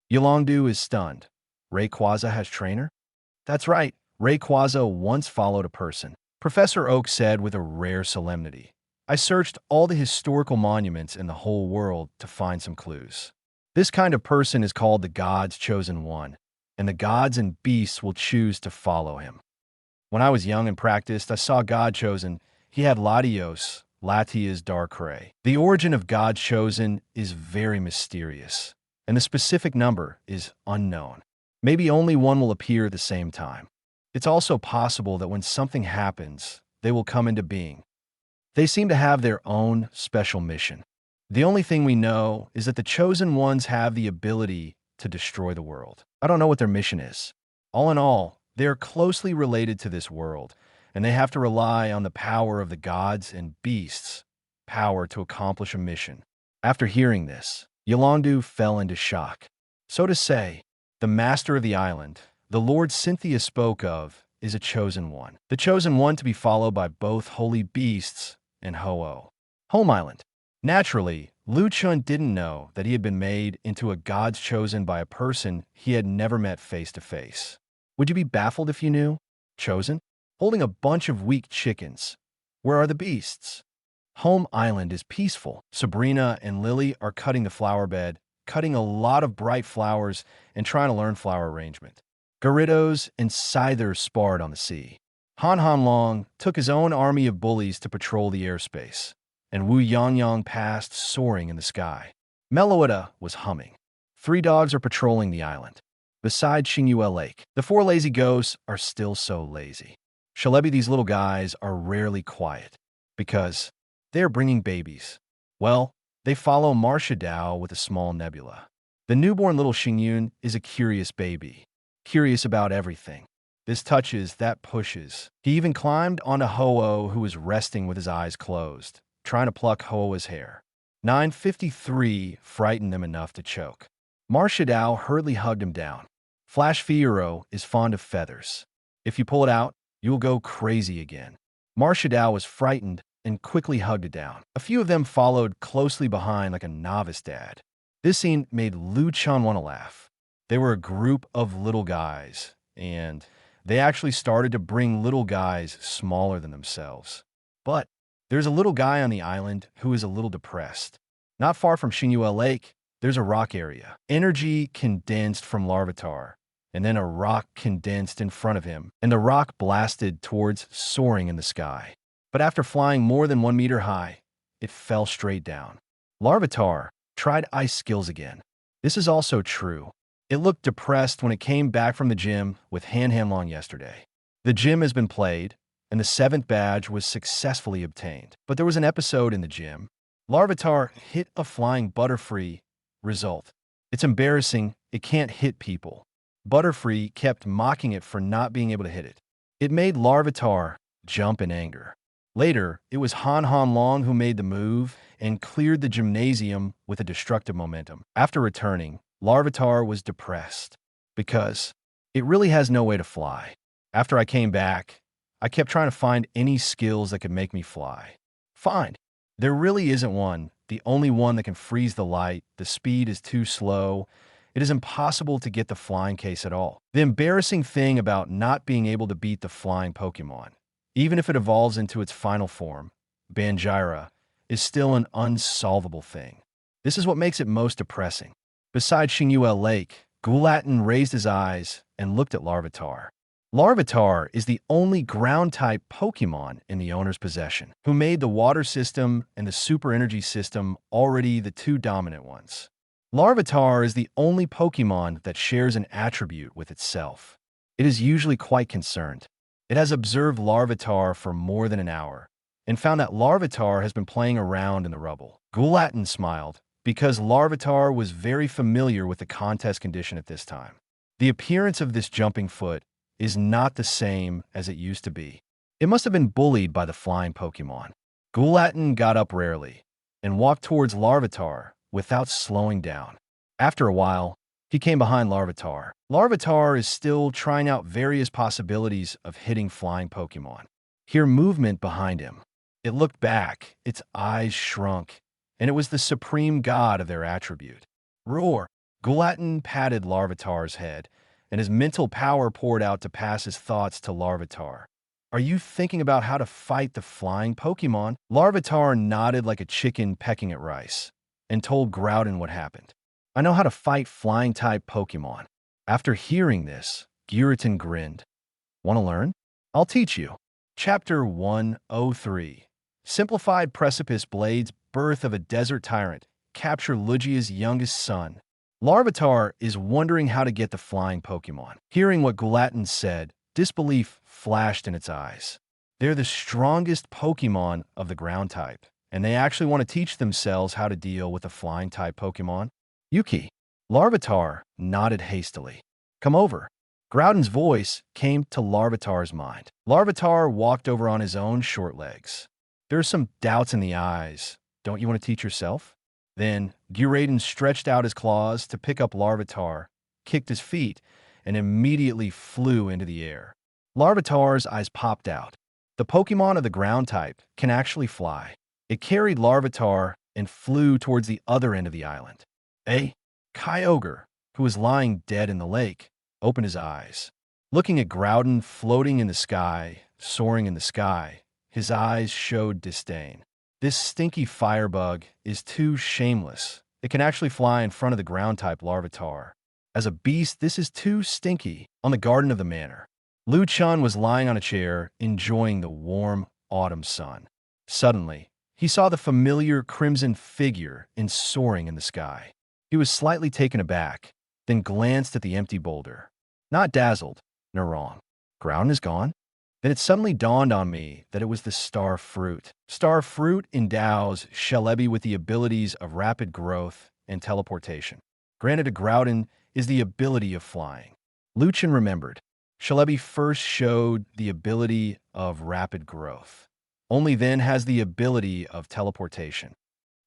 Yolongdu is stunned. Rayquaza has trainer? That's right, Rayquaza once followed a person. Professor Oak said with a rare solemnity. "I searched all the historical monuments in the whole world to find some clues. This kind of person is called the God's Chosen One, and the gods and beasts will choose to follow him. When I was young and practiced, I saw God Chosen. He had Latios, Latia's Darkrai. The origin of God Chosen is very mysterious, and the specific number is unknown. Maybe only one will appear at the same time. It's also possible that when something happens, they will come into being. They seem to have their own special mission. The only thing we know is that the Chosen Ones have the ability to destroy the world. I don't know what their mission is. All in all, they are closely related to this world, and they have to rely on the power of the gods and beasts' power to accomplish a mission." After hearing this, Yolongdu fell into shock. So to say, the master of the island, the Lord Cynthia spoke of, is a chosen one. The chosen one to be followed by both holy beasts and Ho-Oh. Home Island. Naturally, Lu Chun didn't know that he had been made into a god chosen by a person he had never met face to face. Would you be baffled if you knew? Chosen? Holding a bunch of weak chickens. Where are the beasts? Home Island is peaceful. Sabrina and Lily are cutting the flower bed, cutting a lot of bright flowers and trying to learn flower arrangement. Gyarados and Scythers sparred on the sea. Han Han Long took his own army of bullies to patrol the airspace, and Wu Yangyang passed soaring in the sky. Meloetta was humming. 3 dogs are patrolling the island. Beside Xingyue Lake, the 4 lazy ghosts are still so lazy. Shalebi, these little guys are rarely quiet because they're bringing babies. Well, They follow Marcia Dao with a small nebula. The newborn little Xingyun is a curious baby, curious about everything. This touches, that pushes. He even climbed onto Ho-Oh, who was resting with his eyes closed, trying to pluck Ho-Oh's hair. 953 frightened them enough to choke. Marcia Dao hurriedly hugged him down. Flash Fiero is fond of feathers. If you pull it out, you'll go crazy again. Marcia Dao was frightened and quickly hugged it down. A few of them followed closely behind like a novice dad. This scene made Lu Chen want to laugh. They were a group of little guys, and they actually started to bring little guys smaller than themselves. But there's a little guy on the island who is a little depressed. Not far from Xinyue Lake, there's a rock area. Energy condensed from Larvitar, and then a rock condensed in front of him, and the rock blasted towards soaring in the sky. But after flying more than 1 meter high, it fell straight down. Larvitar tried ice skills again. This is also true. It looked depressed when it came back from the gym with Han yesterday. The gym has been played, and the 7th badge was successfully obtained. But there was an episode in the gym. Larvitar hit a flying Butterfree. Result: it's embarrassing, it can't hit people. Butterfree kept mocking it for not being able to hit it. It made Larvitar jump in anger. Later, it was Han Long who made the move and cleared the gymnasium with a destructive momentum. After returning, Larvitar was depressed because it really has no way to fly. After I came back, I kept trying to find any skills that could make me fly. Fine. There really isn't one, the only one that can freeze the light. The speed is too slow. It is impossible to get the flying case at all. The embarrassing thing about not being able to beat the flying Pokémon, even if it evolves into its final form, Banjira, is still an unsolvable thing. This is what makes it most depressing. Beside Xinyue Lake, Guladon raised his eyes and looked at Larvitar. Larvitar is the only ground-type Pokémon in the owner's possession, who made the water system and the super energy system already the 2 dominant ones. Larvitar is the only Pokémon that shares an attribute with itself. It is usually quite concerned. It has observed Larvitar for more than an hour and found that Larvitar has been playing around in the rubble. Guladon smiled because Larvitar was very familiar with the contest condition at this time. The appearance of this jumping foot is not the same as it used to be. It must have been bullied by the flying Pokémon. Guladon got up rarely and walked towards Larvitar without slowing down. After a while, he came behind Larvitar. Larvitar is still trying out various possibilities of hitting flying Pokémon. Hear movement behind him. It looked back, its eyes shrunk, and it was the supreme god of their attribute. Roar! Guladon patted Larvitar's head, and his mental power poured out to pass his thoughts to Larvitar. Are you thinking about how to fight the flying Pokémon? Larvitar nodded like a chicken pecking at rice, and told Groudon what happened. I know how to fight flying-type Pokémon. After hearing this, Guladon grinned. Want to learn? I'll teach you. Chapter 103. Simplified Precipice Blades, Birth of a Desert Tyrant, capture Lugia's youngest son. Larvitar is wondering how to get the flying Pokémon. Hearing what Guladon said, disbelief flashed in its eyes. They're the strongest Pokémon of the ground type, and they actually want to teach themselves how to deal with a flying type Pokémon. Yuki. Larvitar nodded hastily. Come over. Groudon's voice came to Larvitar's mind. Larvitar walked over on his own short legs. There are some doubts in the eyes. Don't you want to teach yourself? Then Guladon stretched out his claws to pick up Larvitar, kicked his feet, and immediately flew into the air. Larvitar's eyes popped out. The Pokémon of the ground type can actually fly. It carried Larvitar and flew towards the other end of the island. Kyogre, who was lying dead in the lake, opened his eyes. Looking at Groudon floating in the sky, soaring in the sky, his eyes showed disdain. This stinky firebug is too shameless. It can actually fly in front of the ground-type Larvitar. As a beast, this is too stinky. On the garden of the manor, Lu Chen was lying on a chair, enjoying the warm autumn sun. Suddenly, he saw the familiar crimson figure soaring in the sky. He was slightly taken aback, then glanced at the empty boulder. Not dazzled, nor wrong. Groudon is gone? Then it suddenly dawned on me that it was the star fruit. Star fruit endows Celebi with the abilities of rapid growth and teleportation. Granted to Groudon is the ability of flying. Chen remembered. Celebi first showed the ability of rapid growth. Only then has the ability of teleportation.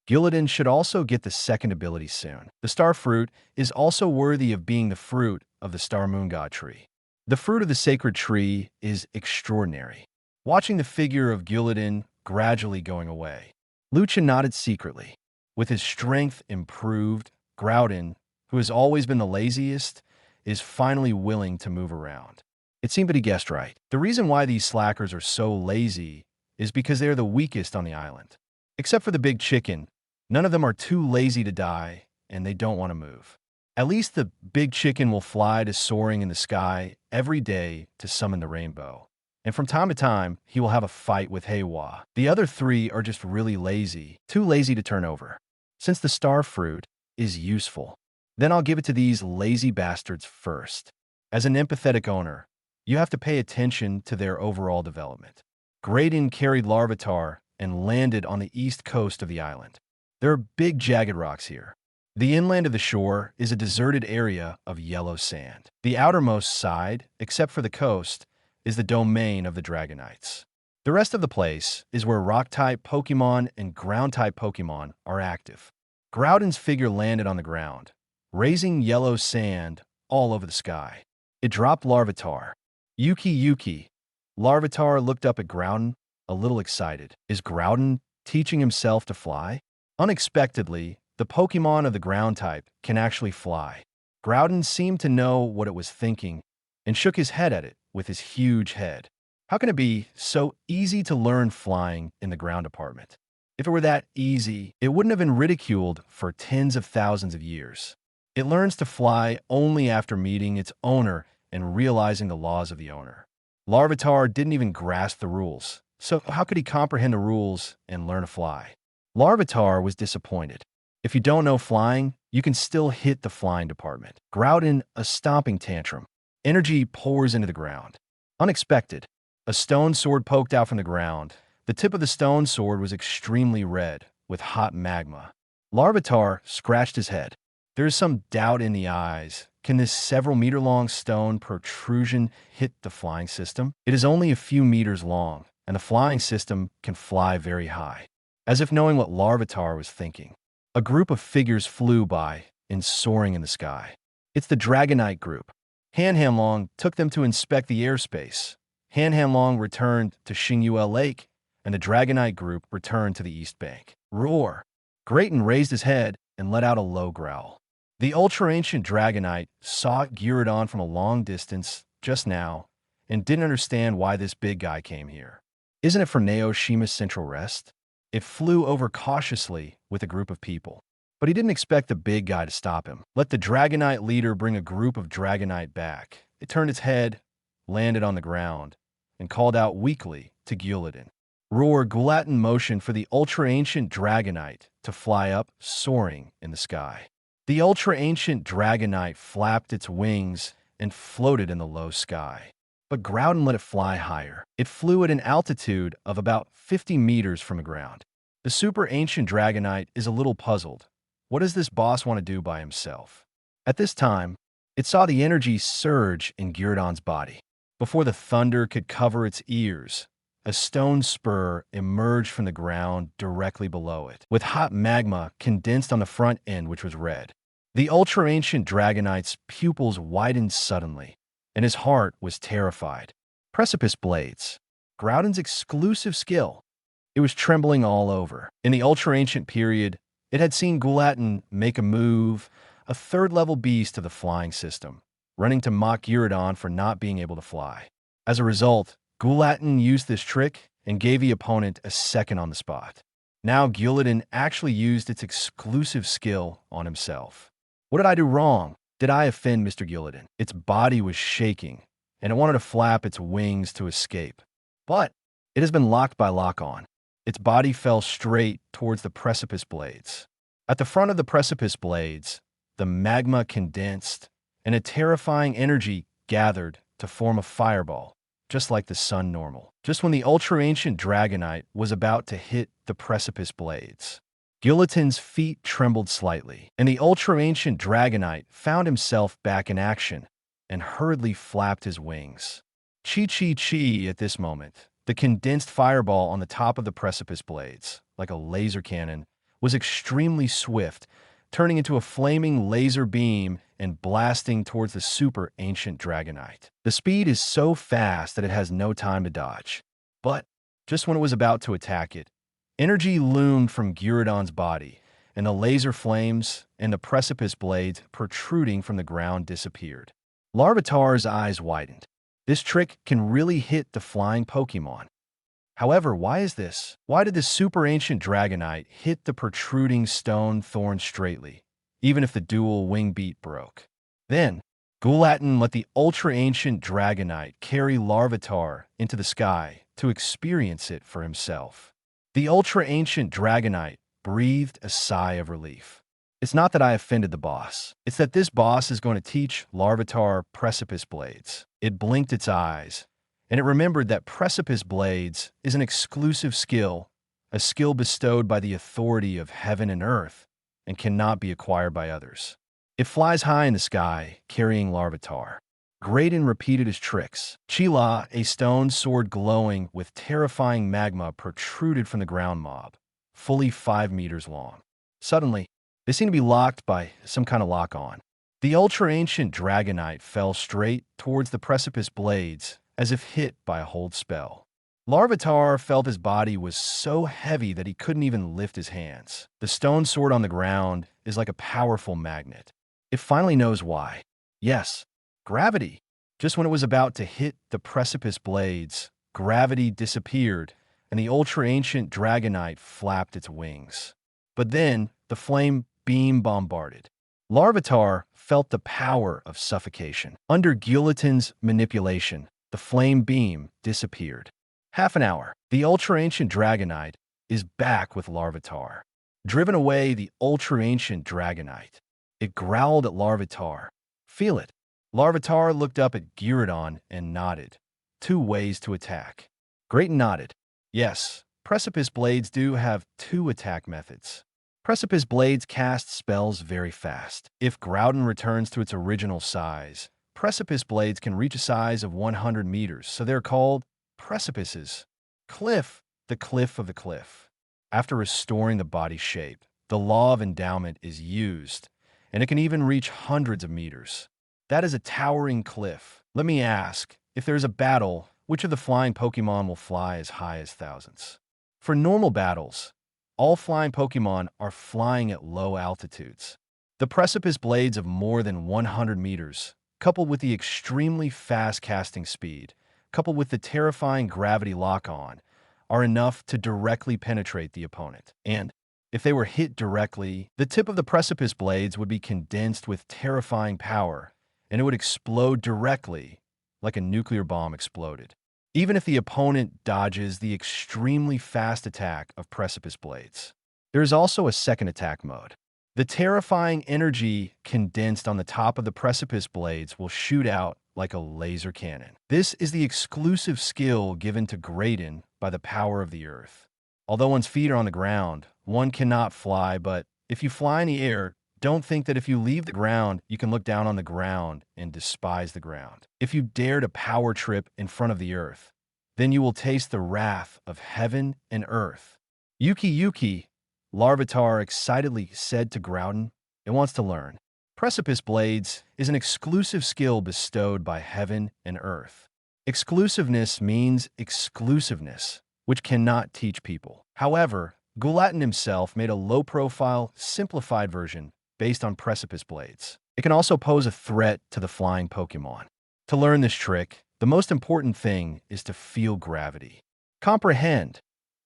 Guladon should also get the second ability soon. The star fruit is also worthy of being the fruit of the star moon god tree. The fruit of the sacred tree is extraordinary. Watching the figure of Guladon gradually going away, Chen nodded secretly. With his strength improved, Groudon, who has always been the laziest, is finally willing to move around. It seemed that he guessed right. The reason why these slackers are so lazy is because they are the weakest on the island. Except for the big chicken, none of them are too lazy to die, and they don't want to move. At least the big chicken will fly to soaring in the sky every day to summon the rainbow. And from time to time, he will have a fight with Heiwa. The other three are just really lazy, too lazy to turn over. Since the star fruit is useful, then I'll give it to these lazy bastards first. As an empathetic owner, you have to pay attention to their overall development. Guladon carried Larvitar and landed on the east coast of the island. There are big jagged rocks here. The inland of the shore is a deserted area of yellow sand. The outermost side, except for the coast, is the domain of the Dragonites. The rest of the place is where rock-type Pokémon and ground-type Pokémon are active. Groudon's figure landed on the ground, raising yellow sand all over the sky. It dropped Larvitar. Yuki. Larvitar looked up at Groudon, a little excited. Is Groudon teaching himself to fly? Unexpectedly, the Pokémon of the ground type can actually fly. Groudon seemed to know what it was thinking and shook his head at it with his huge head. How can it be so easy to learn flying in the ground department? If it were that easy, it wouldn't have been ridiculed for tens of thousands of years. It learns to fly only after meeting its owner and realizing the laws of the owner. Larvitar didn't even grasp the rules, so how could he comprehend the rules and learn to fly? Larvitar was disappointed. If you don't know flying, you can still hit the flying department. Groudon, a stomping tantrum. Energy pours into the ground. Unexpected. A stone sword poked out from the ground. The tip of the stone sword was extremely red, with hot magma. Larvitar scratched his head. There is some doubt in the eyes. Can this several-meter-long stone protrusion hit the flying system? It is only a few meters long, and the flying system can fly very high. As if knowing what Larvitar was thinking, a group of figures flew by and soaring in the sky. It's the Dragonite group. Han took them to inspect the airspace. Han returned to Xingyue Lake, and the Dragonite group returned to the East Bank. Roar! Grayton raised his head and let out a low growl. The ultra-ancient Dragonite saw Guladon from a long distance just now and didn't understand why this big guy came here. Isn't it for Naoshima's central rest? It flew over cautiously with a group of people. But he didn't expect the big guy to stop him. Let the Dragonite leader bring a group of Dragonite back. It turned its head, landed on the ground, and called out weakly to Guladon. Roar! Guladon motioned for the ultra-ancient Dragonite to fly up, soaring in the sky. The ultra-ancient Dragonite flapped its wings and floated in the low sky. But Groudon let it fly higher. It flew at an altitude of about 50 meters from the ground. The super ancient Dragonite is a little puzzled. What does this boss want to do by himself? At this time, it saw the energy surge in Guladon's body. Before the thunder could cover its ears, a stone spur emerged from the ground directly below it, with hot magma condensed on the front end, which was red. The ultra-ancient Dragonite's pupils widened suddenly, and his heart was terrified. Precipice blades. Groudon's exclusive skill. It was trembling all over. In the ultra-ancient period, it had seen Guladon make a move, a third-level beast of the flying system, running to mock Guladon for not being able to fly. As a result, Guladon used this trick and gave the opponent a second on the spot. Now Guladon actually used its exclusive skill on himself. What did I do wrong? Did I offend Mr. Guladon? Its body was shaking, and it wanted to flap its wings to escape. But it has been locked by lock-on. Its body fell straight towards the precipice blades. At the front of the precipice blades, the magma condensed, and a terrifying energy gathered to form a fireball, just like the sun normal. Just when the ultra-ancient Dragonite was about to hit the precipice blades, Guladon's feet trembled slightly, and the ultra-ancient Dragonite found himself back in action and hurriedly flapped his wings. Chi at this moment. The condensed fireball on the top of the precipice blades, like a laser cannon, was extremely swift, turning into a flaming laser beam and blasting towards the super ancient Dragonite. The speed is so fast that it has no time to dodge. But just when it was about to attack it, energy loomed from Guladon's body, and the laser flames and the precipice blades protruding from the ground disappeared. Larvitar's eyes widened. This trick can really hit the flying Pokémon. However, why is this? Why did the super ancient Dragonite hit the protruding stone thorn straightly, even if the dual wing beat broke? Then, Guladon let the ultra-ancient Dragonite carry Larvitar into the sky to experience it for himself. The ultra-ancient Dragonite breathed a sigh of relief. It's not that I offended the boss. It's that this boss is going to teach Larvitar Precipice Blades. It blinked its eyes, and it remembered that Precipice Blades is an exclusive skill, a skill bestowed by the authority of heaven and earth, and cannot be acquired by others. It flies high in the sky, carrying Larvitar. Guladon repeated his tricks. Chila, a stone sword glowing with terrifying magma, protruded from the ground mob, fully 5 meters long. Suddenly, they seemed to be locked by some kind of lock-on. The ultra-ancient Dragonite fell straight towards the precipice blades as if hit by a hold spell. Larvitar felt his body was so heavy that he couldn't even lift his hands. The stone sword on the ground is like a powerful magnet. It finally knows why. Yes, gravity. Just when it was about to hit the precipice blades, gravity disappeared, and the ultra-ancient Dragonite flapped its wings. But then, the flame beam bombarded. Larvitar felt the power of suffocation. Under Guladon's manipulation, the flame beam disappeared. Half an hour. The ultra-ancient Dragonite is back with Larvitar. Driven away the ultra-ancient Dragonite, it growled at Larvitar. Feel it. Larvitar looked up at Guladon and nodded. 2 ways to attack. Guladon nodded. Yes, Precipice Blades do have 2 attack methods. Precipice Blades cast spells very fast. If Guladon returns to its original size, Precipice Blades can reach a size of 100 meters, so they're called precipices. Cliff, the cliff of the cliff. After restoring the body shape, the law of endowment is used, and it can even reach hundreds of meters. That is a towering cliff. Let me ask, if there's a battle, which of the flying Pokémon will fly as high as thousands? For normal battles, all flying Pokémon are flying at low altitudes. The Precipice Blades of more than 100 meters, coupled with the extremely fast casting speed, coupled with the terrifying gravity lock-on, are enough to directly penetrate the opponent. And if they were hit directly, the tip of the Precipice Blades would be condensed with terrifying power, and it would explode directly, like a nuclear bomb exploded. Even if the opponent dodges the extremely fast attack of Precipice Blades. There is also a second attack mode. The terrifying energy condensed on the top of the Precipice Blades will shoot out like a laser cannon. This is the exclusive skill given to Guladon by the power of the earth. Although one's feet are on the ground, one cannot fly, but if you fly in the air, don't think that if you leave the ground, you can look down on the ground and despise the ground. If you dare to power trip in front of the earth, then you will taste the wrath of heaven and earth. Yuki, Larvitar excitedly said to Guladon. It wants to learn. Precipice Blades is an exclusive skill bestowed by heaven and earth. Exclusiveness means exclusiveness, which cannot teach people. However, Guladon himself made a low-profile, simplified version based on Precipice Blades. It can also pose a threat to the flying Pokémon. To learn this trick, the most important thing is to feel gravity. Comprehend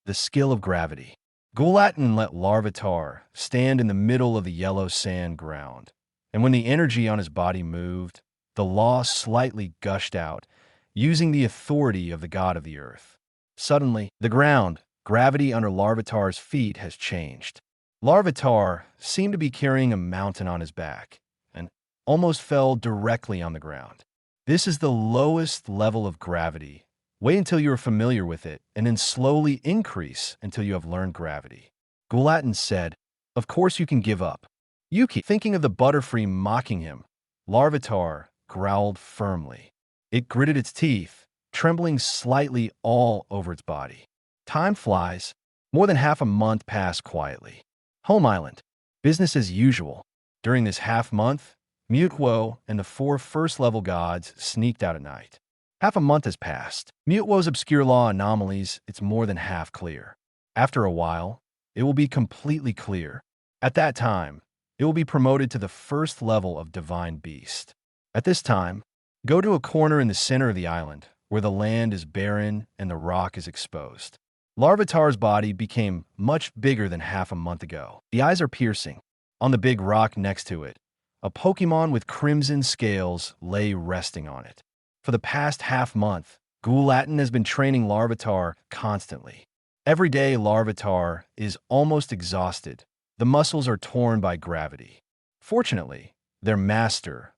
the skill of gravity. Guladon let Larvitar stand in the middle of the yellow sand ground, and when the energy on his body moved, the law slightly gushed out, using the authority of the god of the earth. Suddenly, the ground, gravity under Larvitar's feet has changed. Larvitar seemed to be carrying a mountain on his back, and almost fell directly on the ground. This is the lowest level of gravity Wait until you are familiar with it, and then slowly increase until you have learned gravity. Guladon said, "Of course you can give up." Yuki, thinking of the Butterfree mocking him, Larvitar growled firmly. It gritted its teeth, trembling slightly all over its body. Time flies. More than half a month passed quietly. Home Island. Business as usual. During this half-month, Mutwo and the 4 first-level gods sneaked out at night. Half a month has passed. Mutwo's obscure law anomalies, it's more than half clear. After a while, it will be completely clear. At that time, it will be promoted to the first level of Divine Beast. At this time, go to a corner in the center of the island, where the land is barren and the rock is exposed. Larvitar's body became much bigger than half a month ago. The eyes are piercing. On the big rock next to it, a Pokémon with crimson scales lay resting on it. For the past half-month, Guladon has been training Larvitar constantly. Every day, Larvitar is almost exhausted. The muscles are torn by gravity. Fortunately, their master,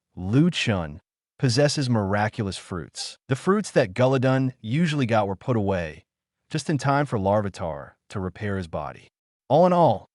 Chen, possesses miraculous fruits. The fruits that Guladon usually got were put away, just in time for Larvitar to repair his body. All in all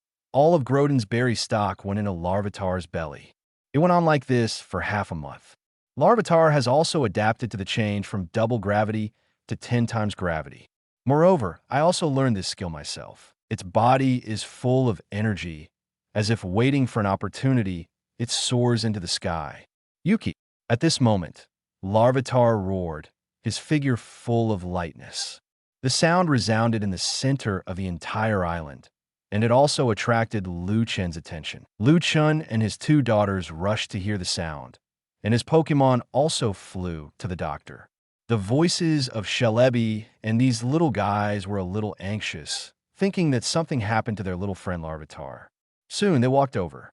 of Guladon's berry stock went into Larvitar's belly. It went on like this for half a month. Larvitar has also adapted to the change from double gravity to 10 times gravity. Moreover, I also learned this skill myself. Its body is full of energy. As if waiting for an opportunity, it soars into the sky. Yuki. At this moment, Larvitar roared, his figure full of lightness. The sound resounded in the center of the entire island, and it also attracted Chen's attention. Chen and his 2 daughters rushed to hear the sound, and his Pokémon also flew to the doctor. The voices of Celebi and these little guys were a little anxious, thinking that something happened to their little friend Larvitar. Soon they walked over.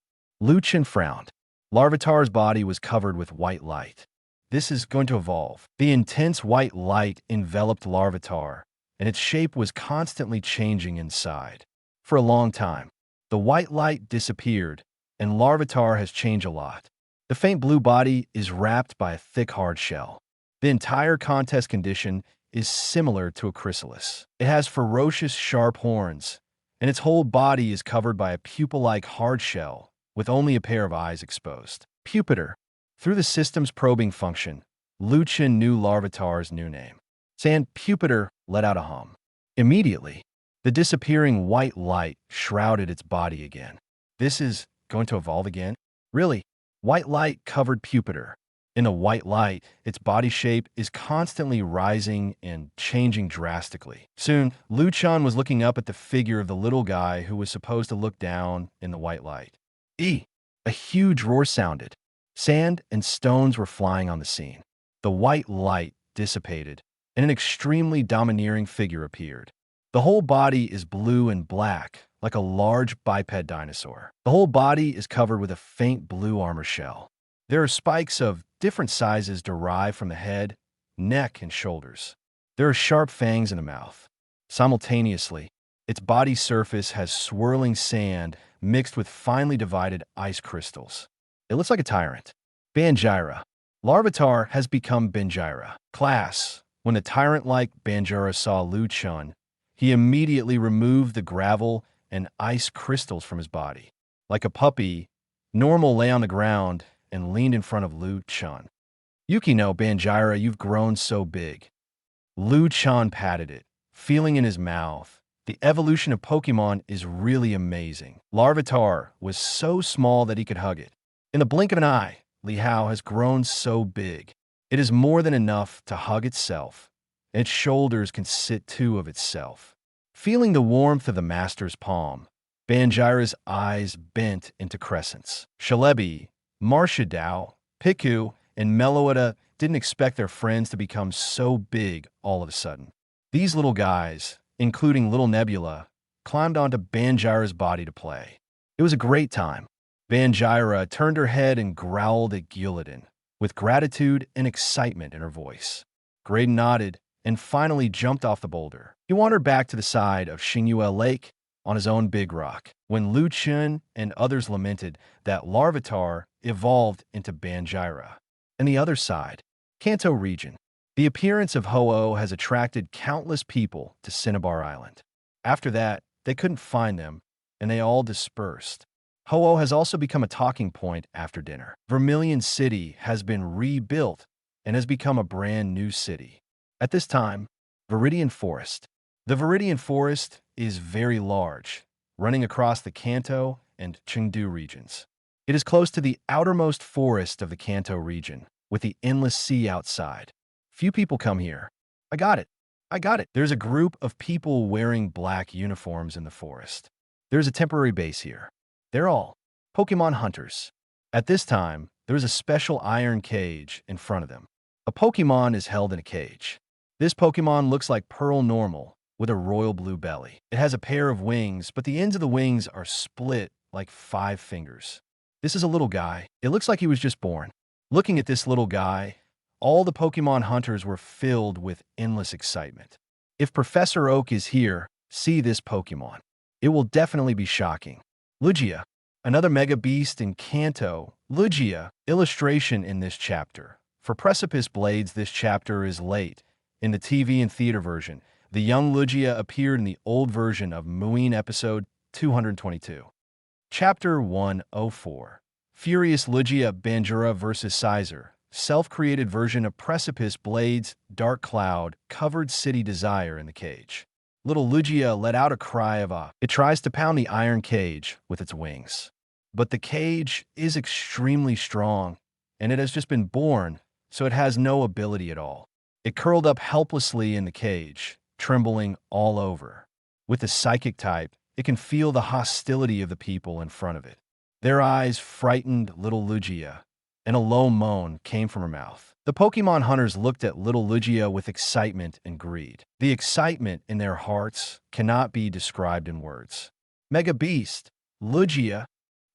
Chen frowned. Larvitar's body was covered with white light. This is going to evolve. The intense white light enveloped Larvitar, and its shape was constantly changing inside. For a long time, the white light disappeared, and Larvitar has changed a lot. The faint blue body is wrapped by a thick hard shell. The entire contest condition is similar to a chrysalis. It has ferocious sharp horns, and its whole body is covered by a pupil-like hard shell with only a pair of eyes exposed. Pupitre. Through the system's probing function, Chen knew Larvitar's new name. Sand Pupitre let out a hum. Immediately, the disappearing white light shrouded its body again. This is going to evolve again? Really? White light covered Pupitre. In the white light, its body shape is constantly rising and changing drastically. Soon, Chen was looking up at the figure of the little guy who was supposed to look down in the white light. A huge roar sounded. Sand and stones were flying on the scene. The white light dissipated, and an extremely domineering figure appeared. The whole body is blue and black, like a large biped dinosaur. The whole body is covered with a faint blue armor shell. There are spikes of different sizes derived from the head, neck, and shoulders. There are sharp fangs in the mouth. Simultaneously, its body surface has swirling sand mixed with finely divided ice crystals. It looks like a tyrant. Banjira. Larvitar has become Banjira. Class. When the tyrant-like Banjira saw Chen, he immediately removed the gravel and ice crystals from his body. Like a puppy, Normal lay on the ground and leaned in front of Chen. "Yukino, Banjira, you've grown so big." Chen patted it, feeling in his mouth. The evolution of Pokémon is really amazing. Larvitar was so small that he could hug it. In the blink of an eye, Lihao has grown so big. It is more than enough to hug itself, and its shoulders can sit two of itself. Feeling the warmth of the master's palm, Banjira's eyes bent into crescents. Celebi, Marshadao, Pikachu, and Meloetta didn't expect their friends to become so big all of a sudden. These little guys, including little Nebula, climbed onto Banjira's body to play. It was a great time. Banjira turned her head and growled at Guladon, with gratitude and excitement in her voice. Guladon nodded and finally jumped off the boulder. He wandered back to the side of Xingyue Lake on his own big rock, when Chen and others lamented that Larvitar evolved into Banjira. And the other side, Kanto region. The appearance of Ho-Oh has attracted countless people to Cinnabar Island. After that, they couldn't find them, and they all dispersed. Ho-Oh has also become a talking point after dinner. Vermilion City has been rebuilt and has become a brand new city. At this time, Viridian Forest. The Viridian Forest is very large, running across the Kanto and Chengdu regions. It is close to the outermost forest of the Kanto region, with the endless sea outside. Few people come here. I got it. I got it. There's a group of people wearing black uniforms in the forest. There's a temporary base here. They're all Pokémon hunters. At this time, there is a special iron cage in front of them. A Pokémon is held in a cage. This Pokémon looks like Pearl Normal, with a royal blue belly. It has a pair of wings, but the ends of the wings are split like 5 fingers. This is a little guy. It looks like he was just born. Looking at this little guy, all the Pokémon hunters were filled with endless excitement. If Professor Oak is here, see this Pokémon. It will definitely be shocking. Lugia, another Mega Beast in Kanto. Lugia, illustration in this chapter. For Precipice Blades, this chapter is late. In the TV and theater version, the young Lugia appeared in the old version of Muin episode 222. Chapter 104. Furious Lugia Bandura vs. Sizer. Self-created version of Precipice Blades, Dark Cloud, covered City Desire in the cage. Little Lugia let out a cry of awe. It tries to pound the iron cage with its wings. But the cage is extremely strong, and it has just been born, so it has no ability at all. It curled up helplessly in the cage, trembling all over. With the psychic type, it can feel the hostility of the people in front of it. Their eyes frightened little Lugia, and a low moan came from her mouth. The Pokémon hunters looked at little Lugia with excitement and greed. The excitement in their hearts cannot be described in words. Mega Beast, Lugia.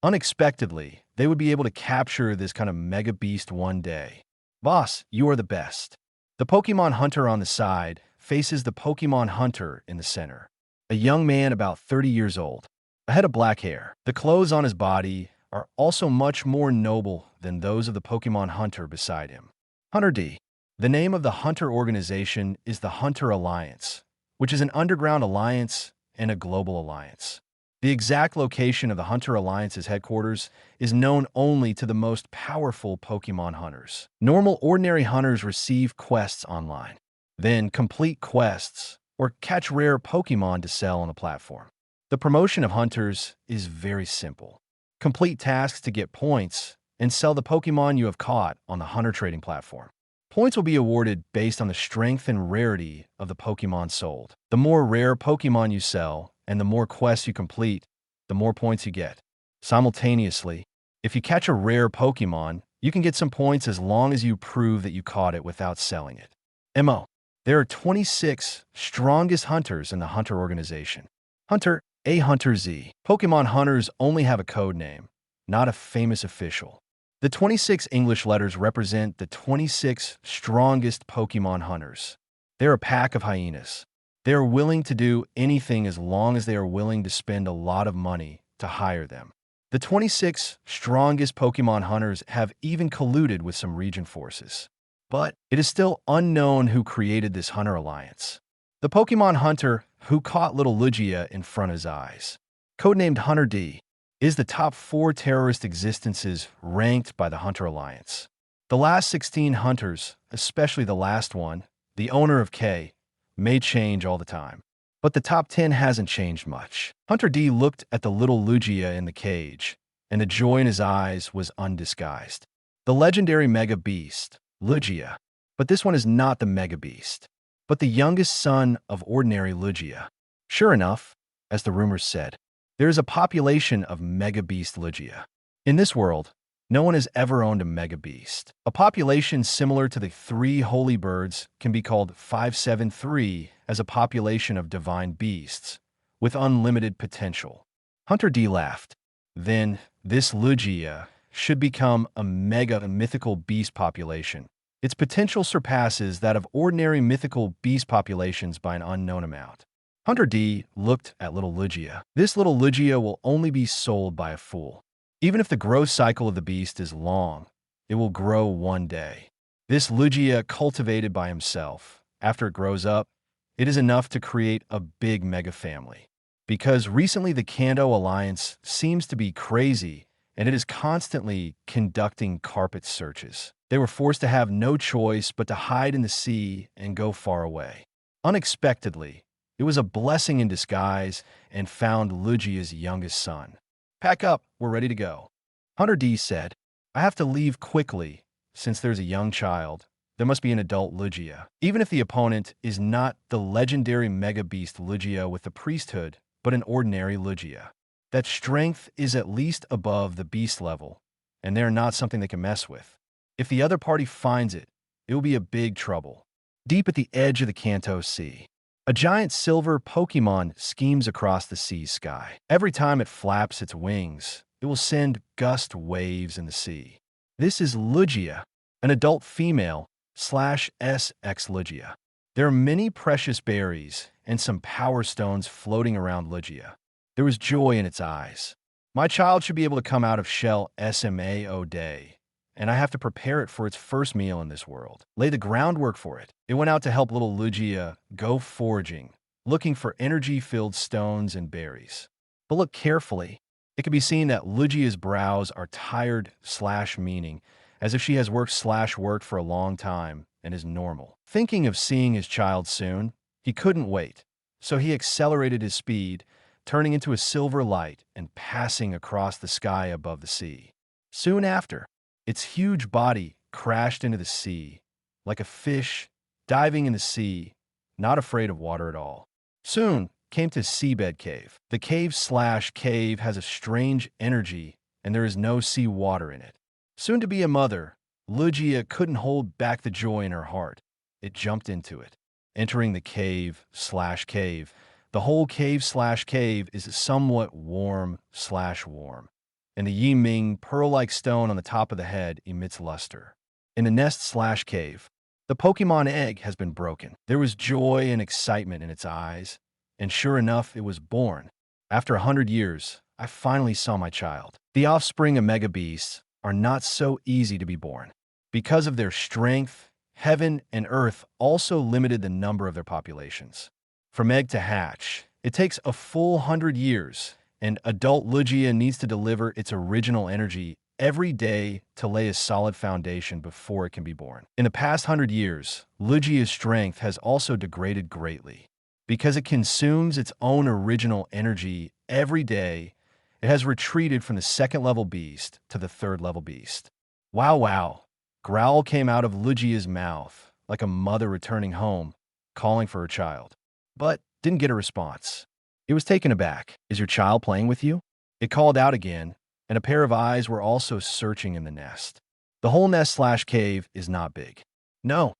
Unexpectedly, they would be able to capture this kind of Mega Beast one day. Boss, you are the best. The Pokémon hunter on the side faces the Pokémon hunter in the center. A young man about 30 years old, a head of black hair. The clothes on his body are also much more noble than those of the Pokémon hunter beside him. Hunter D. The name of the hunter organization is the Hunter Alliance, which is an underground alliance and a global alliance. The exact location of the Hunter Alliance's headquarters is known only to the most powerful Pokémon hunters. Normal, ordinary hunters receive quests online, then complete quests or catch rare Pokémon to sell on the platform. The promotion of hunters is very simple. Complete tasks to get points and sell the Pokémon you have caught on the hunter trading platform. Points will be awarded based on the strength and rarity of the Pokémon sold. The more rare Pokémon you sell and the more quests you complete, the more points you get. Simultaneously, if you catch a rare Pokémon, you can get some points as long as you prove that you caught it without selling it. MO. There are 26 strongest hunters in the Hunter organization. Hunter A. Hunter Z. Pokémon hunters only have a code name, not a famous official. The 26 English letters represent the 26 strongest Pokémon hunters. They're a pack of hyenas. They are willing to do anything as long as they are willing to spend a lot of money to hire them. The 26 strongest Pokémon hunters have even colluded with some region forces. But it is still unknown who created this Hunter Alliance. The Pokémon hunter who caught little Lugia in front of his eyes, codenamed Hunter D, is the top 4 terrorist existences ranked by the Hunter Alliance. The last 16 hunters, especially the last one, the owner of K, may change all the time. But the top 10 hasn't changed much. Hunter D looked at the little Lugia in the cage, and the joy in his eyes was undisguised. The legendary Mega Beast, Lugia. But this one is not the Mega Beast, but the youngest son of ordinary Lugia. Sure enough, as the rumors said, there is a population of Mega Beast Lugia. In this world, no one has ever owned a Mega Beast. A population similar to the 3 holy birds can be called 573 as a population of divine beasts with unlimited potential. Hunter D laughed. Then, this Lugia should become a mega mythical beast population. Its potential surpasses that of ordinary mythical beast populations by an unknown amount. Hunter D looked at little Lugia. This little Lugia will only be sold by a fool. Even if the growth cycle of the beast is long, it will grow one day. This Lugia cultivated by himself. After it grows up, it is enough to create a big mega family. Because recently the Kanto Alliance seems to be crazy and it is constantly conducting carpet searches. They were forced to have no choice but to hide in the sea and go far away. Unexpectedly, it was a blessing in disguise and found Lugia's youngest son. "Pack up, we're ready to go." Hunter D said, "I have to leave quickly. Since there's a young child, there must be an adult Lugia. Even if the opponent is not the legendary Mega Beast Lugia with the priesthood, but an ordinary Lugia. That strength is at least above the beast level, and they're not something they can mess with. If the other party finds it, it will be a big trouble." Deep at the edge of the Kanto Sea, a giant silver Pokémon schemes across the sea's sky. Every time it flaps its wings, it will send gust waves in the sea. This is Lugia, an adult female /SX Lugia. There are many precious berries and some power stones floating around Lugia. There was joy in its eyes. "My child should be able to come out of shell SMAO day, and I have to prepare it for its first meal in this world. Lay the groundwork for it." It went out to help little Lugia go foraging, looking for energy-filled stones and berries. But look carefully. It can be seen that Lugia's brows are tired/meaning, as if she has worked for a long time and is normal. Thinking of seeing his child soon, he couldn't wait, so he accelerated his speed, turning into a silver light and passing across the sky above the sea. Soon after, its huge body crashed into the sea, like a fish diving in the sea, not afraid of water at all. Soon came to Seabed Cave. The cave/cave has a strange energy, and there is no sea water in it. Soon to be a mother, Lugia couldn't hold back the joy in her heart. It jumped into it. Entering the cave/cave, the whole cave/cave is somewhat warm/warm, and the Yiming pearl-like stone on the top of the head emits luster. In the nest/cave, the Pokémon egg has been broken. There was joy and excitement in its eyes, and sure enough, it was born. After 100 years, I finally saw my child. The offspring of Mega Beasts are not so easy to be born. Because of their strength, heaven and earth also limited the number of their populations. From egg to hatch, it takes a full 100 years, and adult Lugia needs to deliver its original energy every day to lay a solid foundation before it can be born. In the past 100 years, Lugia's strength has also degraded greatly. Because it consumes its own original energy every day, it has retreated from the second-level beast to the third-level beast. "Wow, wow." Growl came out of Lugia's mouth, like a mother returning home, calling for her child. But didn't get a response. It was taken aback. "Is your child playing with you?" It called out again, and a pair of eyes were also searching in the nest. The whole nest/cave is not big. No,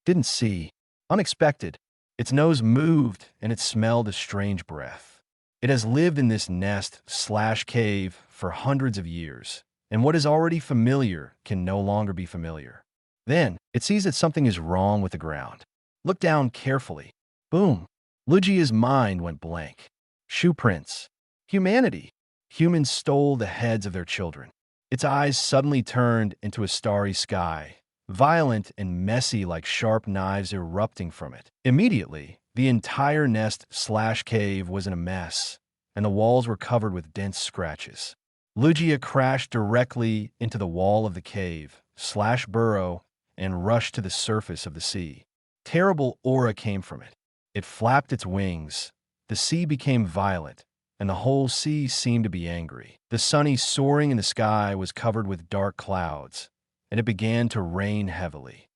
didn't see. Unexpected. Its nose moved, and it smelled a strange breath. It has lived in this nest/cave for hundreds of years, and what is already familiar can no longer be familiar. Then, it sees that something is wrong with the ground. Look down carefully. Boom. Lugia's mind went blank. Shoe prints. Humanity. Humans stole the heads of their children. Its eyes suddenly turned into a starry sky, violent and messy like sharp knives erupting from it. Immediately, the entire nest/cave was in a mess, and the walls were covered with dense scratches. Lugia crashed directly into the wall of the cave/burrow and rushed to the surface of the sea. Terrible aura came from it. It flapped its wings. The sea became violent, and the whole sea seemed to be angry. The sunny soaring in the sky was covered with dark clouds, and it began to rain heavily.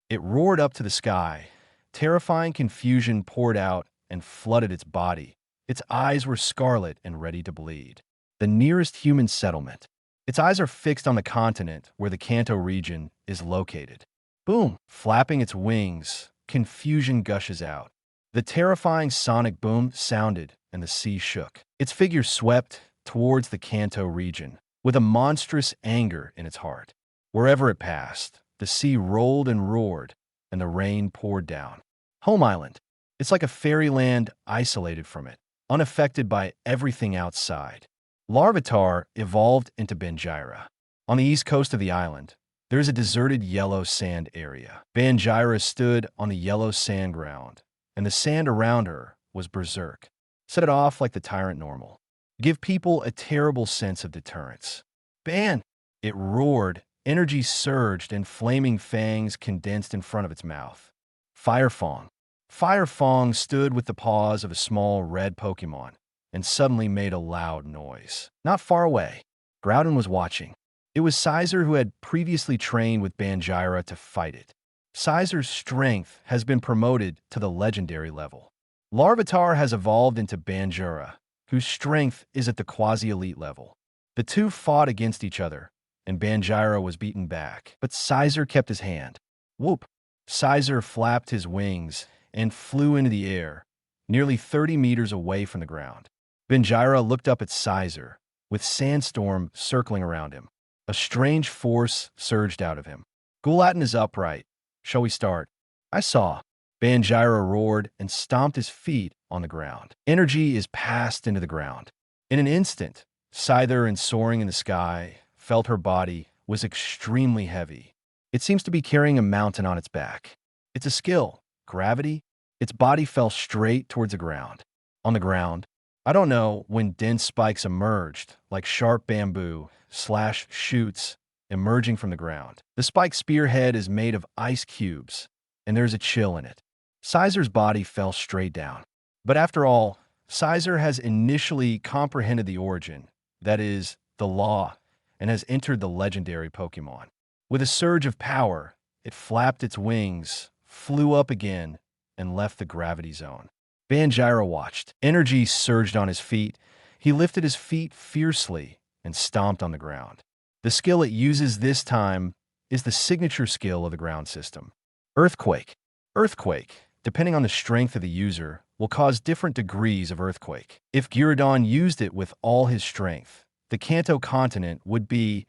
It roared up to the sky. Terrifying confusion poured out and flooded its body. Its eyes were scarlet and ready to bleed. The nearest human settlement. Its eyes are fixed on the continent where the Kanto region is located. Boom! Flapping its wings, confusion gushes out. The terrifying sonic boom sounded, and the sea shook. Its figure swept towards the Kanto region, with a monstrous anger in its heart. Wherever it passed, the sea rolled and roared, and the rain poured down. Home Island. It's like a fairyland isolated from it, unaffected by everything outside. Larvitar evolved into Benjira. On the east coast of the island, There is a deserted yellow sand area. Banjira stood on the yellow sand ground, and the sand around her was berserk. Set it off like the tyrant normal. Give people a terrible sense of deterrence. Ban! It roared, energy surged, and flaming fangs condensed in front of its mouth. Firefang. Firefang stood with the paws of a small red Pokémon and suddenly made a loud noise. Not far away, Groudon was watching. It was Sizer who had previously trained with Banjira to fight it. Sizer's strength has been promoted to the legendary level. Larvitar has evolved into Banjira, whose strength is at the quasi-elite level. The two fought against each other, and Banjira was beaten back, but Sizer kept his hand. Whoop! Sizer flapped his wings and flew into the air, nearly 30 meters away from the ground. Banjira looked up at Sizer, with Sandstorm circling around him. A strange force surged out of him. Guladon is upright. Shall we start? I saw. Banjira roared and stomped his feet on the ground. Energy is passed into the ground. In an instant, Scyther and soaring in the sky felt her body was extremely heavy. It seems to be carrying a mountain on its back. It's a skill. Gravity. Its body fell straight towards the ground. On the ground, I don't know when dense spikes emerged, like sharp bamboo / shoots emerging from the ground. The spike spearhead is made of ice cubes, and there's a chill in it. Sizer's body fell straight down. But after all, Sizer has initially comprehended the origin, that is, the law, and has entered the legendary Pokémon. With a surge of power, it flapped its wings, flew up again, and left the gravity zone. Banjira watched. Energy surged on his feet. He lifted his feet fiercely and stomped on the ground. The skill it uses this time is the signature skill of the ground system. Earthquake. Earthquake, depending on the strength of the user, will cause different degrees of earthquake. If Guladon used it with all his strength, the Kanto continent would be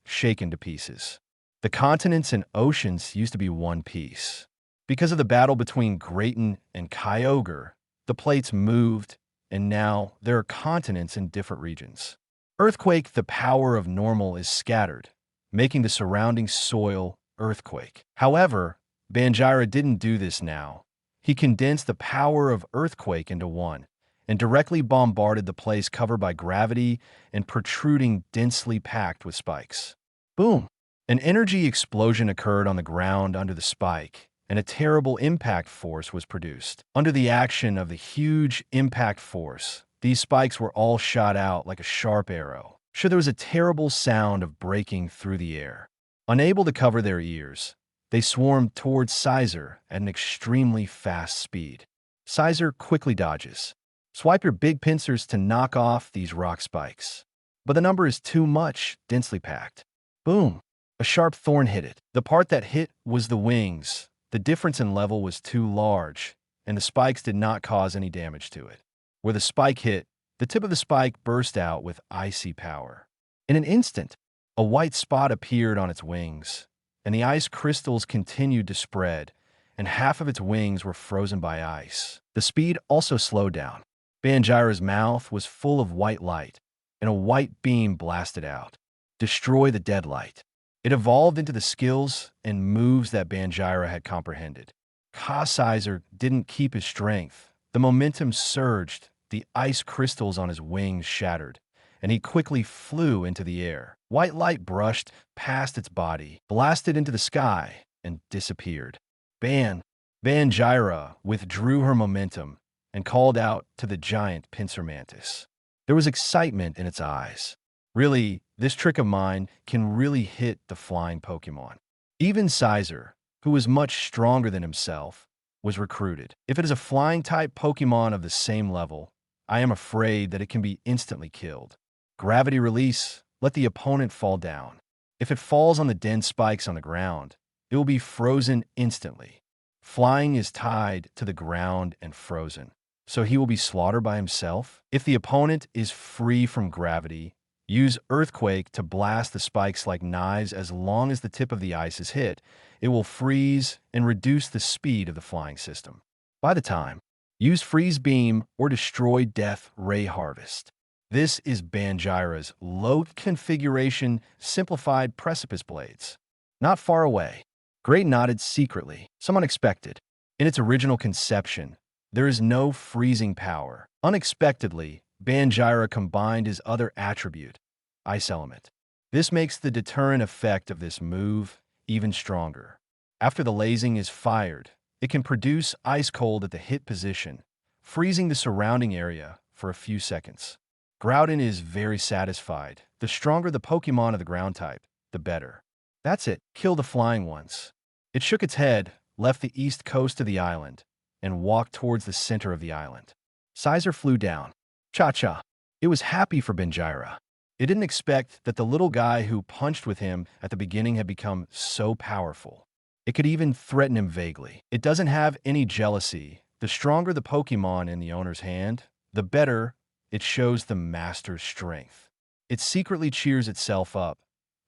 shaken to pieces. The continents and oceans used to be one piece. Because of the battle between Guladon and Kyogre, the plates moved, and now there are continents in different regions. Earthquake, the power of normal is scattered, making the surrounding soil earthquake. However, Banjira didn't do this now. He condensed the power of earthquake into one, and directly bombarded the place covered by gravity and protruding densely packed with spikes. Boom! An energy explosion occurred on the ground under the spike, and a terrible impact force was produced. Under the action of the huge impact force, these spikes were all shot out like a sharp arrow. Sure, there was a terrible sound of breaking through the air. Unable to cover their ears, they swarmed towards Sizer at an extremely fast speed. Sizer quickly dodges. Swipe your big pincers to knock off these rock spikes. But the number is too much, densely packed. Boom! A sharp thorn hit it. The part that hit was the wings. The difference in level was too large, and the spikes did not cause any damage to it. Where the spike hit, the tip of the spike burst out with icy power. In an instant, a white spot appeared on its wings, and the ice crystals continued to spread, and half of its wings were frozen by ice. The speed also slowed down. Banjira's mouth was full of white light, and a white beam blasted out. Destroy the dead light. It evolved into the skills and moves that Banjira had comprehended. Sizer didn't keep his strength. The momentum surged, the ice crystals on his wings shattered, and he quickly flew into the air. White light brushed past its body, blasted into the sky, and disappeared. Banjira withdrew her momentum and called out to the giant pincer mantis. There was excitement in its eyes. Really, this trick of mine can really hit the flying Pokémon. Even Sizer, who was much stronger than himself, was recruited. If it is a flying-type Pokémon of the same level, I am afraid that it can be instantly killed. Gravity release, let the opponent fall down. If it falls on the dense spikes on the ground, it will be frozen instantly. Flying is tied to the ground and frozen, so he will be slaughtered by himself. If the opponent is free from gravity, use Earthquake to blast the spikes like knives. As long as the tip of the ice is hit, it will freeze and reduce the speed of the flying system. By the time, use Freeze Beam or Destroy Death Ray Harvest. This is Banjira's low-configuration, simplified precipice blades. Not far away, Gray nodded secretly, some unexpected. In its original conception, there is no freezing power. Unexpectedly, Banjira combined his other attribute, Ice Element. This makes the deterrent effect of this move even stronger. After the lasing is fired, it can produce ice cold at the hit position, freezing the surrounding area for a few seconds. Groudon is very satisfied. The stronger the Pokémon of the ground type, the better. That's it. Kill the flying ones. It shook its head, left the east coast of the island, and walked towards the center of the island. Sizer flew down. Cha-cha. It was happy for Banjira. It didn't expect that the little guy who punched with him at the beginning had become so powerful. It could even threaten him vaguely. It doesn't have any jealousy. The stronger the Pokémon in the owner's hand, the better it shows the master's strength. It secretly cheers itself up.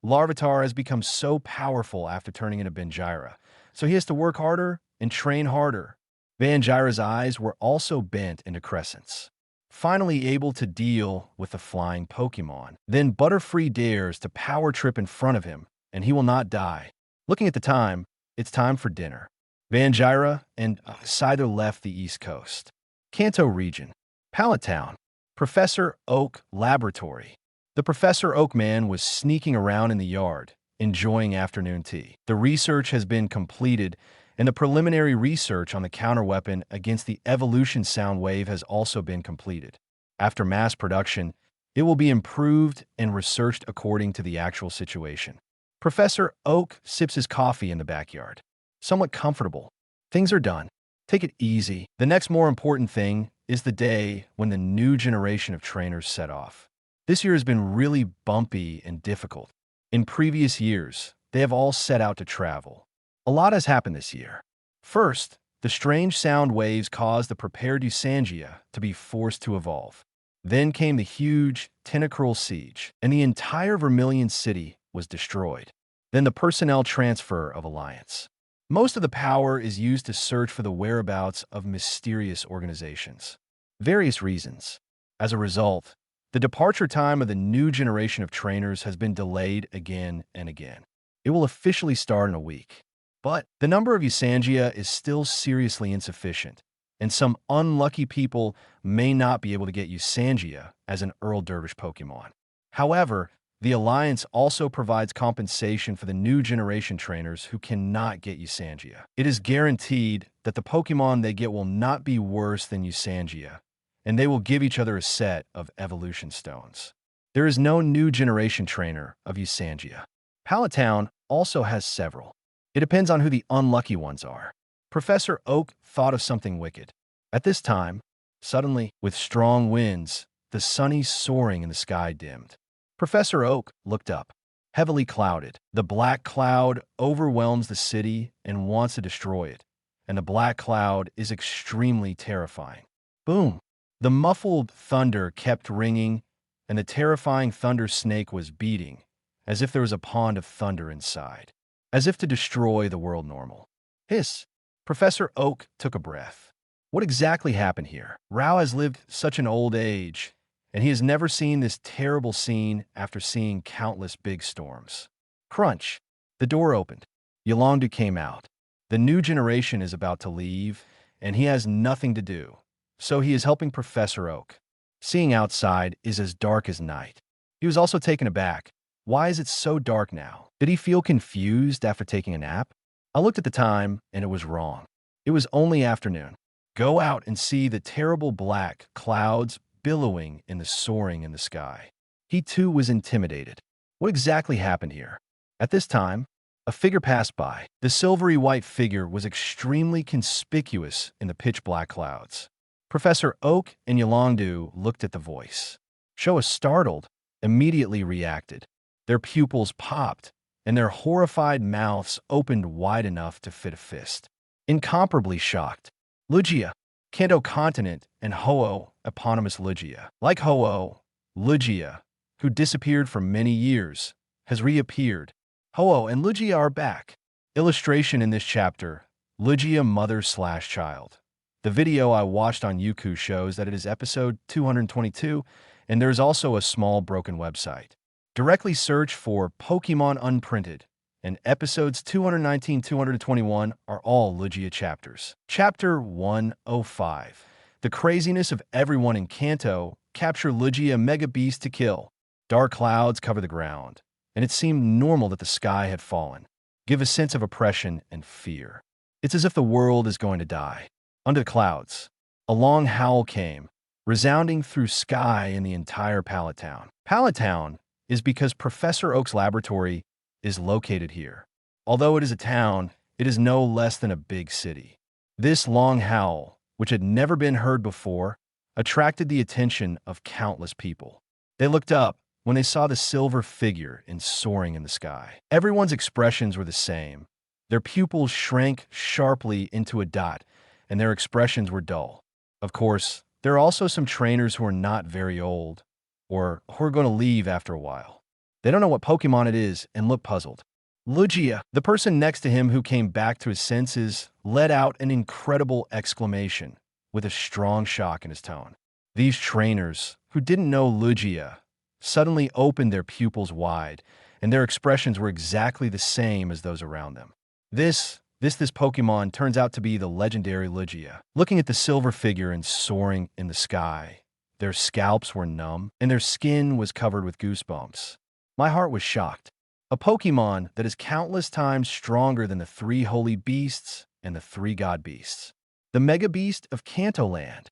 Larvitar has become so powerful after turning into Banjira, so he has to work harder and train harder. Banjira's eyes were also bent into crescents. Finally able to deal with the flying Pokémon. Then Butterfree dares to power trip in front of him, and he will not die. Looking at the time, it's time for dinner. Banjira and Scyther left the East Coast. Kanto region. Pallet Town. Professor Oak Laboratory. The Professor Oak man was sneaking around in the yard, enjoying afternoon tea. The research has been completed, and the preliminary research on the counterweapon against the evolution sound wave has also been completed. After mass production, it will be improved and researched according to the actual situation. Professor Oak sips his coffee in the backyard. Somewhat comfortable. Things are done. Take it easy. The next more important thing is the day when the new generation of trainers set off. This year has been really bumpy and difficult. In previous years, they have all set out to travel. A lot has happened this year. First, the strange sound waves caused the prepared Usangia to be forced to evolve. Then came the huge Tentacruel siege, and the entire Vermilion City was destroyed. Then the personnel transfer of Alliance. Most of the power is used to search for the whereabouts of mysterious organizations. Various reasons. As a result, the departure time of the new generation of trainers has been delayed again and again. It will officially start in a week. But the number of Usangia is still seriously insufficient, and some unlucky people may not be able to get Usangia as an Earl Dervish Pokémon. However, the Alliance also provides compensation for the new generation trainers who cannot get Usangia. It is guaranteed that the Pokémon they get will not be worse than Usangia, and they will give each other a set of evolution stones. There is no new generation trainer of Usangia. Pallet Town also has several. It depends on who the unlucky ones are. Professor Oak thought of something wicked. At this time, suddenly, with strong winds, the sunny soaring in the sky dimmed. Professor Oak looked up. Heavily clouded, the black cloud overwhelms the city and wants to destroy it, and the black cloud is extremely terrifying. Boom! The muffled thunder kept ringing, and the terrifying thunder snake was beating, as if there was a pond of thunder inside, as if to destroy the world normal. Hiss! Professor Oak took a breath. What exactly happened here? Rao has lived such an old age, and he has never seen this terrible scene after seeing countless big storms. Crunch! The door opened. Yolondu came out. The new generation is about to leave, and he has nothing to do, so he is helping Professor Oak. Seeing outside is as dark as night. He was also taken aback. Why is it so dark now? Did he feel confused after taking a nap? I looked at the time, and it was wrong. It was only afternoon. Go out and see the terrible black clouds billowing in the soaring in the sky. He too was intimidated. What exactly happened here? At this time, a figure passed by. The silvery white figure was extremely conspicuous in the pitch black clouds. Professor Oak and Yolondu looked at the voice. Showa, startled, immediately reacted. Their pupils popped, and their horrified mouths opened wide enough to fit a fist. Incomparably shocked. Lugia, Kanto Continent, and Ho-Oh, eponymous Lugia. Like Ho-Oh, Lugia, who disappeared for many years, has reappeared. Ho-Oh and Lugia are back. Illustration in this chapter, Lugia mother/child. The video I watched on YouTube shows that it is episode 222, and there is also a small broken website. Directly search for Pokémon Unprinted, and episodes 219-221 are all Lugia chapters. Chapter 105. The craziness of everyone in Kanto capture Lugia Mega Beast to kill. Dark clouds cover the ground, and it seemed normal that the sky had fallen. Give a sense of oppression and fear. It's as if the world is going to die. Under the clouds, a long howl came, resounding through sky in the entire Pallet Town. Pallet Town is because Professor Oak's laboratory is located here. Although it is a town, it is no less than a big city. This long howl, which had never been heard before, attracted the attention of countless people. They looked up when they saw the silver figure soaring in the sky. Everyone's expressions were the same. Their pupils shrank sharply into a dot, and their expressions were dull. Of course, there are also some trainers who are not very old, or who are going to leave after a while. They don't know what Pokemon it is and look puzzled. Lugia, the person next to him who came back to his senses, let out an incredible exclamation with a strong shock in his tone. These trainers, who didn't know Lugia, suddenly opened their pupils wide, and their expressions were exactly the same as those around them. This Pokemon turns out to be the legendary Lugia. Looking at the silver figure soaring in the sky, their scalps were numb, and their skin was covered with goosebumps. My heart was shocked. A Pokemon that is countless times stronger than the 3 holy beasts and the 3 god beasts. The Mega Beast of Kanto Land.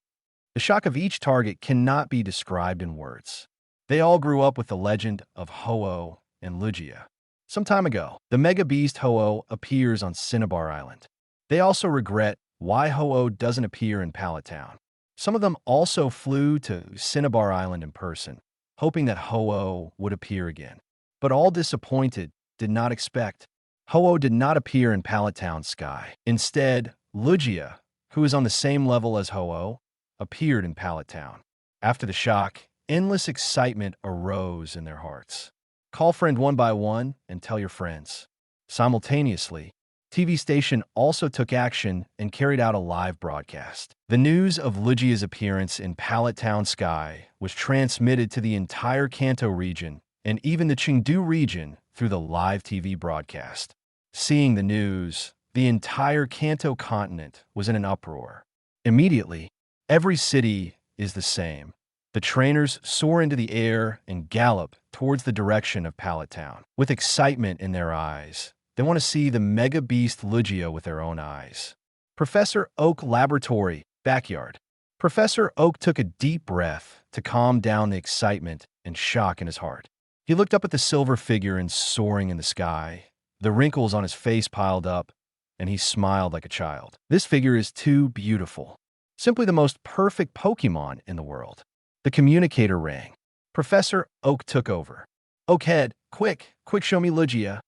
The shock of each target cannot be described in words. They all grew up with the legend of Ho-Oh and Lugia. Some time ago, the Mega Beast Ho-Oh appears on Cinnabar Island. They also regret why Ho-Oh doesn't appear in Pallet Town. Some of them also flew to Cinnabar Island in person, hoping that Ho-Oh would appear again. But all disappointed, did not expect. Ho-Oh did not appear in Pallet Town's sky. Instead, Lugia, who is on the same level as Ho-Oh, appeared in Pallet Town. After the shock, endless excitement arose in their hearts. Call friend one by one and tell your friends. Simultaneously, TV station also took action and carried out a live broadcast. The news of Lugia's appearance in Pallet Town sky was transmitted to the entire Kanto region and even the Chengdu region through the live TV broadcast. Seeing the news, the entire Kanto continent was in an uproar. Immediately, every city is the same. The trainers soar into the air and gallop towards the direction of Pallet Town. With excitement in their eyes, they want to see the Mega Beast Lugia with their own eyes. Professor Oak Laboratory, backyard. Professor Oak took a deep breath to calm down the excitement and shock in his heart. He looked up at the silver figure soaring in the sky. The wrinkles on his face piled up, and he smiled like a child. This figure is too beautiful. Simply the most perfect Pokemon in the world. The communicator rang. Professor Oak took over. Oakhead, quick show me Lugia.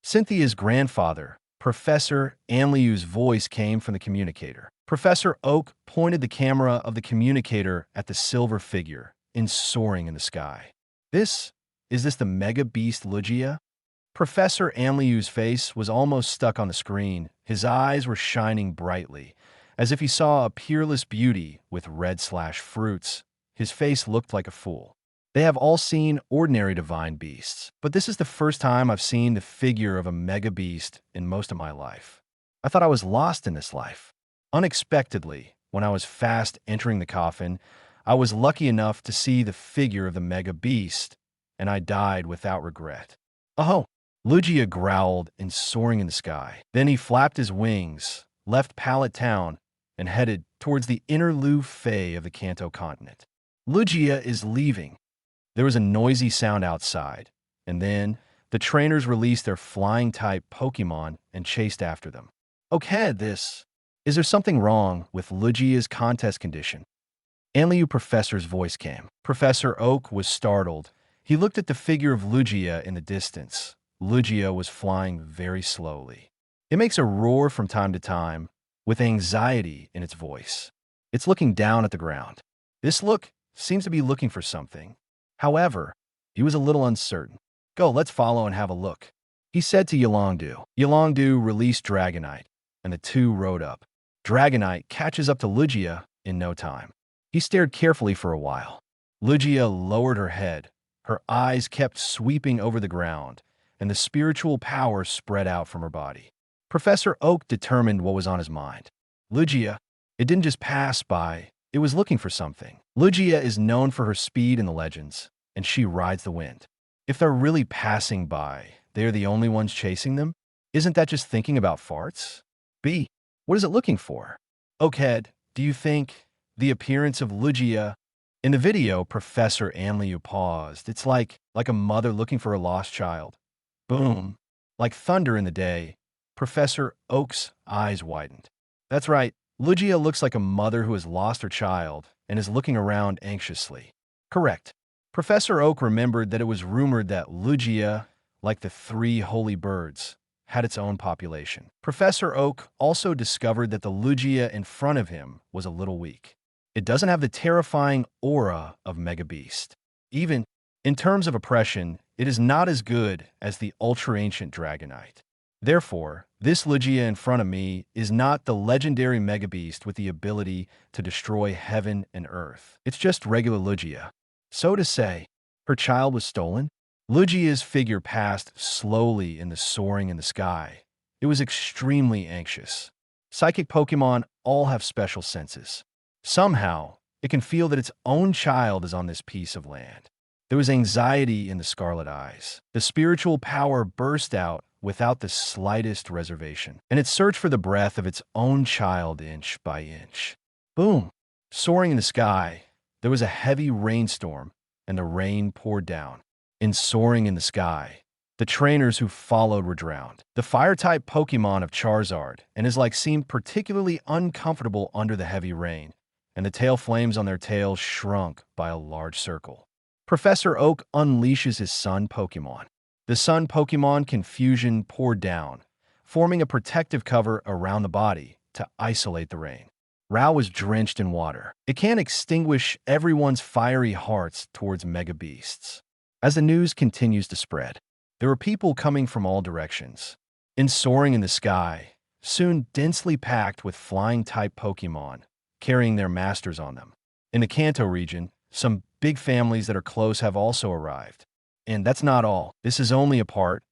Cynthia's grandfather, Professor Anliu's voice came from the communicator. Professor Oak pointed the camera of the communicator at the silver figure soaring in the sky. Is this the Mega Beast Lugia? Professor Anliu's face was almost stuck on the screen. His eyes were shining brightly, as if he saw a peerless beauty with red/fruits. His face looked like a fool. They have all seen ordinary divine beasts, but this is the first time I've seen the figure of a Mega Beast in most of my life. I thought I was lost in this life. Unexpectedly, when I was fast entering the coffin, I was lucky enough to see the figure of the Mega Beast, and I died without regret. Oh! Lugia growled soaring in the sky. Then he flapped his wings, left Pallet Town, and headed towards the inner Lu Fei of the Kanto continent. Lugia is leaving. There was a noisy sound outside, and then the trainers released their flying-type Pokemon and chased after them. Okay, is there something wrong with Lugia's contest condition? Anliu Professor's voice came. Professor Oak was startled. He looked at the figure of Lugia in the distance. Lugia was flying very slowly. It makes a roar from time to time, with anxiety in its voice. It's looking down at the ground. This look seems to be looking for something. However, he was a little uncertain. Go, let's follow and have a look, he said to Yolongdu. Yolongdu released Dragonite, and the two rode up. Dragonite catches up to Lugia in no time. He stared carefully for a while. Lugia lowered her head. Her eyes kept sweeping over the ground, and the spiritual power spread out from her body. Professor Oak determined what was on his mind. Lugia, it didn't just pass by, it was looking for something. Lugia is known for her speed in the legends, and she rides the wind. If they're really passing by, they are the only ones chasing them? Isn't that just thinking about farts? B. What is it looking for? Oakhead, do you think the appearance of Lugia in the video? Professor Anliu paused. It's like a mother looking for a lost child. Boom. Like thunder in the day. Professor Oak's eyes widened. That's right. Lugia looks like a mother who has lost her child and is looking around anxiously. Correct. Professor Oak remembered that it was rumored that Lugia, like the three holy birds, had its own population. Professor Oak also discovered that the Lugia in front of him was a little weak. It doesn't have the terrifying aura of Mega Beast. Even in terms of oppression, it is not as good as the ultra-ancient Dragonite. Therefore, this Lugia in front of me is not the legendary Mega Beast with the ability to destroy heaven and earth. It's just regular Lugia. So to say, her child was stolen? Lugia's figure passed slowly in the soaring in the sky. It was extremely anxious. Psychic Pokémon all have special senses. Somehow, it can feel that its own child is on this piece of land. There was anxiety in the scarlet eyes. The spiritual power burst out without the slightest reservation, and it searched for the breath of its own child inch by inch. Boom! Soaring in the sky, there was a heavy rainstorm, and the rain poured down. In soaring in the sky, the trainers who followed were drowned. The fire-type Pokémon of Charizard and his like seemed particularly uncomfortable under the heavy rain, and the tail flames on their tails shrunk by a large circle. Professor Oak unleashes his Sun Pokémon. The Sun Pokémon Confusion poured down, forming a protective cover around the body to isolate the rain. Rao was drenched in water. It can't extinguish everyone's fiery hearts towards Mega Beasts. As the news continues to spread, there were people coming from all directions. In soaring in the sky, soon densely packed with flying-type Pokémon, carrying their masters on them. In the Kanto region, some big families that are close have also arrived. And that's not all. This is only a part,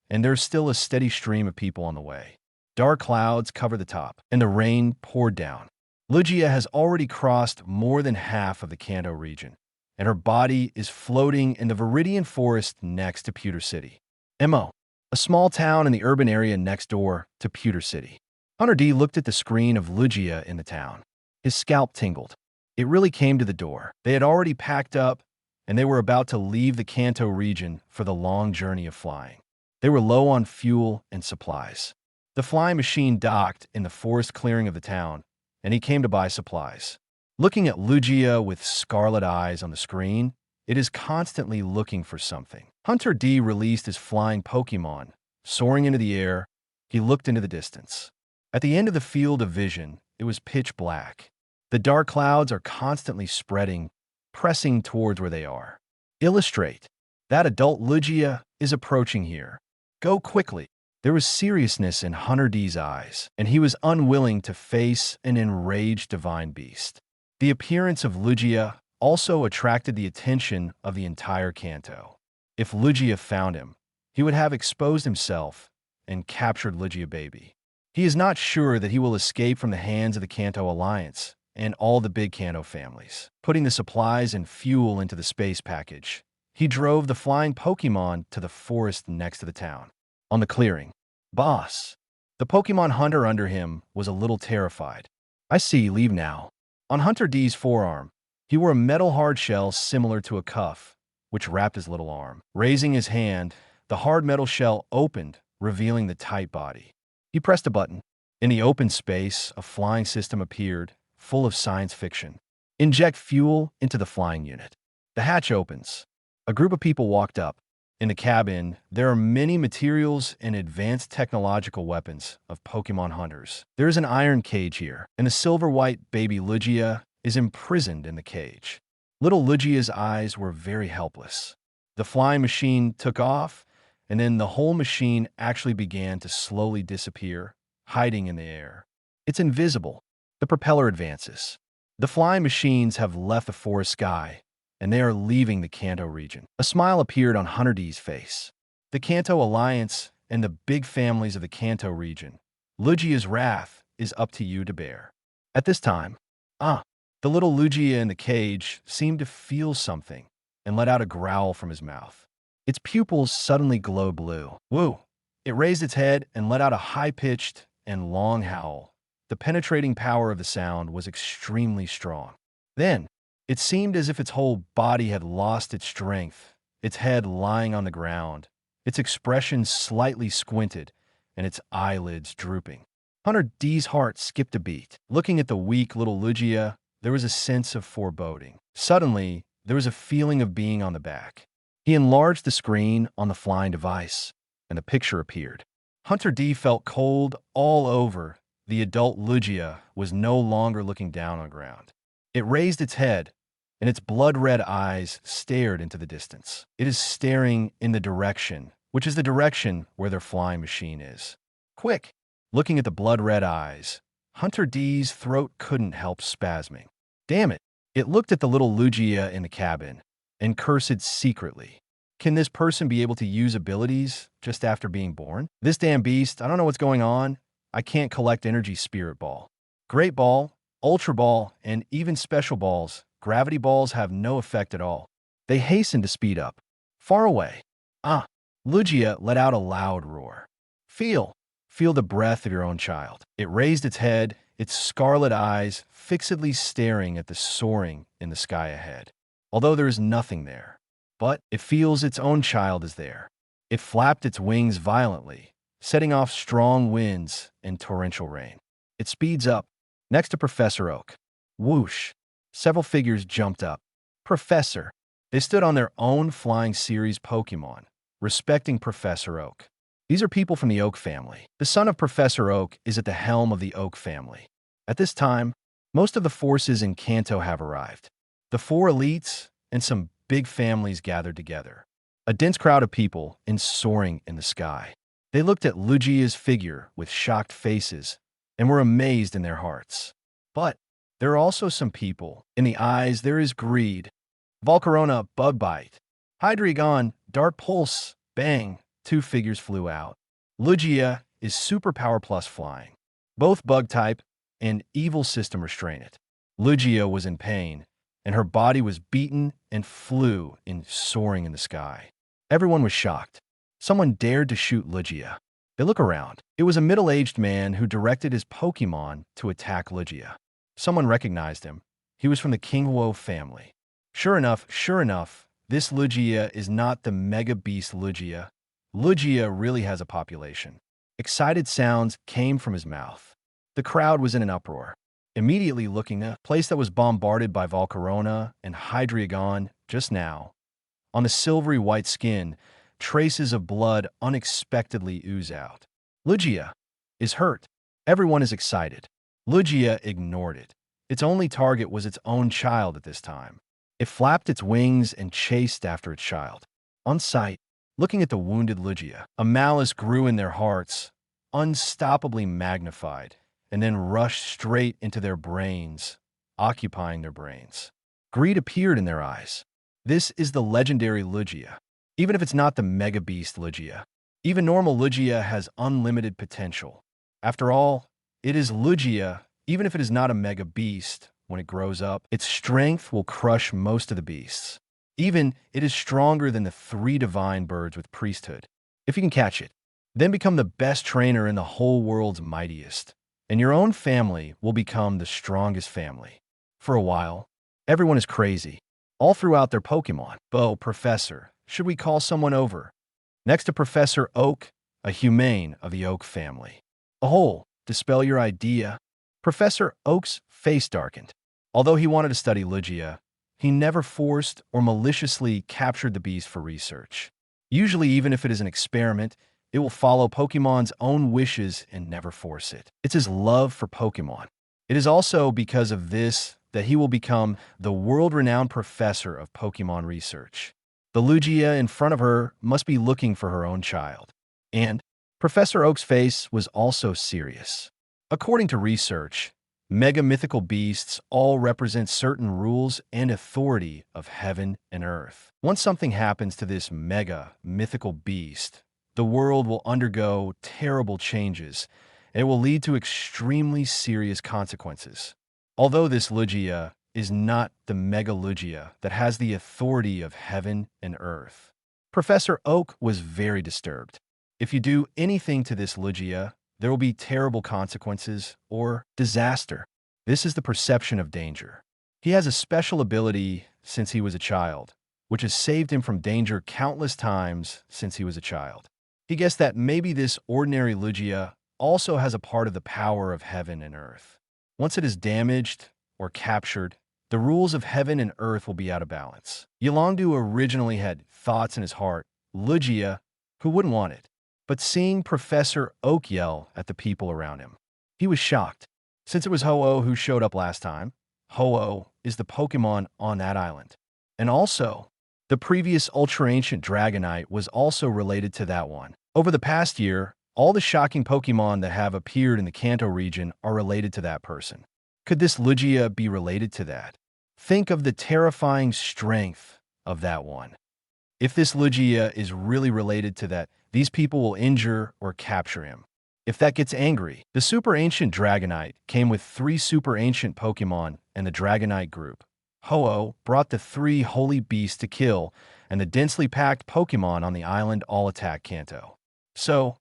and there's still a steady stream of people on the way. Dark clouds cover the top, and the rain poured down. Lugia has already crossed more than half of the Kanto region, and her body is floating in the Viridian Forest next to Pewter City. Mo, a small town in the urban area next door to Pewter City. Hunter D looked at the screen of Lugia in the town. His scalp tingled. It really came to the door. They had already packed up, and they were about to leave the Kanto region for the long journey of flying. They were low on fuel and supplies. The flying machine docked in the forest clearing of the town, and he came to buy supplies. Looking at Lugia with scarlet eyes on the screen, it is constantly looking for something. Hunter D released his flying Pokémon. Soaring into the air, he looked into the distance. At the end of the field of vision, it was pitch black. The dark clouds are constantly spreading, pressing towards where they are. Illustrate. That adult Lugia is approaching here. Go quickly. There was seriousness in Hunter D's eyes, and he was unwilling to face an enraged divine beast. The appearance of Lugia also attracted the attention of the entire Kanto. If Lugia found him, he would have exposed himself and captured Lugia Baby. He is not sure that he will escape from the hands of the Kanto Alliance and all the big Kanto families. Putting the supplies and fuel into the space package, he drove the flying Pokémon to the forest next to the town. On the clearing, Boss, the Pokémon hunter under him, was a little terrified. I see, leave now. On Hunter D's forearm, he wore a metal hard shell similar to a cuff, which wrapped his little arm. Raising his hand, the hard metal shell opened, revealing the tight body. He pressed a button. In the open space, a flying system appeared, full of science fiction. Inject fuel into the flying unit. The hatch opens. A group of people walked up. In the cabin, there are many materials and advanced technological weapons of Pokémon hunters. There is an iron cage here, and the silver-white baby Lugia is imprisoned in the cage. Little Lugia's eyes were very helpless. The flying machine took off, and then the whole machine actually began to slowly disappear, hiding in the air. It's invisible. The propeller advances. The flying machines have left the forest sky, and they are leaving the Kanto region. A smile appeared on Hunter D's face. The Kanto Alliance and the big families of the Kanto region. Lugia's wrath is up to you to bear. At this time, the little Lugia in the cage seemed to feel something and let out a growl from his mouth. Its pupils suddenly glowed blue. Woo! It raised its head and let out a high-pitched and long howl. The penetrating power of the sound was extremely strong. Then, it seemed as if its whole body had lost its strength, its head lying on the ground, its expression slightly squinted, and its eyelids drooping. Hunter D's heart skipped a beat. Looking at the weak little Lugia, there was a sense of foreboding. Suddenly, there was a feeling of being on the back. He enlarged the screen on the flying device, and the picture appeared. Hunter D felt cold all over. The adult Lugia was no longer looking down on the ground. It raised its head, and its blood-red eyes stared into the distance. It is staring in the direction, which is the direction where their flying machine is. Quick! Looking at the blood-red eyes, Hunter D's throat couldn't help spasming. Damn it! It looked at the little Lugia in the cabin and cursed secretly. Can this person be able to use abilities just after being born? This damn beast, I don't know what's going on. I can't collect energy spirit ball. Great ball, ultra ball, and even special balls, gravity balls have no effect at all. They hasten to speed up. Far away. Lugia let out a loud roar. Feel the breath of your own child. It raised its head, its scarlet eyes fixedly staring at the soaring in the sky ahead. Although there is nothing there, but it feels its own child is there. It flapped its wings violently, setting off strong winds and torrential rain. It speeds up, next to Professor Oak. Whoosh! Several figures jumped up. Professor! They stood on their own flying series Pokémon, respecting Professor Oak. These are people from the Oak family. The son of Professor Oak is at the helm of the Oak family. At this time, most of the forces in Kanto have arrived. The 4 elites and some big families gathered together. A dense crowd of people soaring in the sky. They looked at Lugia's figure with shocked faces and were amazed in their hearts. But there are also some people. In the eyes, there is greed. Volcarona, Bug Bite. Hydreigon, Dart Pulse, bang. 2 figures flew out. Lugia is superpower plus flying. Both bug type and evil system restrain it. Lugia was in pain, and her body was beaten and flew soaring in the sky. Everyone was shocked. Someone dared to shoot Lugia. They look around. It was a middle-aged man who directed his Pokémon to attack Lugia. Someone recognized him. He was from the Kinghuo family. Sure enough, this Lugia is not the Mega Beast Lugia. Lugia really has a population. Excited sounds came from his mouth. The crowd was in an uproar. Immediately looking at a place that was bombarded by Volcarona and Hydreigon just now. On the silvery white skin, traces of blood unexpectedly ooze out. Lugia is hurt. Everyone is excited. Lugia ignored it. Its only target was its own child at this time. It flapped its wings and chased after its child. On sight, looking at the wounded Lugia, a malice grew in their hearts, unstoppably magnified, and then rushed straight into their brains, occupying their brains. Greed appeared in their eyes. This is the legendary Lugia. Even if it's not the Mega Beast Lugia, even normal Lugia has unlimited potential. After all, it is Lugia, even if it is not a Mega Beast. When it grows up, its strength will crush most of the beasts. Even it is stronger than the 3 divine birds with priesthood. If you can catch it, then become the best trainer in the whole world's mightiest, and your own family will become the strongest family. For a while, everyone is crazy, all throughout their Pokémon. Professor, should we call someone over? Next to Professor Oak, a humane of the Oak family. Dispel your idea. Professor Oak's face darkened. Although he wanted to study Lugia, he never forced or maliciously captured the beast for research. Usually, even if it is an experiment, it will follow Pokémon's own wishes and never force it. It's his love for Pokémon. It is also because of this that he will become the world-renowned professor of Pokémon research. The Lugia in front of her must be looking for her own child. And Professor Oak's face was also serious. According to research, Mega mythical beasts all represent certain rules and authority of heaven and earth. Once something happens to this mega mythical beast, the world will undergo terrible changes, and it will lead to extremely serious consequences. Although this Lugia is not the Mega Lugia that has the authority of heaven and earth, Professor Oak was very disturbed. If you do anything to this Lugia, there will be terrible consequences or disaster. This is the perception of danger. He has a special ability since he was a child, which has saved him from danger countless times since he was a child. He guessed that maybe this ordinary Lugia also has a part of the power of heaven and earth. Once it is damaged or captured, the rules of heaven and earth will be out of balance. Yolongdu originally had thoughts in his heart, Lugia, who wouldn't want it? But seeing Professor Oak yell at the people around him, he was shocked. Since it was Ho-Oh who showed up last time, Ho-Oh is the Pokémon on that island. And also, the previous Ultra Ancient Dragonite was also related to that one. Over the past year, all the shocking Pokémon that have appeared in the Kanto region are related to that person. Could this Lugia be related to that? Think of the terrifying strength of that one. If this Lugia is really related to that, these people will injure or capture him. If that gets angry, the Super Ancient Dragonite came with 3 Super Ancient Pokémon and the Dragonite group. Ho-Oh brought the 3 holy beasts to kill, and the densely packed Pokémon on the island all attack Kanto. So,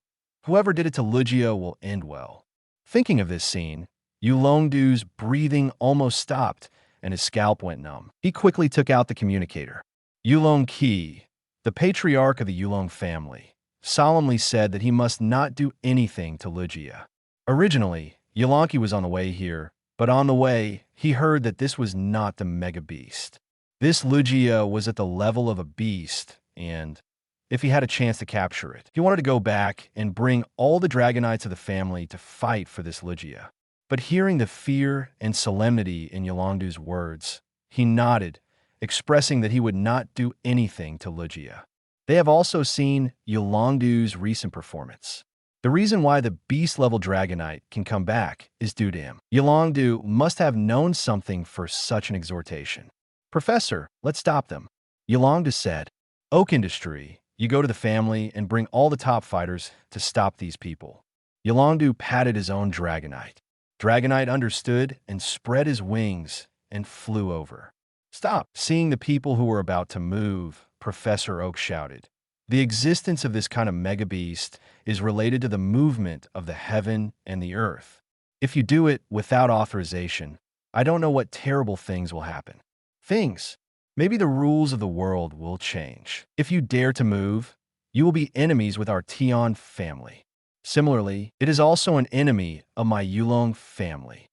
whoever did it to Lugia will end well. Thinking of this scene, Yolongdu's breathing almost stopped and his scalp went numb. He quickly took out the communicator. Yulong Qi, the patriarch of the Yulong family, solemnly said that he must not do anything to Lugia. Originally, Yolongki was on the way here, but on the way, he heard that this was not the Mega Beast. This Lugia was at the level of a beast, and if he had a chance to capture it, he wanted to go back and bring all the Dragonites of the family to fight for this Lugia. But hearing the fear and solemnity in Yolongdu's words, he nodded, expressing that he would not do anything to Lugia. They have also seen Yolongdu's recent performance. The reason why the beast-level Dragonite can come back is due to him. Yolongdu must have known something for such an exhortation. Professor, let's stop them. Yolongdu said, Oak Industry, you go to the family and bring all the top fighters to stop these people. Yolongdu patted his own Dragonite. Dragonite understood and spread his wings and flew over. Stop! Seeing the people who were about to move, Professor Oak shouted. The existence of this kind of mega beast is related to the movement of the heaven and the earth. If you do it without authorization, I don't know what terrible things will happen. Things. Maybe the rules of the world will change. If you dare to move, you will be enemies with our Tian family. Similarly, it is also an enemy of my Yulong family.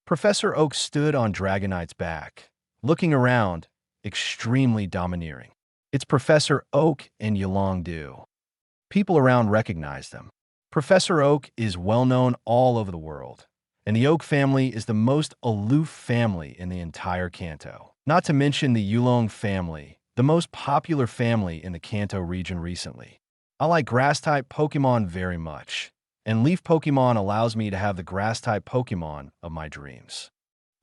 Professor Oak stood on Dragonite's back, looking around, extremely domineering. It's Professor Oak and Yolongdu. People around recognize them. Professor Oak is well known all over the world, and the Oak family is the most aloof family in the entire Kanto. Not to mention the Yulong family, the most popular family in the Kanto region recently. I like Grass-type Pokémon very much, and Leaf Pokémon allows me to have the Grass-type Pokémon of my dreams.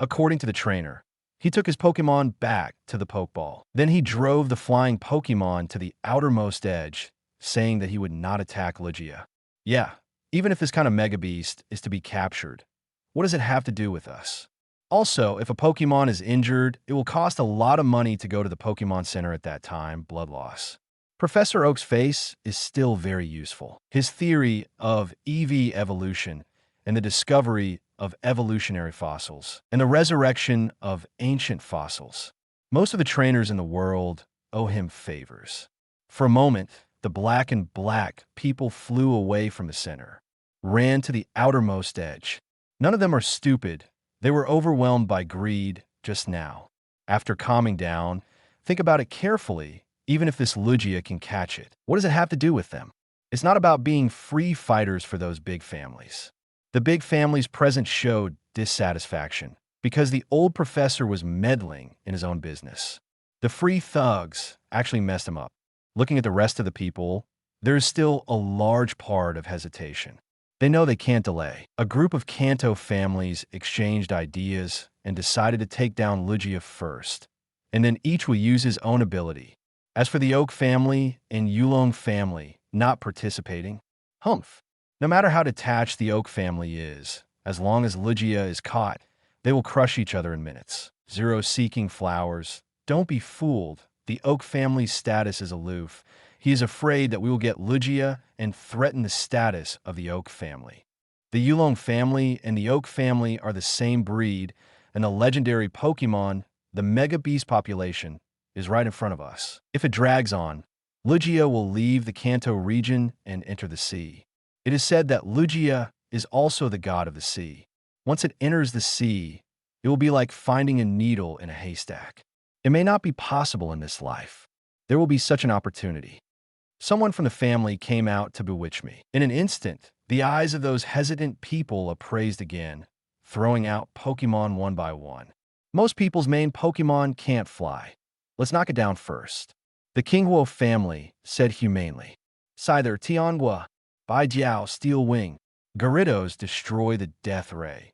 According to the trainer, he took his Pokémon back to the Pokeball. Then he drove the flying Pokémon to the outermost edge, saying that he would not attack Lugia. Yeah, even if this kind of Mega Beast is to be captured, what does it have to do with us? Also, if a Pokémon is injured, it will cost a lot of money to go to the Pokémon Center at that time, blood loss. Professor Oak's face is still very useful. His theory of EV evolution and the discovery of evolutionary fossils, and the resurrection of ancient fossils. Most of the trainers in the world owe him favors. For a moment, the black and black people flew away from the center, ran to the outermost edge. None of them are stupid. They were overwhelmed by greed just now. After calming down, think about it carefully, even if this Lugia can catch it. What does it have to do with them? It's not about being free fighters for those big families. The big family's presence showed dissatisfaction because the old professor was meddling in his own business. The free thugs actually messed him up. Looking at the rest of the people, there is still a large part of hesitation. They know they can't delay. A group of Kanto families exchanged ideas and decided to take down Lugia first, and then each will use his own ability. As for the Oak family and Yulong family not participating, humph. No matter how detached the Oak family is, as long as Lugia is caught, they will crush each other in minutes. Zero seeking flowers. Don't be fooled. The Oak family's status is aloof. He is afraid that we will get Lugia and threaten the status of the Oak family. The Yulong family and the Oak family are the same breed, and the legendary Pokémon, the Mega Beast population, is right in front of us. If it drags on, Lugia will leave the Kanto region and enter the sea. It is said that Lugia is also the god of the sea. Once it enters the sea, it will be like finding a needle in a haystack. It may not be possible in this life. There will be such an opportunity. Someone from the family came out to bewitch me. In an instant, the eyes of those hesitant people appraised again, throwing out Pokémon one by one. Most people's main Pokémon can't fly. Let's knock it down first. The Kinghuo family said humanely. Scyther Tianhua, Bai Jiao Steel Wing, Gyarados destroy the Death Ray.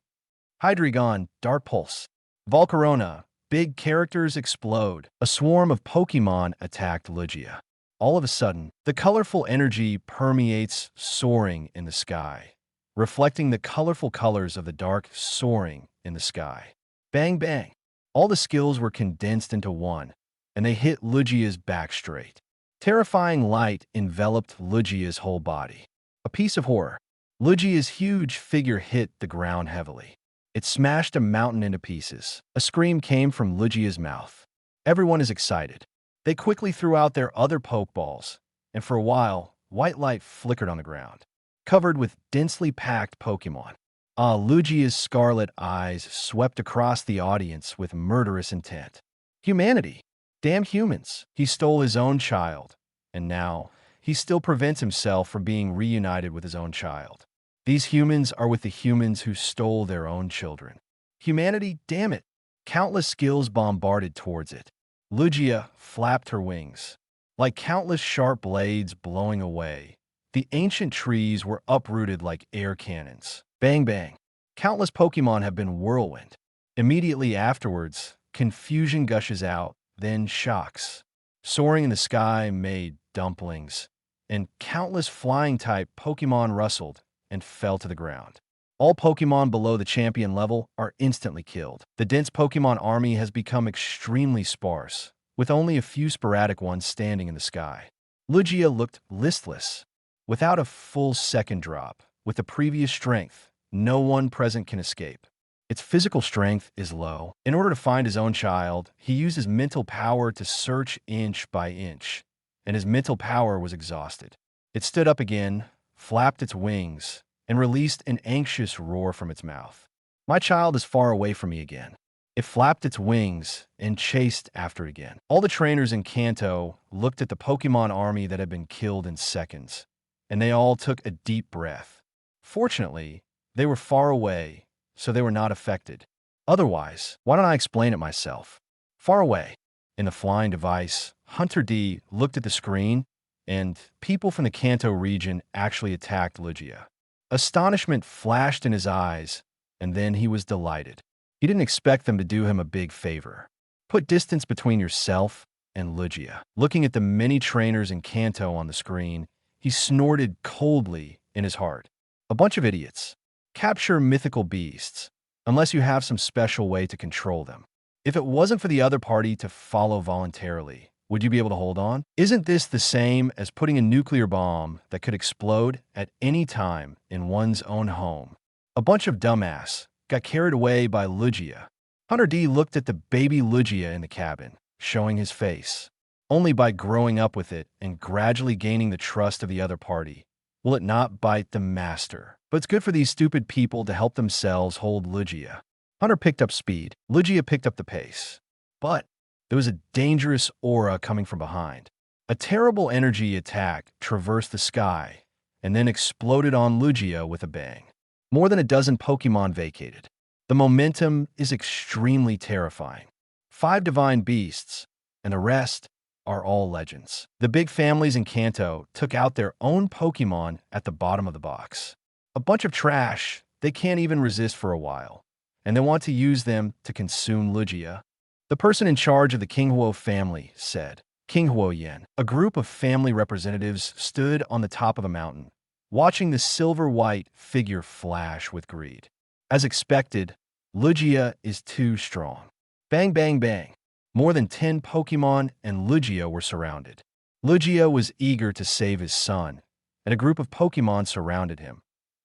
Hydreigon Dark Pulse, Volcarona, big characters explode. A swarm of Pokémon attacked Lugia. All of a sudden, the colorful energy permeates, soaring in the sky, reflecting the colorful colors of the dark soaring in the sky. Bang bang. All the skills were condensed into one, and they hit Lugia's back straight. Terrifying light enveloped Lugia's whole body. A piece of horror. Lugia's huge figure hit the ground heavily. It smashed a mountain into pieces. A scream came from Lugia's mouth. Everyone is excited. They quickly threw out their other Pokeballs, and for a while, white light flickered on the ground, covered with densely packed Pokémon. Lugia's scarlet eyes swept across the audience with murderous intent. Humanity. Damn humans. He stole his own child, and now he still prevents himself from being reunited with his own child. These humans are with the humans who stole their own children. Humanity, damn it. Countless skills bombarded towards it. Lugia flapped her wings. Like countless sharp blades blowing away, the ancient trees were uprooted like air cannons. Bang bang. Countless Pokémon have been whirlwind. Immediately afterwards, confusion gushes out, then shocks. Soaring in the sky made dumplings, and countless flying-type Pokémon rustled and fell to the ground. All Pokémon below the champion level are instantly killed. The dense Pokémon army has become extremely sparse, with only a few sporadic ones standing in the sky. Lugia looked listless. Without a full second drop, with the previous strength, no one present can escape. Its physical strength is low. In order to find his own child, he used his mental power to search inch by inch, and his mental power was exhausted. It stood up again, flapped its wings, and released an anxious roar from its mouth. My child is far away from me again. It flapped its wings and chased after it again. All the trainers in Kanto looked at the Pokémon army that had been killed in seconds, and they all took a deep breath. Fortunately, they were far away, so they were not affected. Otherwise, why don't I explain it myself? Far away, in the flying device, Hunter D looked at the screen, and people from the Kanto region actually attacked Lugia. Astonishment flashed in his eyes, and then he was delighted. He didn't expect them to do him a big favor. Put distance between yourself and Lugia. Looking at the many trainers in Kanto on the screen, he snorted coldly in his heart. A bunch of idiots. Capture mythical beasts, unless you have some special way to control them. If it wasn't for the other party to follow voluntarily, would you be able to hold on? Isn't this the same as putting a nuclear bomb that could explode at any time in one's own home? A bunch of dumbass got carried away by Lugia. Hunter D looked at the baby Lugia in the cabin, showing his face. Only by growing up with it and gradually gaining the trust of the other party will it not bite the master. But it's good for these stupid people to help themselves hold Lugia. Hunter picked up speed. Lugia picked up the pace. But there was a dangerous aura coming from behind. A terrible energy attack traversed the sky and then exploded on Lugia with a bang. More than a dozen Pokémon vacated. The momentum is extremely terrifying. 5 divine beasts, and the rest are all legends. The big families in Kanto took out their own Pokémon at the bottom of the box. A bunch of trash they can't even resist for a while, and they want to use them to consume Lugia. The person in charge of the Qinghuo family said. Qinghuo Yan, a group of family representatives, stood on the top of a mountain, watching the silver-white figure flash with greed. As expected, Lugia is too strong. Bang, bang, bang. More than 10 Pokémon and Lugia were surrounded. Lugia was eager to save his son, and a group of Pokémon surrounded him,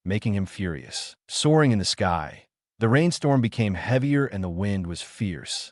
making him furious. Soaring in the sky, the rainstorm became heavier and the wind was fierce.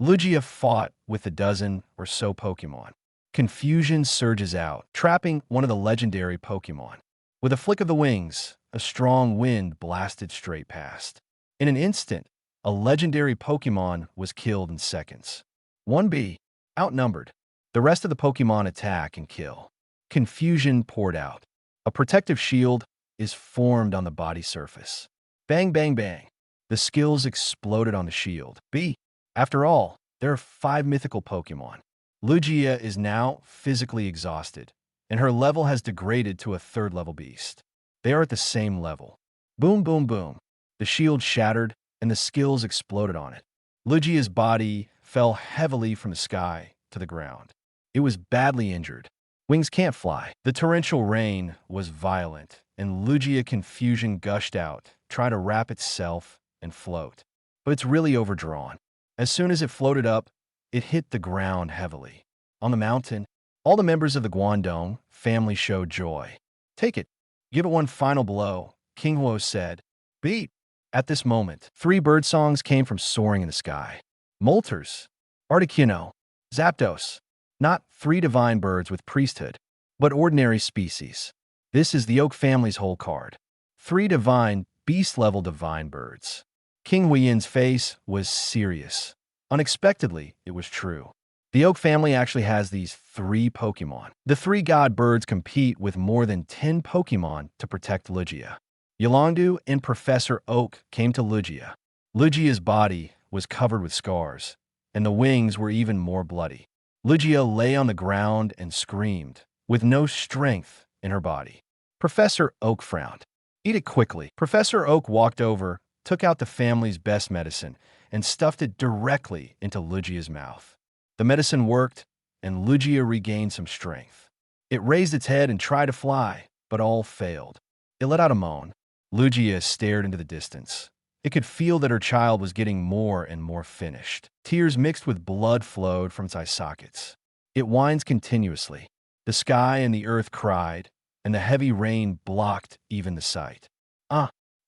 Lugia fought with a dozen or so Pokémon. Confusion surges out, trapping one of the legendary Pokémon. With a flick of the wings, a strong wind blasted straight past. In an instant, a legendary Pokémon was killed in seconds. 1B, outnumbered. The rest of the Pokémon attack and kill. Confusion poured out. A protective shield is formed on the body surface. Bang, bang, bang. The skills exploded on the shield. B. After all, there are 5 mythical Pokémon. Lugia is now physically exhausted, and her level has degraded to a 3rd level beast. They are at the same level. Boom, boom, boom. The shield shattered, and the skills exploded on it. Lugia's body fell heavily from the sky to the ground. It was badly injured. Wings can't fly. The torrential rain was violent, and Lugia confusion gushed out, trying to wrap itself and float. But it's really overdrawn. As soon as it floated up, it hit the ground heavily. On the mountain, all the members of the Guladon family showed joy. Take it. Give it one final blow, Qinghuo said. Beat. At this moment, 3 bird songs came from soaring in the sky. Moltres, Articuno, Zapdos. Not 3 divine birds with priesthood, but ordinary species. This is the Oak family's whole card. 3 divine, beast-level divine birds. King Huiyan's face was serious. Unexpectedly, it was true. The Oak family actually has these 3 Pokémon. The 3 god birds compete with more than 10 Pokémon to protect Lugia. Yolongdu and Professor Oak came to Lugia. Lugia's body was covered with scars, and the wings were even more bloody. Lugia lay on the ground and screamed, with no strength in her body. Professor Oak frowned. Eat it quickly. Professor Oak walked over, took out the family's best medicine, and stuffed it directly into Lugia's mouth. The medicine worked, and Lugia regained some strength. It raised its head and tried to fly, but all failed. It let out a moan. Lugia stared into the distance. It could feel that her child was getting more and more finished. Tears mixed with blood flowed from its eye sockets. It whines continuously. The sky and the earth cried, and the heavy rain blocked even the sight.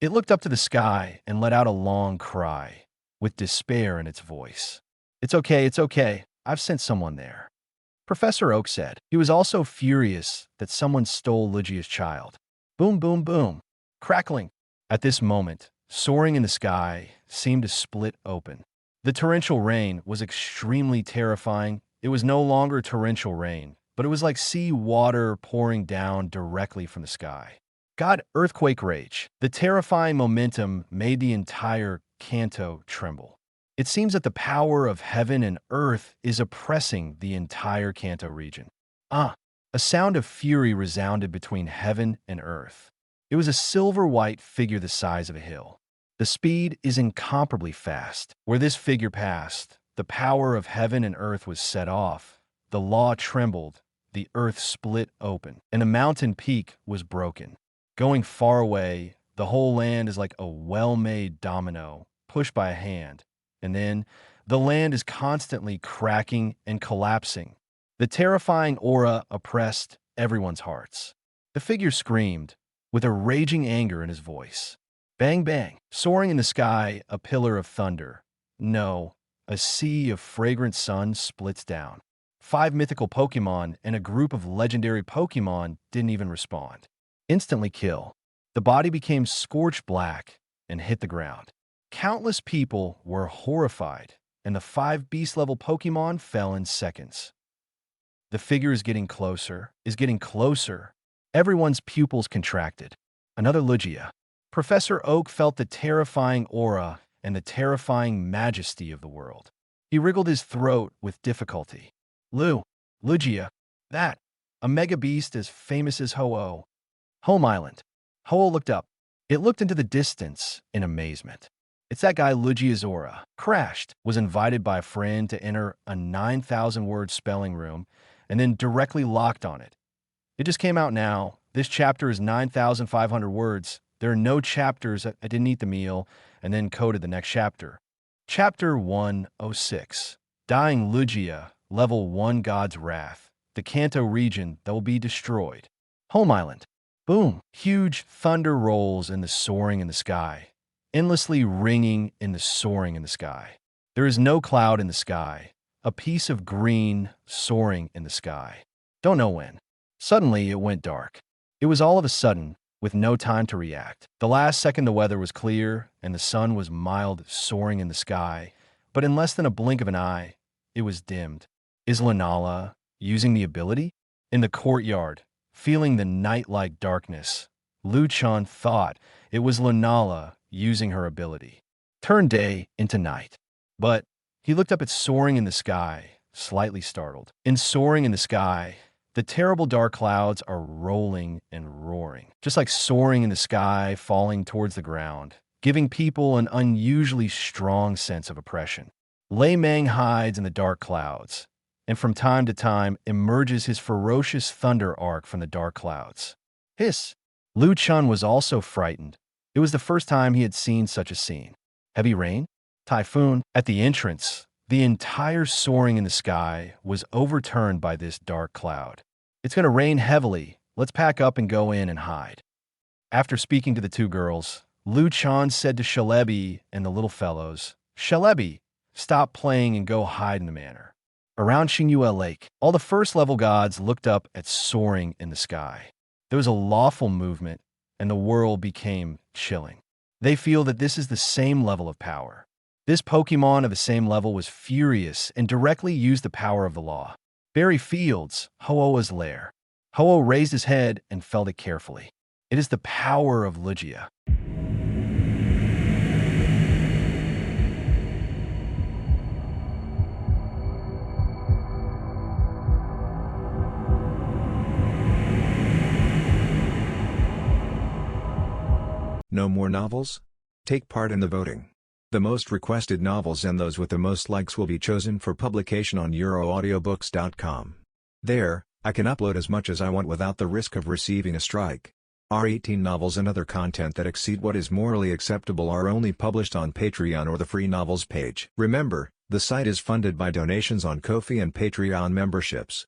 It looked up to the sky and let out a long cry, with despair in its voice. It's okay. I've sent someone there. Professor Oak said. He was also furious that someone stole Lugia's child. Boom, boom, boom. Crackling. At this moment, soaring in the sky seemed to split open. The torrential rain was extremely terrifying. It was no longer torrential rain, but it was like sea water pouring down directly from the sky. God, earthquake rage. The terrifying momentum made the entire Kanto tremble. It seems that the power of heaven and earth is oppressing the entire Kanto region. A sound of fury resounded between heaven and earth. It was a silver-white figure the size of a hill. The speed is incomparably fast. Where this figure passed, the power of heaven and earth was set off. The law trembled, the earth split open, and the mountain peak was broken. Going far away, the whole land is like a well-made domino pushed by a hand, and then the land is constantly cracking and collapsing. The terrifying aura oppressed everyone's hearts. The figure screamed, with a raging anger in his voice. Bang, bang, soaring in the sky, a pillar of thunder. No, a sea of fragrant sun splits down. 5 mythical Pokémon and a group of legendary Pokémon didn't even respond. Instantly kill. The body became scorched black and hit the ground. Countless people were horrified, and the 5 beast-level Pokémon fell in seconds. The figure is getting closer. Everyone's pupils contracted. Another Lugia. Professor Oak felt the terrifying aura and the terrifying majesty of the world. He wriggled his throat with difficulty. Lugia, that, a mega beast as famous as Home Island. Ho looked up. It looked into the distance in amazement. It's that guy Luigi Azora. Crashed, was invited by a friend to enter a 9,000-word spelling room, and then directly locked on it. It just came out now. This chapter is 9,500 words. There are no chapters. I didn't eat the meal, and then coded the next chapter. Chapter 106. Dying Lugia, Level 1 God's Wrath. The Kanto region that will be destroyed. Home Island. Boom. Huge thunder rolls in the soaring in the sky. Endlessly ringing in the soaring in the sky. There is no cloud in the sky. A piece of green soaring in the sky. Don't know when. Suddenly, it went dark. It was all of a sudden, with no time to react. The last second the weather was clear, and the sun was mild soaring in the sky, but in less than a blink of an eye, it was dimmed. Is Lunala using the ability? In the courtyard, feeling the night-like darkness, Liu Chen thought it was Lunala using her ability. Turn day into night. But he looked up at soaring in the sky, slightly startled. In soaring in the sky, the terrible dark clouds are rolling and roaring, just like soaring in the sky, falling towards the ground, giving people an unusually strong sense of oppression. Lei Meng hides in the dark clouds, and from time to time emerges his ferocious thunder arc from the dark clouds. Hiss! Liu Chen was also frightened. It was the first time he had seen such a scene. Heavy rain? Typhoon? At the entrance, the entire soaring in the sky was overturned by this dark cloud. It's going to rain heavily. Let's pack up and go in and hide. After speaking to the two girls, Liu Chen said to Shalebi and the little fellows, Shalebi, stop playing and go hide in the manor. Around Xingyue Lake, all the first-level gods looked up at soaring in the sky. There was a lawful movement, and the world became chilling. They feel that this is the same level of power. This Pokémon of the same level was furious and directly used the power of the law. Berry Fields, Ho-Oh's lair. Ho-Oh raised his head and felt it carefully. It is the power of Lugia. No more novels? Take part in the voting. The most requested novels and those with the most likes will be chosen for publication on euroaudiobooks.com. There, I can upload as much as I want without the risk of receiving a strike. Our 18 novels and other content that exceed what is morally acceptable are only published on Patreon or the free novels page. Remember, the site is funded by donations on Ko-fi and Patreon memberships.